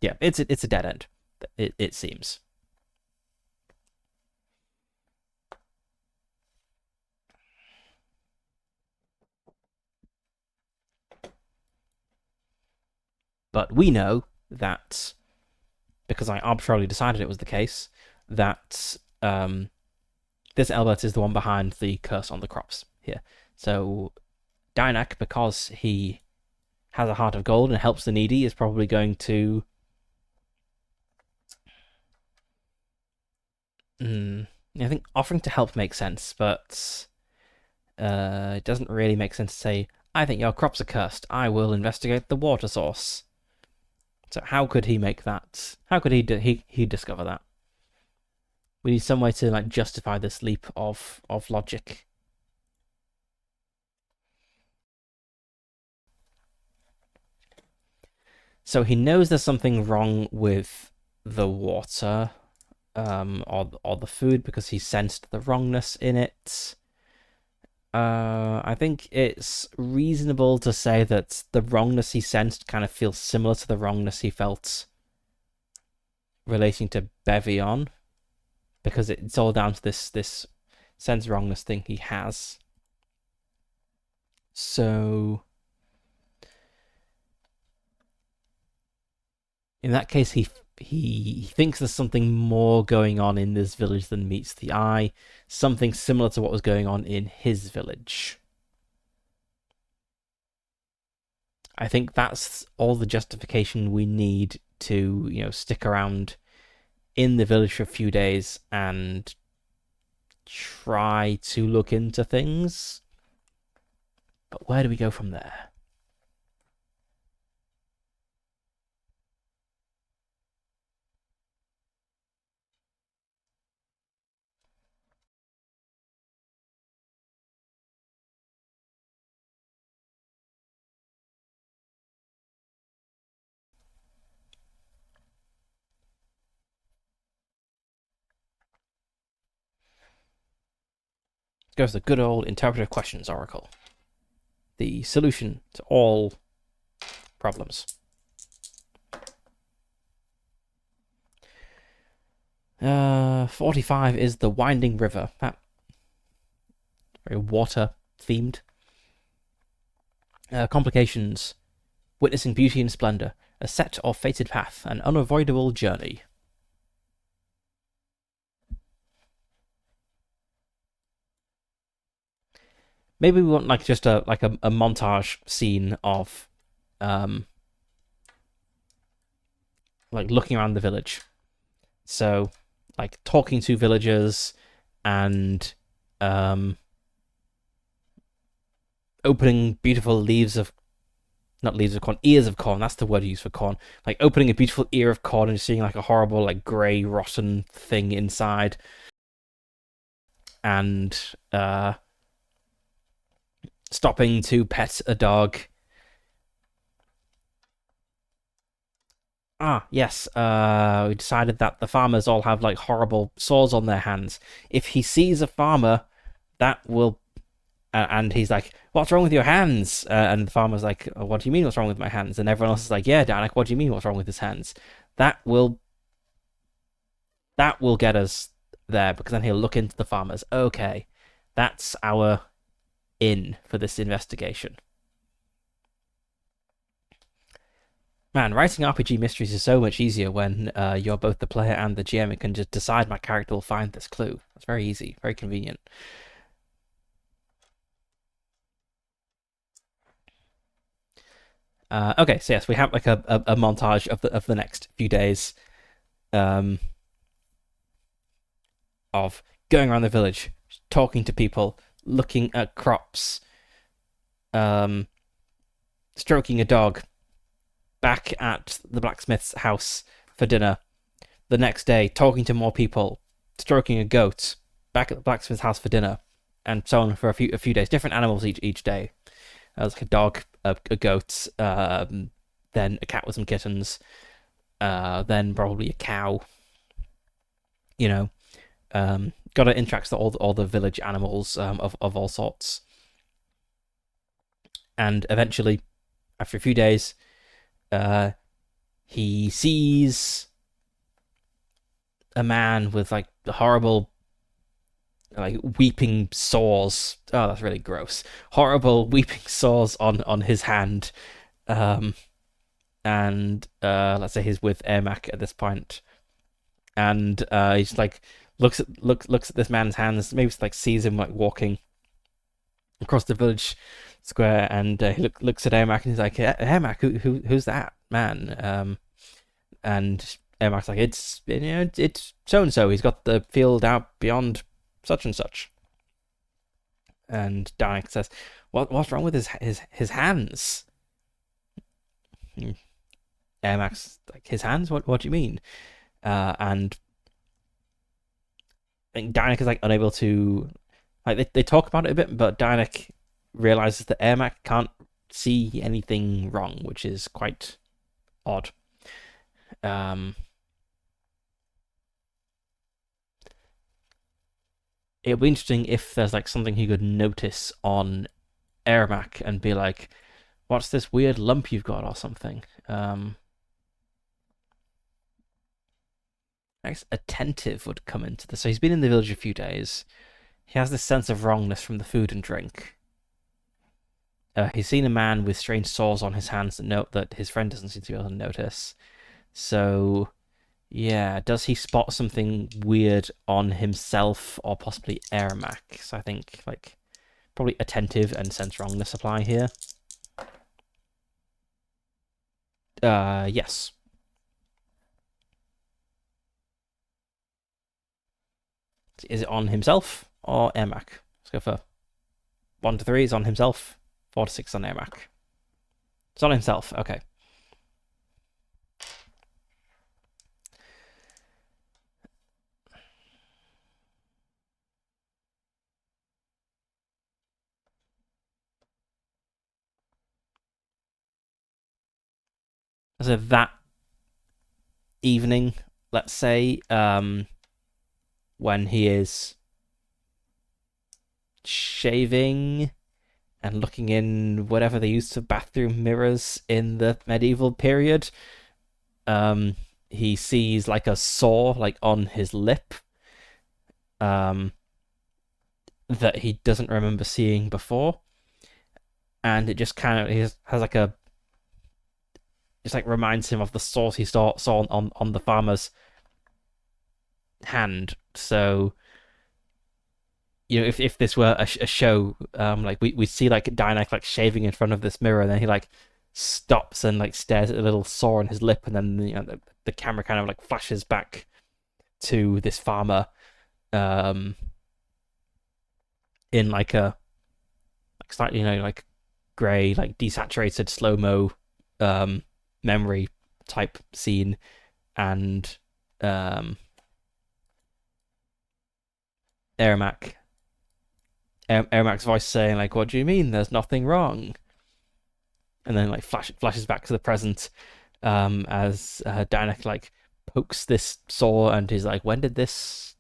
Yeah, it's a dead end, it seems. But we know that, because I arbitrarily decided it was the case, that this Albert is the one behind the curse on the crops here. So Dynac, because he has a heart of gold and helps the needy, is probably going to... I think offering to help makes sense, but it doesn't really make sense to say, I think your crops are cursed. I will investigate the water source. So how could he make that? How could he discover that? We need some way to like justify this leap of logic. So he knows there's something wrong with the water, or the food, because he sensed the wrongness in it. I think it's reasonable to say that the wrongness he sensed kind of feels similar to the wrongness he felt relating to Bevion, because it's all down to this sense wrongness thing he has. So in that case, he thinks there's something more going on in this village than meets the eye, something similar to what was going on in his village. I think that's all the justification we need to, stick around in the village for a few days and try to look into things. But where do we go from there? Goes the good old interpretive questions oracle. The solution to all problems. 45 is the Winding River. Very water themed. Complications. Witnessing beauty and splendor. A set or fated path. An unavoidable journey. Maybe we want like just a montage scene of like looking around the village. So like talking to villagers and opening beautiful ears of corn. That's the word you use for corn. Like opening a beautiful ear of corn and seeing like a horrible, like grey, rotten thing inside. And stopping to pet a dog. Yes. We decided that the farmers all have like horrible sores on their hands. If he sees a farmer, that will, and he's like, "What's wrong with your hands?" And the farmer's like, "Oh, what do you mean? What's wrong with my hands?" And everyone else is like, "Yeah, Danik, what do you mean? What's wrong with his hands?" That will get us there, because then he'll look into the farmers. Okay, that's our in for this investigation. Man, writing RPG mysteries is so much easier when you're both the player and the GM and can just decide my character will find this clue. It's very easy, very convenient. Okay, so yes, we have like a montage of the next few days of going around the village, talking to people, looking at crops, stroking a dog, back at the blacksmith's house for dinner. The next day, talking to more people, stroking a goat, back at the blacksmith's house for dinner, and so on for a few days. Different animals each day. Like a dog, a goat, then a cat with some kittens, then probably a cow. Got to interact with all the village animals of all sorts. And eventually, after a few days, he sees a man with like horrible, like weeping sores. Oh, that's really gross. Horrible weeping sores on his hand. And let's say he's with Ermac at this point, and he's like looks at this man's hands. Maybe like sees him like walking across the village square, and he looks at Ermac and he's like, Ermac, who's that man? And Ermac's like, it's so and so. He's got the field out beyond such and such. And Danik says, what's wrong with his hands? Ermac's like, his hands? What do you mean? And I think Dinek is like unable to like they talk about it a bit, but Dinek realizes that Ermac can't see anything wrong, which is quite odd. It'll be interesting if there's like something he could notice on Ermac and be like, "What's this weird lump you've got?" or something. Next, attentive would come into this. So he's been in the village a few days. He has this sense of wrongness from the food and drink. He's seen a man with strange sores on his hands that note that his friend doesn't seem to be able to notice. So, yeah, does he spot something weird on himself or possibly Ermac? So I think like probably attentive and sense wrongness apply here. Yes. Is it on himself or Ermac? Let's go for 1 to 3 is on himself, 4 to 6 on Ermac. It's on himself, okay. So that evening, let's say, when he is shaving and looking in whatever they used for bathroom mirrors in the medieval period, he sees like a sore like on his lip, that he doesn't remember seeing before, and it just kind of has like a just like reminds him of the sores he saw on the farmer's hand. So if this were a show, like we see like Dinek like shaving in front of this mirror, and then he like stops and like stares at a little sore on his lip, and then the camera kind of like flashes back to this farmer, in like a like slightly like gray like desaturated slow mo memory type scene, and Ermac Ermac's voice saying like, "What do you mean? There's nothing wrong?" And then like flashes back to the present, as Danik like pokes this saw and he's like, when did this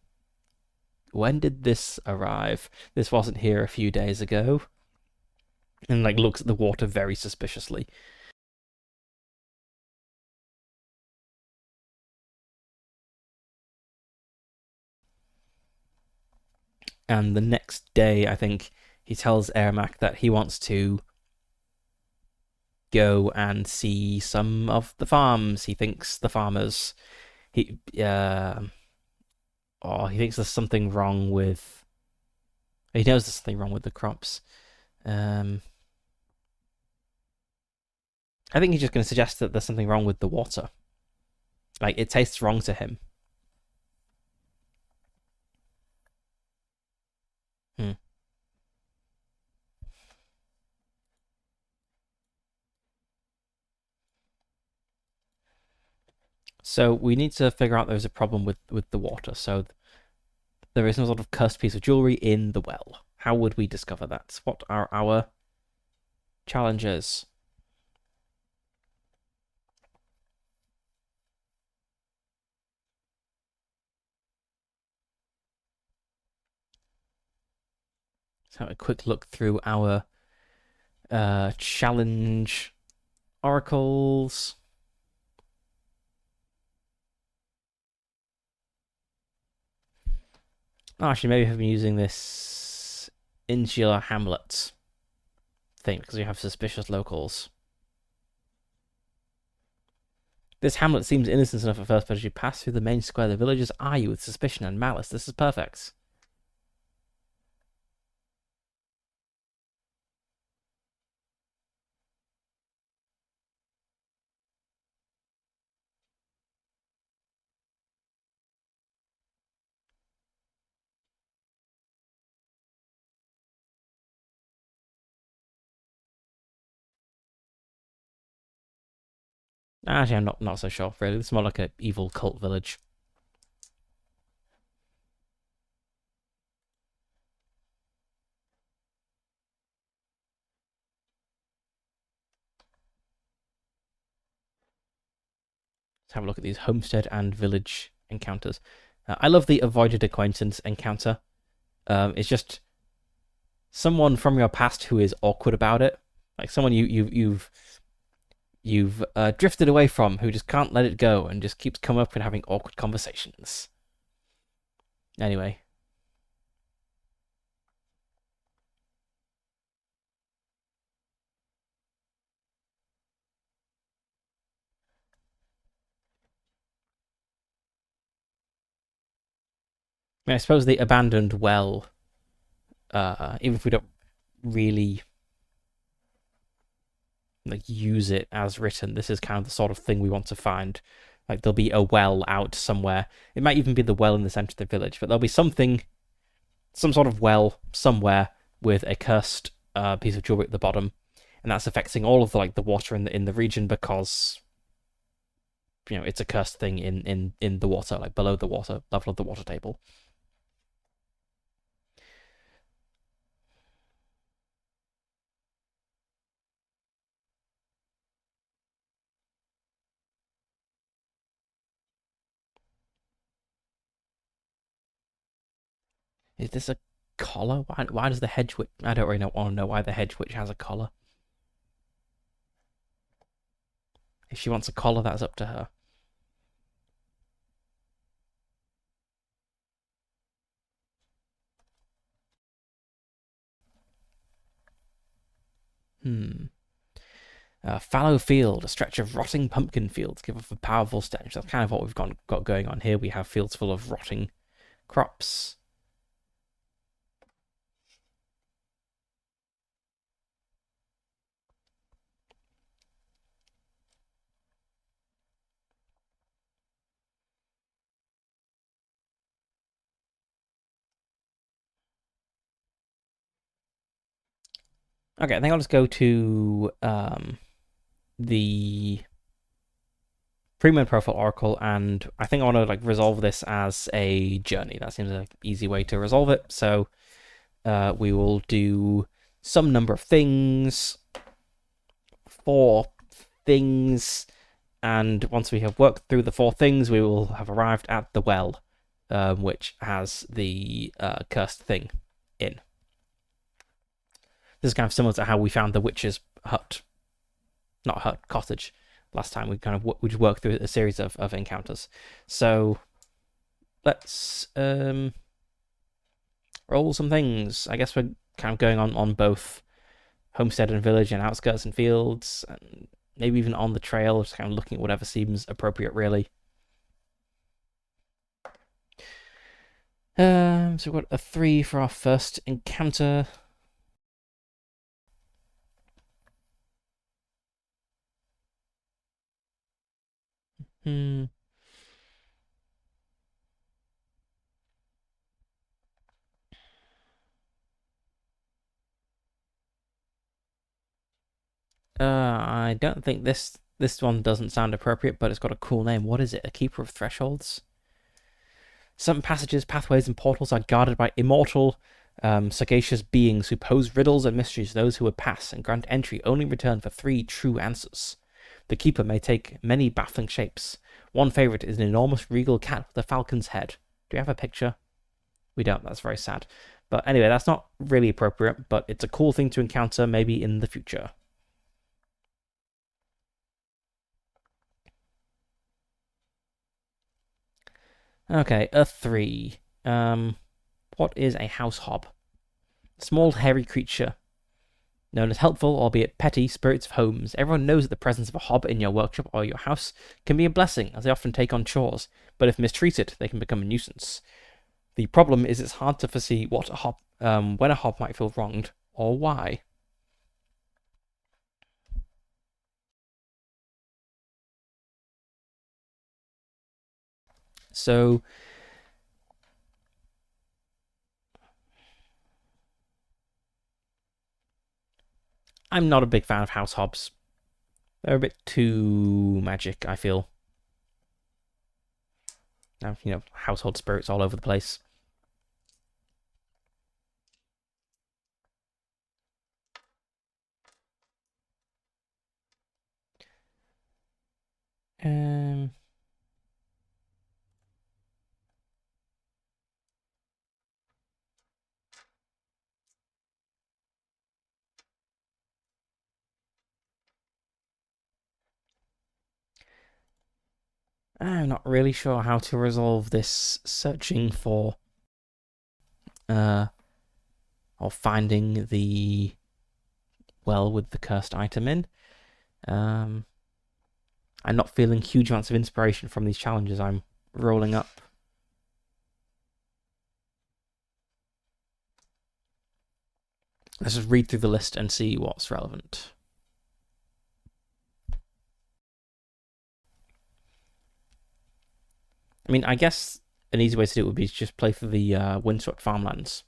arrive? This wasn't here a few days ago." And like looks at the water very suspiciously. And the next day, I think he tells Ermac that he wants to go and see some of the farms. He thinks the farmers, he thinks there's something wrong with. He knows there's something wrong with the crops. I think he's just going to suggest that there's something wrong with the water. Like it tastes wrong to him. Hmm. So we need to figure out there's a problem with the water. So there is some sort of cursed piece of jewelry in the well. How would we discover that? What are our challenges? Let's have a quick look through our challenge oracles. Oh, actually, maybe I've been using this insular hamlet thing because we have suspicious locals. This hamlet seems innocent enough at first, but as you pass through the main square, the villagers eye you with suspicion and malice. This is perfect. Actually, I'm not so sure, really. It's more like an evil cult village. Let's have a look at these homestead and village encounters. I love the avoided acquaintance encounter. It's just someone from your past who is awkward about it, like someone you've drifted away from, who just can't let it go and just keeps coming up and having awkward conversations. Anyway. I mean, I suppose the abandoned well, even if we don't really like use it as written, this is kind of the sort of thing we want to find. Like there'll be a well out somewhere. It might even be the well in the center of the village, but there'll be something, some sort of well somewhere with a cursed piece of jewelry at the bottom, and that's affecting all of the water in the region because it's a cursed thing in the water, like below the water level of the water table. Is this a collar? Why does the hedge witch? I don't really want to know why the hedge witch has a collar. If she wants a collar, that's up to her. Fallow field, a stretch of rotting pumpkin fields give off a powerful stench. That's kind of what we've got going on here. We have fields full of rotting crops. Okay, I think I'll just go to the Pre-Moon Profile Oracle, and I think I want to resolve this as a journey. That seems like an easy way to resolve it. So we will do some number of things, 4 things, and once we have worked through the 4 things, we will have arrived at the well, which has the cursed thing in. This is kind of similar to how we found the witch's hut, not hut, cottage, last time. We just worked through a series of encounters. So let's roll some things. I guess we're kind of going on both homestead and village and outskirts and fields, and maybe even on the trail, just kind of looking at whatever seems appropriate, really. So we've got a 3 for our first encounter. I don't think this one doesn't sound appropriate, but it's got a cool name. What is it? A Keeper of Thresholds? Some passages, pathways, and portals are guarded by immortal, sagacious beings who pose riddles and mysteries to those who would pass and grant entry only in return for 3 true answers. The Keeper may take many baffling shapes. One favorite is an enormous regal cat with a falcon's head. Do we have a picture? We don't. That's very sad. But anyway, that's not really appropriate, but it's a cool thing to encounter maybe in the future. Okay, a 3. What is a house hob? Small, hairy creature. Known as helpful, albeit petty, spirits of homes. Everyone knows that the presence of a hob in your workshop or your house can be a blessing, as they often take on chores, but if mistreated, they can become a nuisance. The problem is it's hard to foresee what a hob, when a hob might feel wronged, or why. So I'm not a big fan of house hobs. They're a bit too magic, I feel. Now, household spirits all over the place. Um, I'm not really sure how to resolve this searching for or finding the well with the cursed item in. I'm not feeling huge amounts of inspiration from these challenges I'm rolling up. Let's just read through the list and see what's relevant. I mean, I guess an easy way to do it would be to just play through the Windswept Farmlands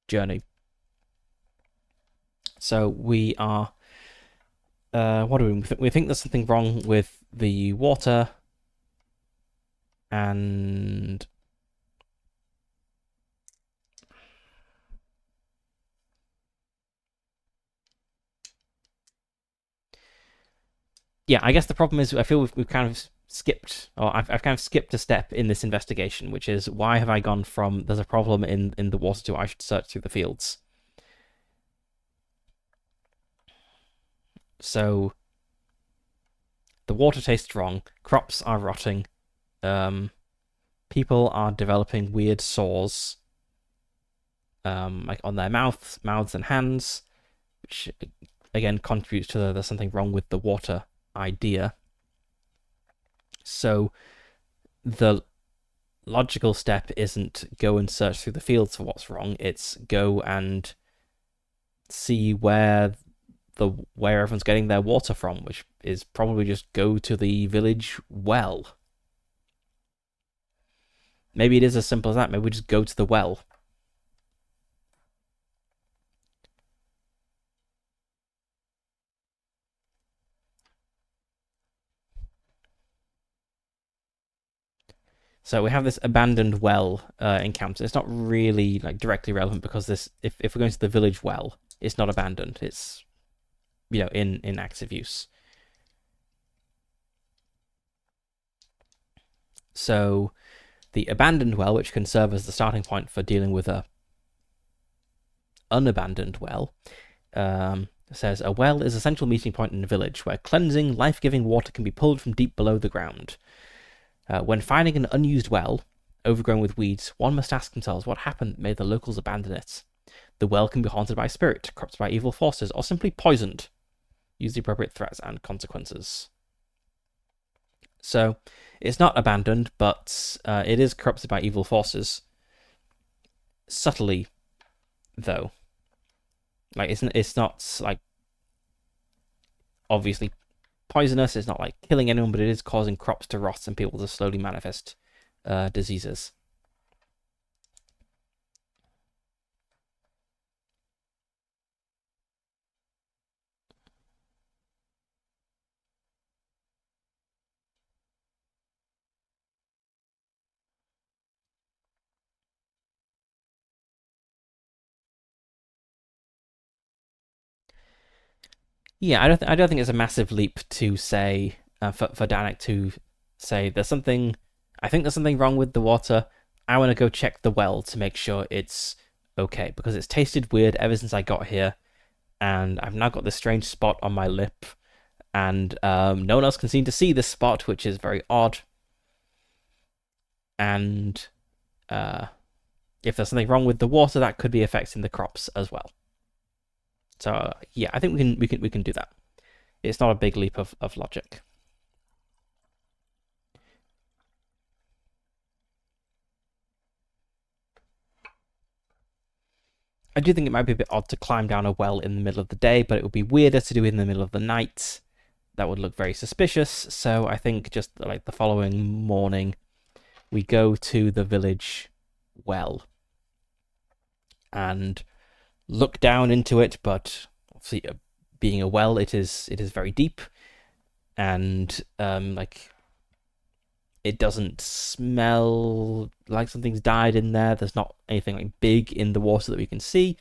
journey. So we are... what do we think there's something wrong with the water and... Yeah, I guess the problem is I feel we've kind of skipped, or I've kind of skipped a step in this investigation, which is why have I gone from there's a problem in the water to I should search through the fields. So the water tastes wrong, crops are rotting, people are developing weird sores, like on their mouths and hands, which again contributes to there's something wrong with the water idea. So the logical step isn't go and search through the fields for what's wrong, it's go and see where everyone's getting their water from, which is probably just go to the village well. Maybe it is as simple as that. Maybe we just go to the well. So we have this abandoned well encounter. It's not really like directly relevant because this, if we're going to the village well, it's not abandoned. It's in active use. So the abandoned well, which can serve as the starting point for dealing with a unabandoned well, says a well is a central meeting point in a village where cleansing, life-giving water can be pulled from deep below the ground. When finding an unused well, overgrown with weeds, one must ask themselves what happened that made the locals abandon it. The well can be haunted by a spirit, corrupted by evil forces, or simply poisoned. Use the appropriate threats and consequences. So, it's not abandoned, but it is corrupted by evil forces. Subtly, though. Like, it's not, like, obviously poisonous, it's not, like, killing anyone, but it is causing crops to rot and people to slowly manifest diseases. Yeah, I don't think it's a massive leap to say for Danik to say there's something. I think there's something wrong with the water. I want to go check the well to make sure it's okay because it's tasted weird ever since I got here, and I've now got this strange spot on my lip, and no one else can seem to see this spot, which is very odd. And if there's something wrong with the water, that could be affecting the crops as well. So yeah, I think we can do that. It's not a big leap of logic. I do think it might be a bit odd to climb down a well in the middle of the day, but it would be weirder to do it in the middle of the night. That would look very suspicious. So I think just like the following morning, we go to the village well and look down into it, but obviously being a well, it is very deep, and like it doesn't smell like something's died in there. There's not anything like big in the water that we can see.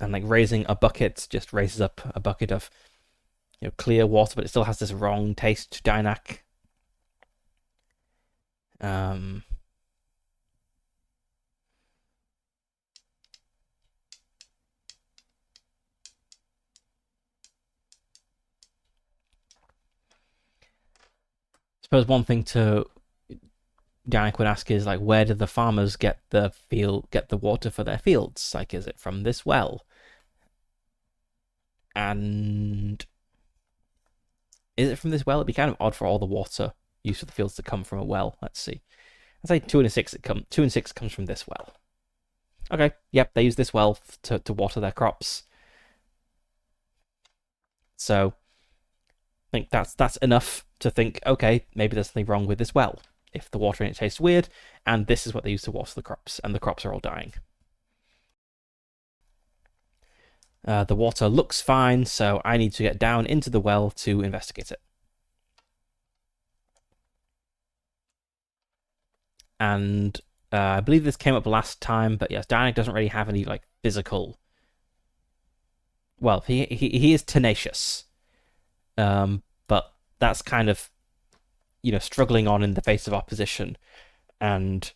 And like raising a bucket just raises up a bucket of clear water, but it still has this wrong taste to Dynak. I suppose one thing to Dynak would ask is like, where did the farmers get the water for their fields? Like, is it from this well? And is it from this well? It'd be kind of odd for all the water use for the fields to come from a well. Let's see. I'd say 2 and 6. 2 and 6 comes from this well. Okay, yep, they use this well to water their crops. So I think that's enough to think, okay, maybe there's something wrong with this well. If the water in it tastes weird, and this is what they use to water the crops, and the crops are all dying. The water looks fine, so I need to get down into the well to investigate it. And I believe this came up last time, but yes, Dynak doesn't really have any like physical. Well, he is tenacious, but that's kind of struggling on in the face of opposition and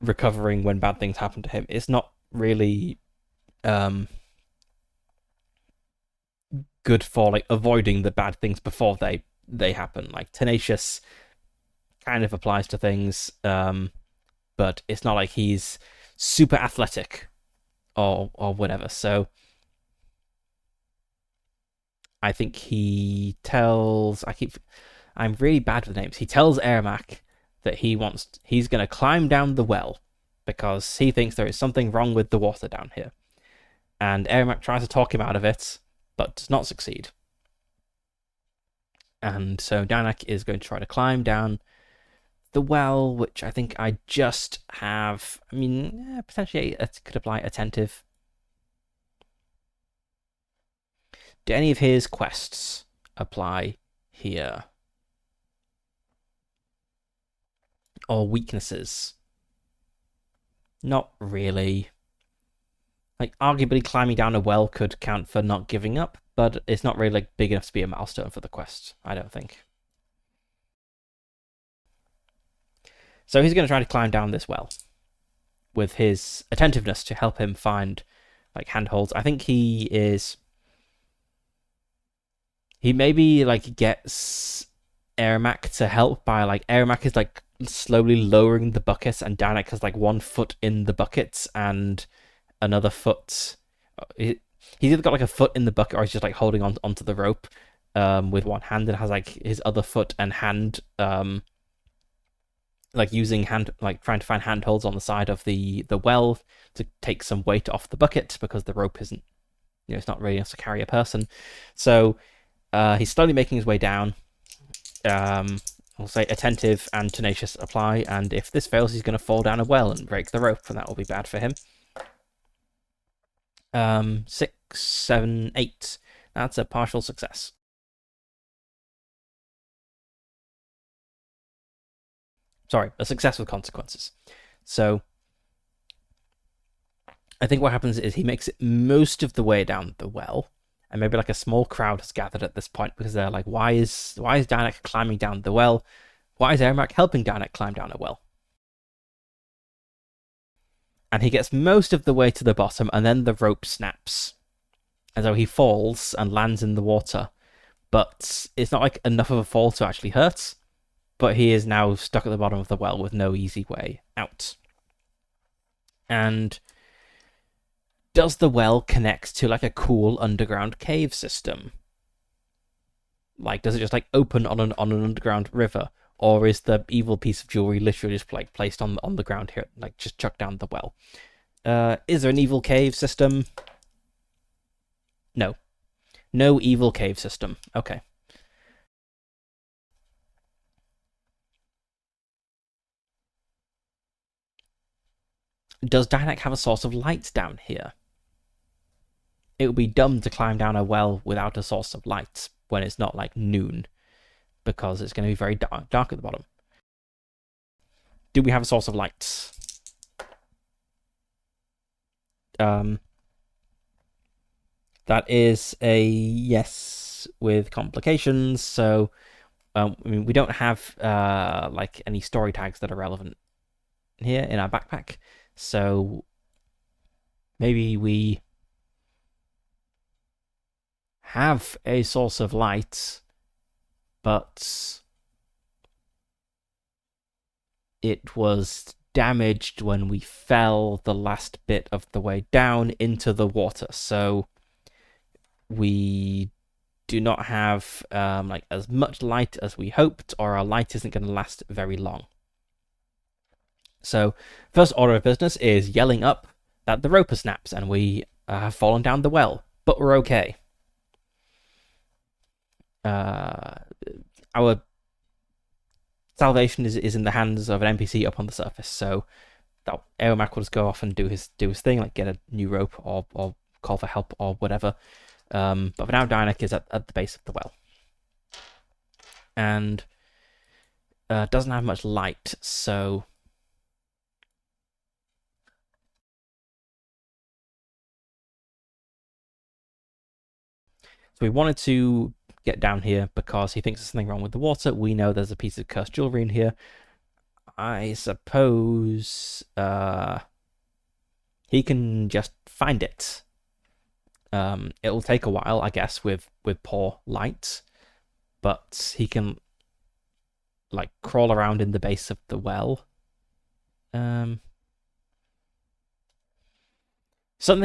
recovering when bad things happen to him. It's not really good for like avoiding the bad things before they happen. Like tenacious kind of applies to things, but it's not like he's super athletic or whatever. So I think he tells. I'm really bad with names. He tells Ermac that he's going to climb down the well because he thinks there is something wrong with the water down here. And Ermac tries to talk him out of it, but does not succeed. And so Dynak is going to try to climb down the well, which I think I just have. I mean, potentially it could apply attentive. Do any of his quests apply here? Or weaknesses? Not really. Like, arguably climbing down a well could count for not giving up, but it's not really like big enough to be a milestone for the quest, I don't think. So he's going to try to climb down this well with his attentiveness to help him find like handholds. I think he maybe like gets Ermac to help by like Ermac is like slowly lowering the bucket, and Dynak has like 1 foot in the bucket and another foot. He's either got like a foot in the bucket or he's just like holding onto the rope with one hand, and has like his other foot and hand like using hand, like trying to find handholds on the side of the well to take some weight off the bucket because the rope isn't, it's not really enough to carry a person. So he's slowly making his way down. I'll say attentive and tenacious apply, and if this fails, he's going to fall down a well and break the rope, and that will be bad for him. 6, 7, 8. That's a partial success. Sorry, a success with consequences. So I think what happens is he makes it most of the way down the well, and maybe like a small crowd has gathered at this point because they're like, why is Dynak climbing down the well? Why is Ermac helping Dynak climb down a well? And he gets most of the way to the bottom, and then the rope snaps. And so he falls and lands in the water. But it's not like enough of a fall to actually hurt. But he is now stuck at the bottom of the well with no easy way out. And does the well connect to like a cool underground cave system? Like, does it just like open on an underground river? Or is the evil piece of jewelry literally just like placed on the ground here, like just chucked down the well? Is there an evil cave system? No. No evil cave system. Okay. Does Dynak have a source of light down here? it would be dumb to climb down a well without a source of light when it's not like noon, because it's going to be very dark at the bottom. Do we have a source of light? That is a yes with complications. So, I mean, we don't have like any story tags that are relevant here in our backpack. So maybe we have a source of light, but it was damaged when we fell the last bit of the way down into the water. So we do not have like as much light as we hoped, or our light isn't going to last very long. So first order of business is yelling up that the rope snaps and we have fallen down the well, but we're okay. Our salvation is in the hands of an NPC up on the surface, so that Aomak will just go off and do his thing, like get a new rope or call for help or whatever. But for now, Dynak is at the base of the well, and doesn't have much light, so we wanted to get down here because he thinks there's something wrong with the water. We know there's a piece of cursed jewelry in here. I suppose he can just find it. It'll take a while, I guess, with poor light, but he can like crawl around in the base of the well. Something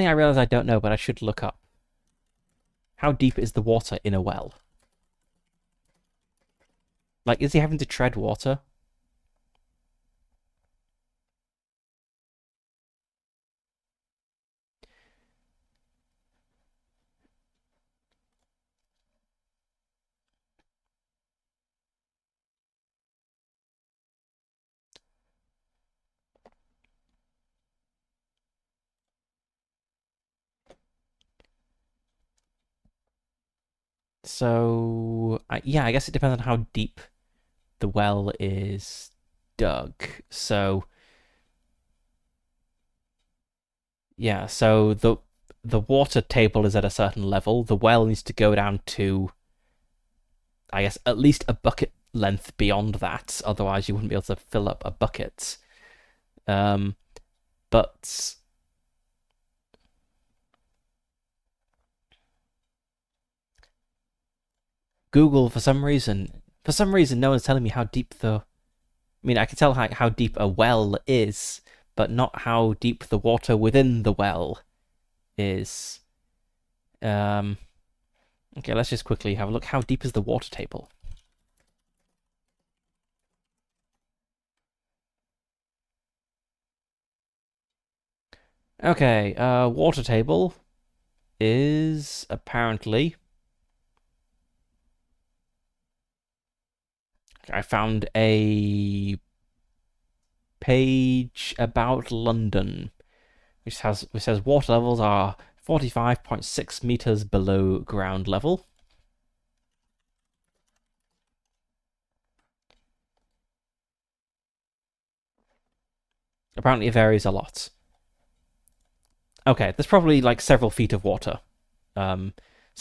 I realize I don't know, but I should look up. How deep is the water in a well? Like, is he having to tread water? So, yeah, I guess it depends on how deep the well is dug. So, yeah, so the water table is at a certain level. The well needs to go down to, I guess, at least a bucket length beyond that. Otherwise, you wouldn't be able to fill up a bucket. But Google, for some reason, no one's telling me how deep the. I mean, I can tell how deep a well is, but not how deep the water within the well is. Okay, let's just quickly have a look. How deep is the water table? Okay, water table is apparently. I found a page about London, which says water levels are 45.6 meters below ground level. Apparently it varies a lot. Okay, there's probably like several feet of water. So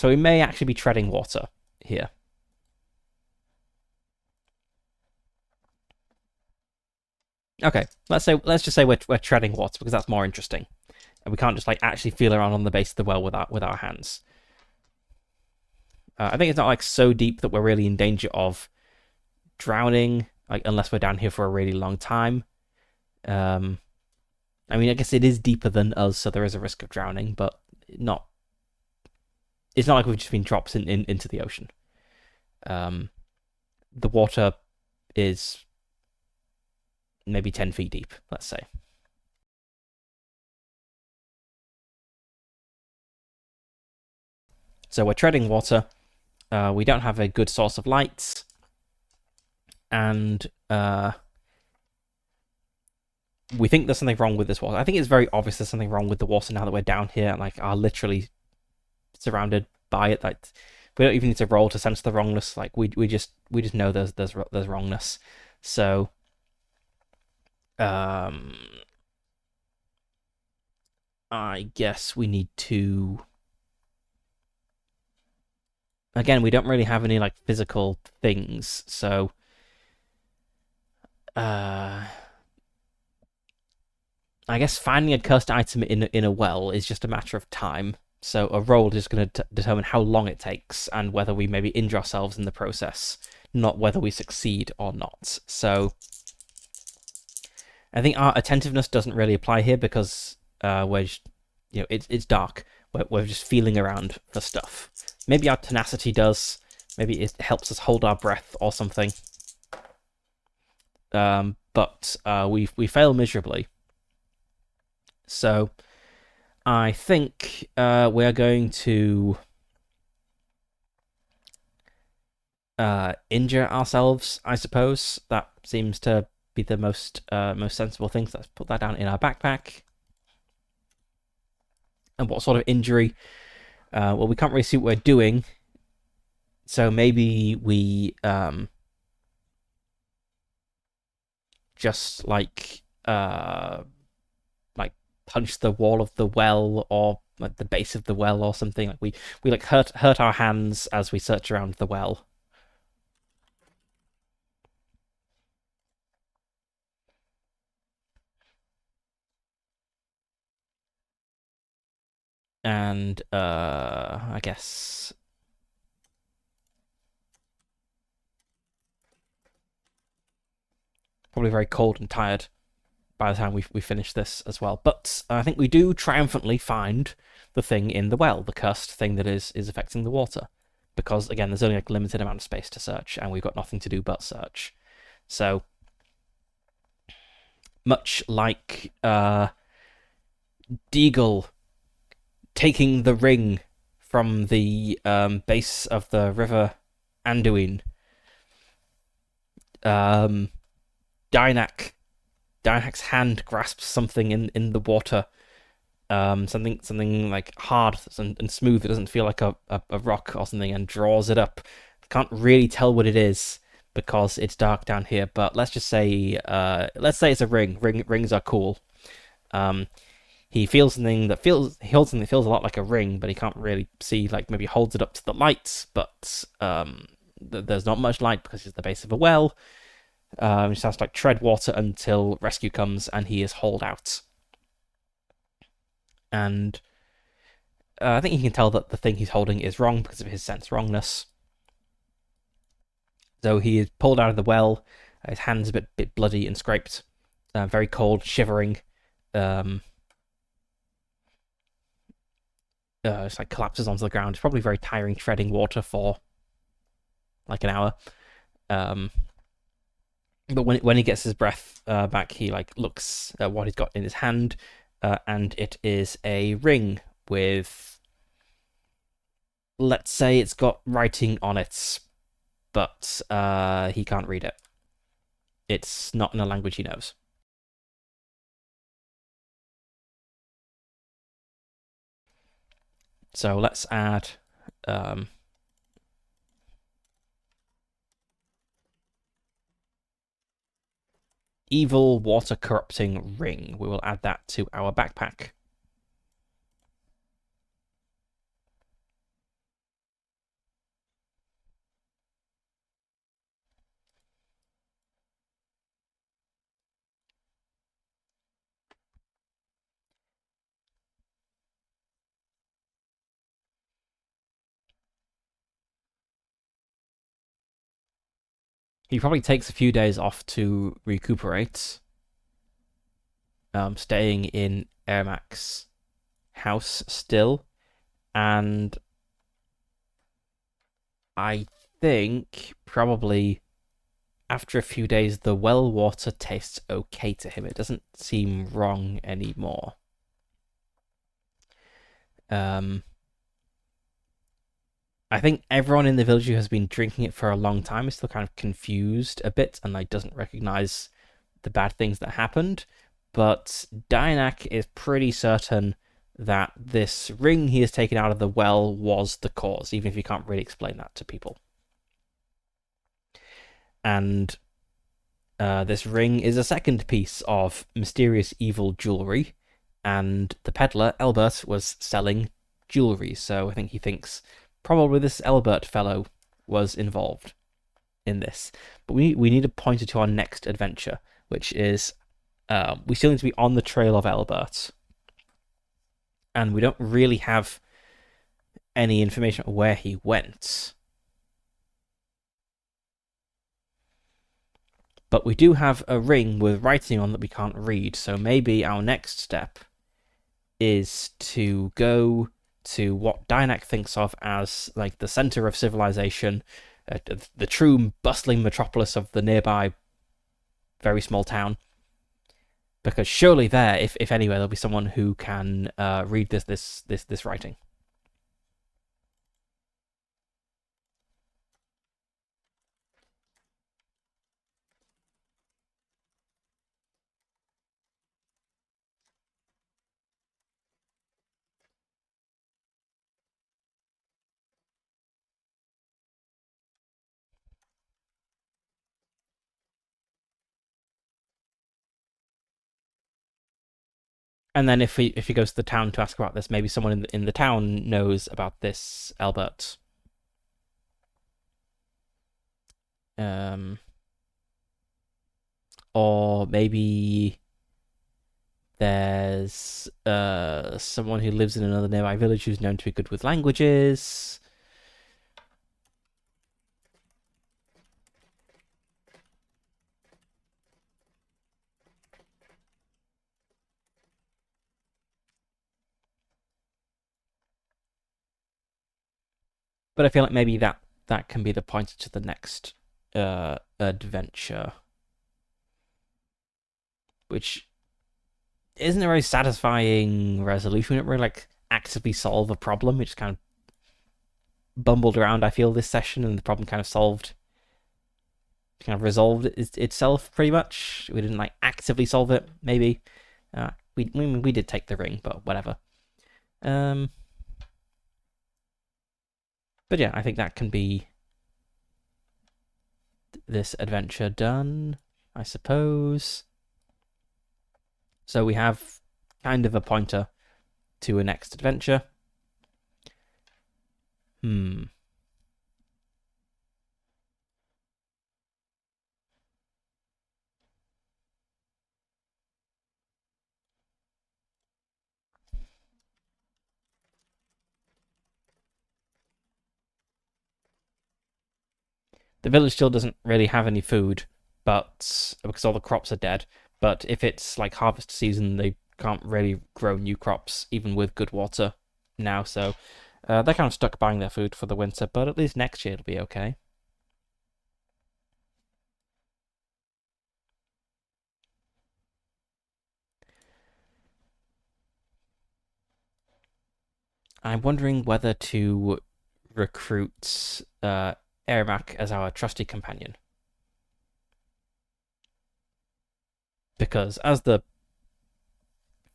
we may actually be treading water here. Okay, let's just say we're treading water because that's more interesting, and we can't just like actually feel around on the base of the well with our hands. I think it's not like so deep that we're really in danger of drowning, like unless we're down here for a really long time. I mean, I guess it is deeper than us, so there is a risk of drowning, but not. It's not like we've just been dropped into the ocean. The water is maybe 10 feet deep, let's say. So we're treading water. We don't have a good source of light, and we think there's something wrong with this water. I think it's very obvious there's something wrong with the water now that we're down here and like are literally surrounded by it. Like we don't even need to roll to sense the wrongness. Like we just know there's wrongness. So I guess we need to. Again, we don't really have any like physical things, so I guess finding a cursed item in a well is just a matter of time. So a roll is going to determine how long it takes and whether we maybe injure ourselves in the process, not whether we succeed or not. So I think our attentiveness doesn't really apply here because we're just, it's dark. We're just feeling around for stuff. Maybe our tenacity does. Maybe it helps us hold our breath or something. But we fail miserably. So I think we're going to injure ourselves, I suppose. That seems to be the most sensible thing. So let's put that down in our backpack. And what sort of injury? Well, we can't really see what we're doing. So maybe we just like punch the wall of the well or like the base of the well or something. Like we like hurt our hands as we search around the well. And I guess probably very cold and tired by the time we finish this as well. But I think we do triumphantly find the thing in the well, the cursed thing that is affecting the water. Because again, there's only like a limited amount of space to search, and we've got nothing to do but search. So much like Deagle taking the ring from the base of the river Anduin, Dynak's hand grasps something in the water, something like hard and smooth that doesn't feel like a rock or something, and draws it up. Can't really tell what it is because it's dark down here, but let's just say it's a ring. Rings are cool. He feels something that feels a lot like a ring, but he can't really see. Like maybe holds it up to the lights, but there's not much light because it's the base of a well. He just has to like tread water until rescue comes and he is hauled out. And I think he can tell that the thing he's holding is wrong because of his sense wrongness. So he is pulled out of the well. His hand's a bit bloody and scraped, very cold, shivering. Just like collapses onto the ground. It's probably very tiring treading water for like an hour. But when he gets his breath back, he like looks at what he's got in his hand, and it is a ring with, let's say, it's got writing on it, but he can't read it. It's not in a language he knows. So let's add evil water corrupting ring. We will add that to our backpack. He probably takes a few days off to recuperate, staying in Ermac's house still, and I think probably after a few days the well water tastes okay to him. It doesn't seem wrong anymore. I think everyone in the village who has been drinking it for a long time is still kind of confused a bit and like doesn't recognize the bad things that happened. But Dynak is pretty certain that this ring he has taken out of the well was the cause, even if you can't really explain that to people. And this ring is a second piece of mysterious evil jewelry, and the peddler, Elbert, was selling jewelry, so I think he thinks probably this Elbert fellow was involved in this. But we need to point it to our next adventure, which is we still need to be on the trail of Elbert, and we don't really have any information on where he went. But we do have a ring with writing on that we can't read, so maybe our next step is to go to what Dynak thinks of as like the center of civilization, the true bustling metropolis of the nearby very small town. Because surely there, if anywhere, there'll be someone who can read this writing. And then if he goes to the town to ask about this, maybe someone in the town knows about this Elbert. Or maybe there's someone who lives in another nearby village who's known to be good with languages. But I feel like maybe that can be the pointer to the next adventure, which isn't a very satisfying resolution. It really like actively solve a problem. It just kind of bumbled around, I feel, this session, and the problem kind of resolved itself pretty much. We didn't like actively solve it. Maybe we did take the ring, but whatever. But yeah, I think that can be this adventure done, I suppose. So we have kind of a pointer to a next adventure. The village still doesn't really have any food, but because all the crops are dead. But if it's like harvest season, they can't really grow new crops, even with good water now. So they're kind of stuck buying their food for the winter, but at least next year it'll be okay. I'm wondering whether to recruit Ermac as our trusty companion. Because as the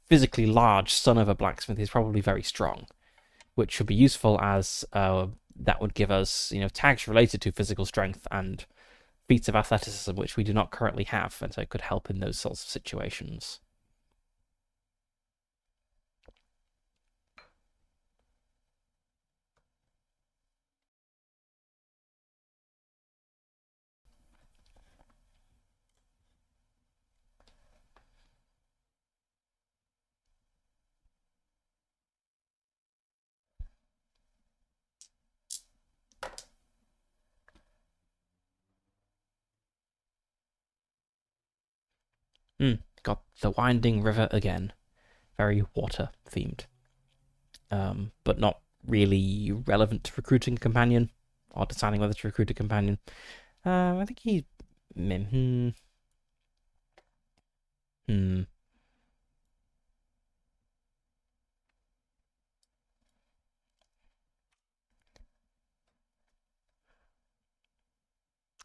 physically large son of a blacksmith, he's probably very strong, which should be useful as that would give us, tags related to physical strength and feats of athleticism, which we do not currently have, and so it could help in those sorts of situations. Got the winding river again. Very water themed. But not really relevant to recruiting a companion or deciding whether to recruit a companion. I think he.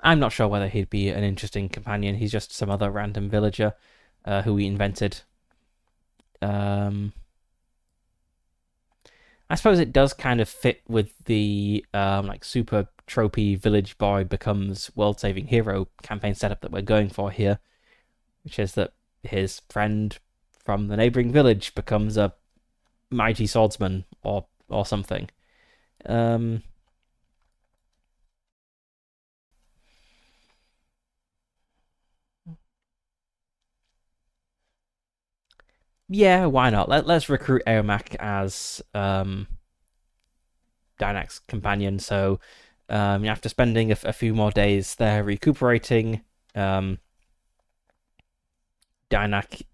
I'm not sure whether he'd be an interesting companion. He's just some other random villager who we invented. I suppose it does kind of fit with the like super tropey village boy becomes world-saving hero campaign setup that we're going for here, which is that his friend from the neighboring village becomes a mighty swordsman or something. Um, yeah, why not? Let's recruit Ermac as Dynac's companion. So after spending a few more days there recuperating, Dynac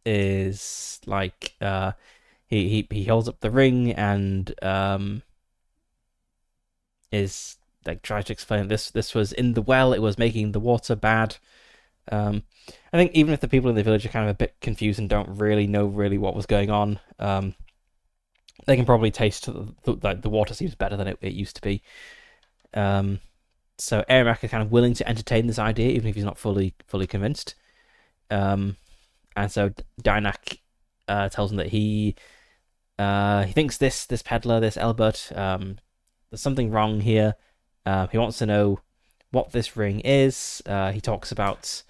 is like he holds up the ring and is like tries to explain this was in the well, it was making the water bad. I think even if the people in the village are kind of a bit confused and don't really know what was going on, they can probably taste the water seems better than it used to be. So Ermac is kind of willing to entertain this idea, even if he's not fully convinced. And so Dynac tells him that he thinks this peddler, this Elbert, there's something wrong here. He wants to know what this ring is. He talks about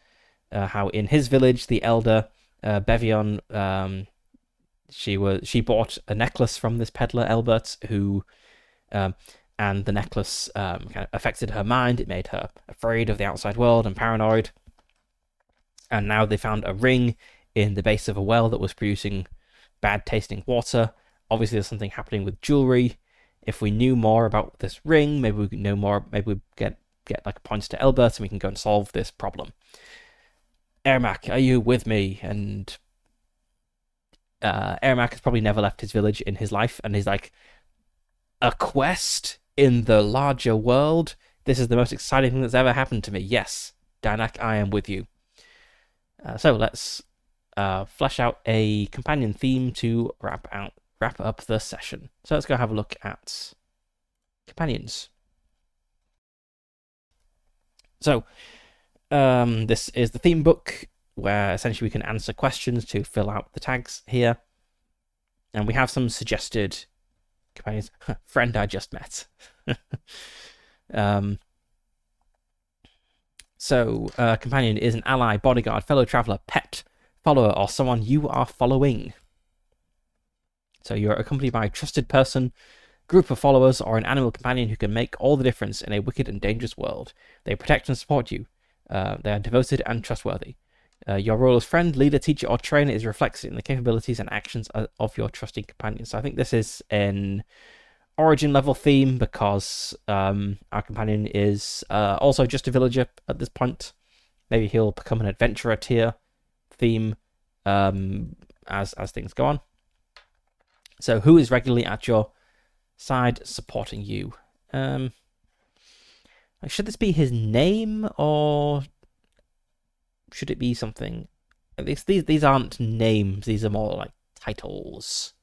how in his village, the elder Bevion, she bought a necklace from this peddler Elbert, who and the necklace kind of affected her mind. It made her afraid of the outside world and paranoid. And now they found a ring in the base of a well that was producing bad tasting water. Obviously, there's something happening with jewelry. If we knew more about this ring, maybe we could know more. Maybe we get like points to Elbert, and we can go and solve this problem. Ermac, are you with me? And Ermac has probably never left his village in his life, and he's like, a quest in the larger world? This is the most exciting thing that's ever happened to me. Yes, Dynac, I am with you. So let's flesh out a companion theme to wrap up the session. So let's go have a look at companions. So this is the theme book where essentially we can answer questions to fill out the tags here. And we have some suggested companions. Friend I just met. So companion is an ally, bodyguard, fellow traveler, pet, follower, or someone you are following. So you're accompanied by a trusted person, group of followers, or an animal companion who can make all the difference in a wicked and dangerous world. They protect and support you. They are devoted and trustworthy. Your role as friend, leader, teacher, or trainer is reflected in the capabilities and actions of your trusting companion. So I think this is an origin level theme because our companion is also just a villager at this point. Maybe he'll become an adventurer tier theme as things go on. So who is regularly at your side supporting you? Should this be his name or should it be something? These aren't names. These are more like titles.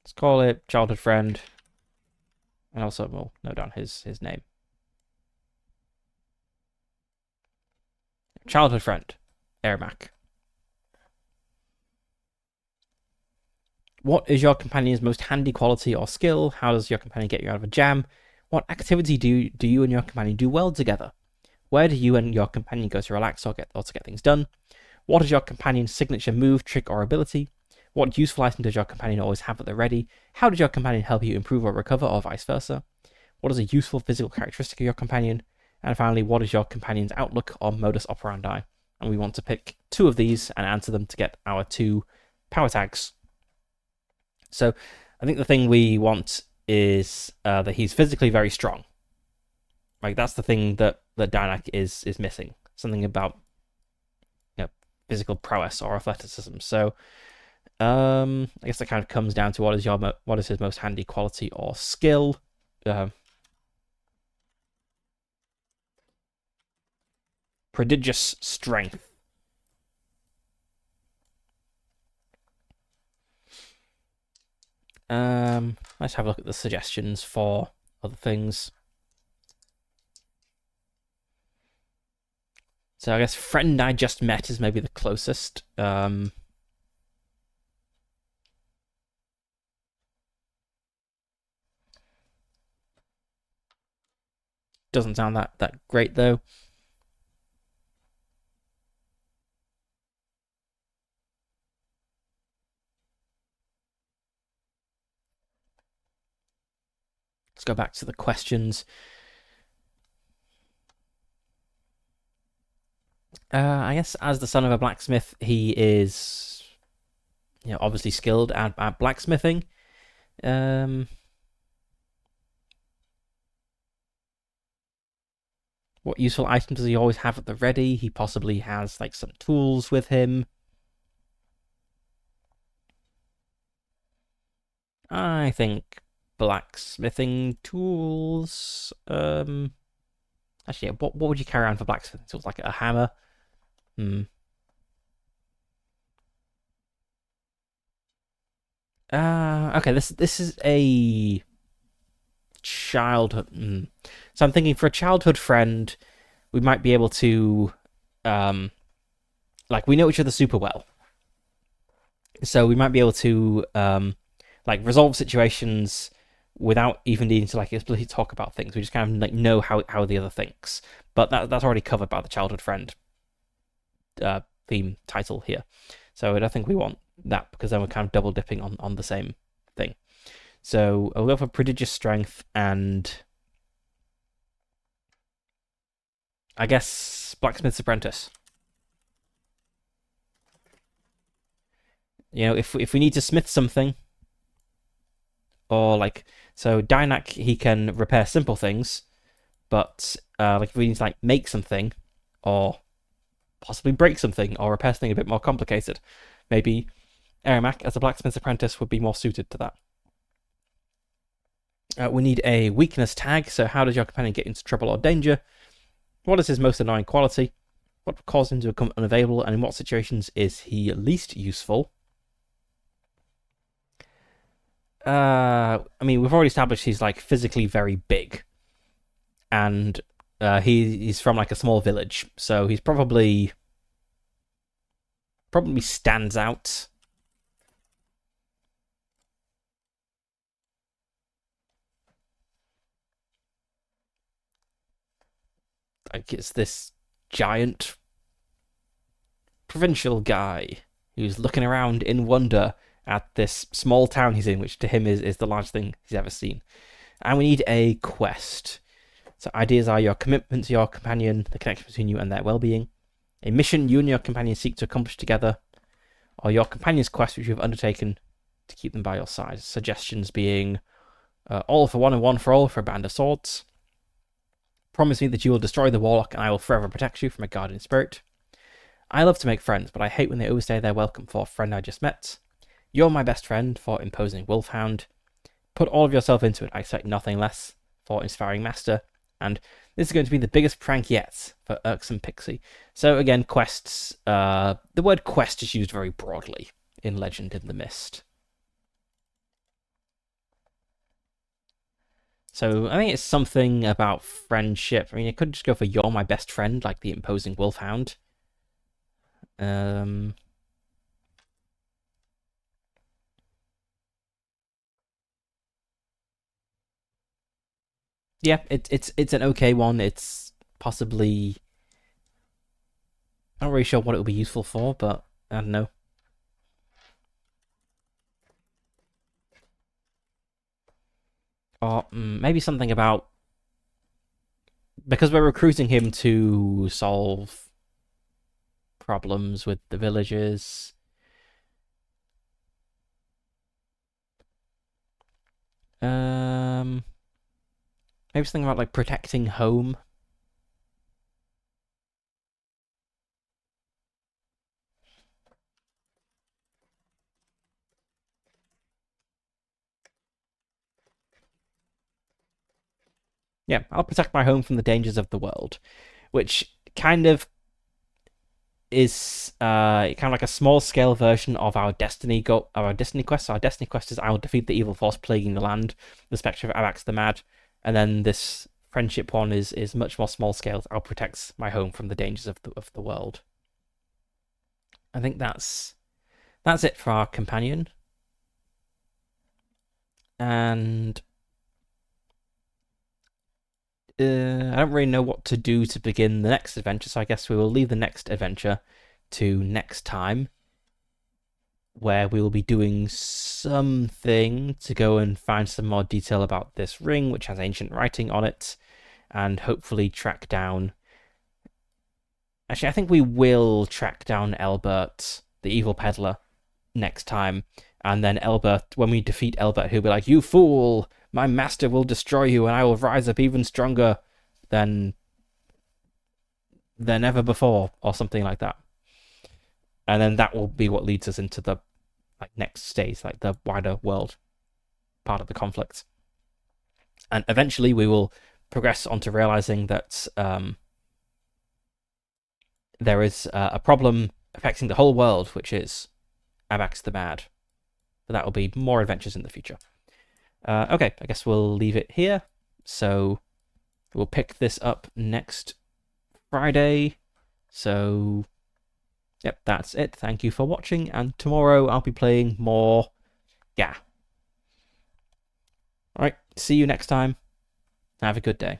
Let's call it childhood friend, and also we'll note down his name. Childhood friend, Ermac. What is your companion's most handy quality or skill? How does your companion get you out of a jam? What activity do you and your companion do well together? Where do you and your companion go to relax or to get things done? What is your companion's signature move, trick, or ability? What useful item does your companion always have at the ready? How does your companion help you improve or recover, or vice versa? What is a useful physical characteristic of your companion? And finally, what is your companion's outlook or modus operandi? And we want to pick 2 of these and answer them to get our 2 power tags. So I think the thing we want is that he's physically very strong. Like that's the thing that Dynac is missing. Something about physical prowess or athleticism. So I guess that kind of comes down to what is his most handy quality or skill. Prodigious strength. Let's have a look at the suggestions for other things. So I guess friend I just met is maybe the closest. Doesn't sound that great though. Let's go back to the questions. I guess as the son of a blacksmith, he is, obviously skilled at blacksmithing. What useful items does he always have at the ready? He possibly has like some tools with him. I think blacksmithing tools. Actually, yeah, what would you carry around for blacksmithing tools? Like a hammer? Hmm. Okay. This is a childhood. So I'm thinking for a childhood friend, we might be able to, like we know each other super well, so we might be able to like resolve situations without even needing to like explicitly talk about things. We just kind of like know how the other thinks. But that's already covered by the childhood friend theme title here. So I don't think we want that because then we're kind of double dipping on the same thing. So I'll go for prodigious strength and I guess blacksmith's apprentice. If we need to smith something, or like so Dynak he can repair simple things, but like if we need to like make something, or possibly break something, or repair something a bit more complicated, maybe Eremac as a blacksmith's apprentice would be more suited to that. We need a weakness tag. So how does your companion get into trouble or danger? What is his most annoying quality? What would cause him to become unavailable, and in what situations is he least useful? I mean, we've already established he's like physically very big, and he's from like a small village, so he's probably stands out. Like it's this giant provincial guy who's looking around in wonder at this small town he's in, which to him is the largest thing he's ever seen. And we need a quest. So ideas are your commitment to your companion, the connection between you and their well-being, a mission you and your companion seek to accomplish together, or your companion's quest which you have undertaken to keep them by your side. Suggestions being all for one and one for all for a band of swords. Promise me that you will destroy the warlock and I will forever protect you from a guardian spirit. I love to make friends, but I hate when they overstay their welcome for a friend I just met. You're my best friend for imposing wolfhound. Put all of yourself into it, I expect nothing less for inspiring master. And this is going to be the biggest prank yet for irksome pixie. So again, quests. The word quest is used very broadly in Legend in the Mist. So I think it's something about friendship. I mean, it could just go for you're my best friend, like the imposing wolfhound. Yeah, it's an okay one. It's possibly I'm not really sure what it would be useful for, but I don't know. Or maybe something about because we're recruiting him to solve problems with the villagers. Maybe something about like protecting home. Yeah, I'll protect my home from the dangers of the world, which kind of is kind of like a small scale version of our destiny quest. So our destiny quest is I will defeat the evil force plaguing the land, the spectre of Arax the Mad, and then this friendship one is much more small scale. I'll protect my home from the dangers of the world. I think that's it for our companion. And I don't really know what to do to begin the next adventure, so I guess we will leave the next adventure to next time, where we will be doing something to go and find some more detail about this ring, which has ancient writing on it, and hopefully track down... Actually, I think we will track down Elbert, the evil peddler, next time. And then Elbert, when we defeat Elbert, he'll be like, "You fool! My master will destroy you, and I will rise up even stronger than ever before," or something like that. And then that will be what leads us into the next stage, like the wider world part of the conflict. And eventually we will progress onto realizing that there is a problem affecting the whole world, which is Abax the Mad. But that will be more adventures in the future. Okay, I guess we'll leave it here. So we'll pick this up next Friday. So, yep, that's it. Thank you for watching, and tomorrow I'll be playing more GA. Alright, see you next time. Have a good day.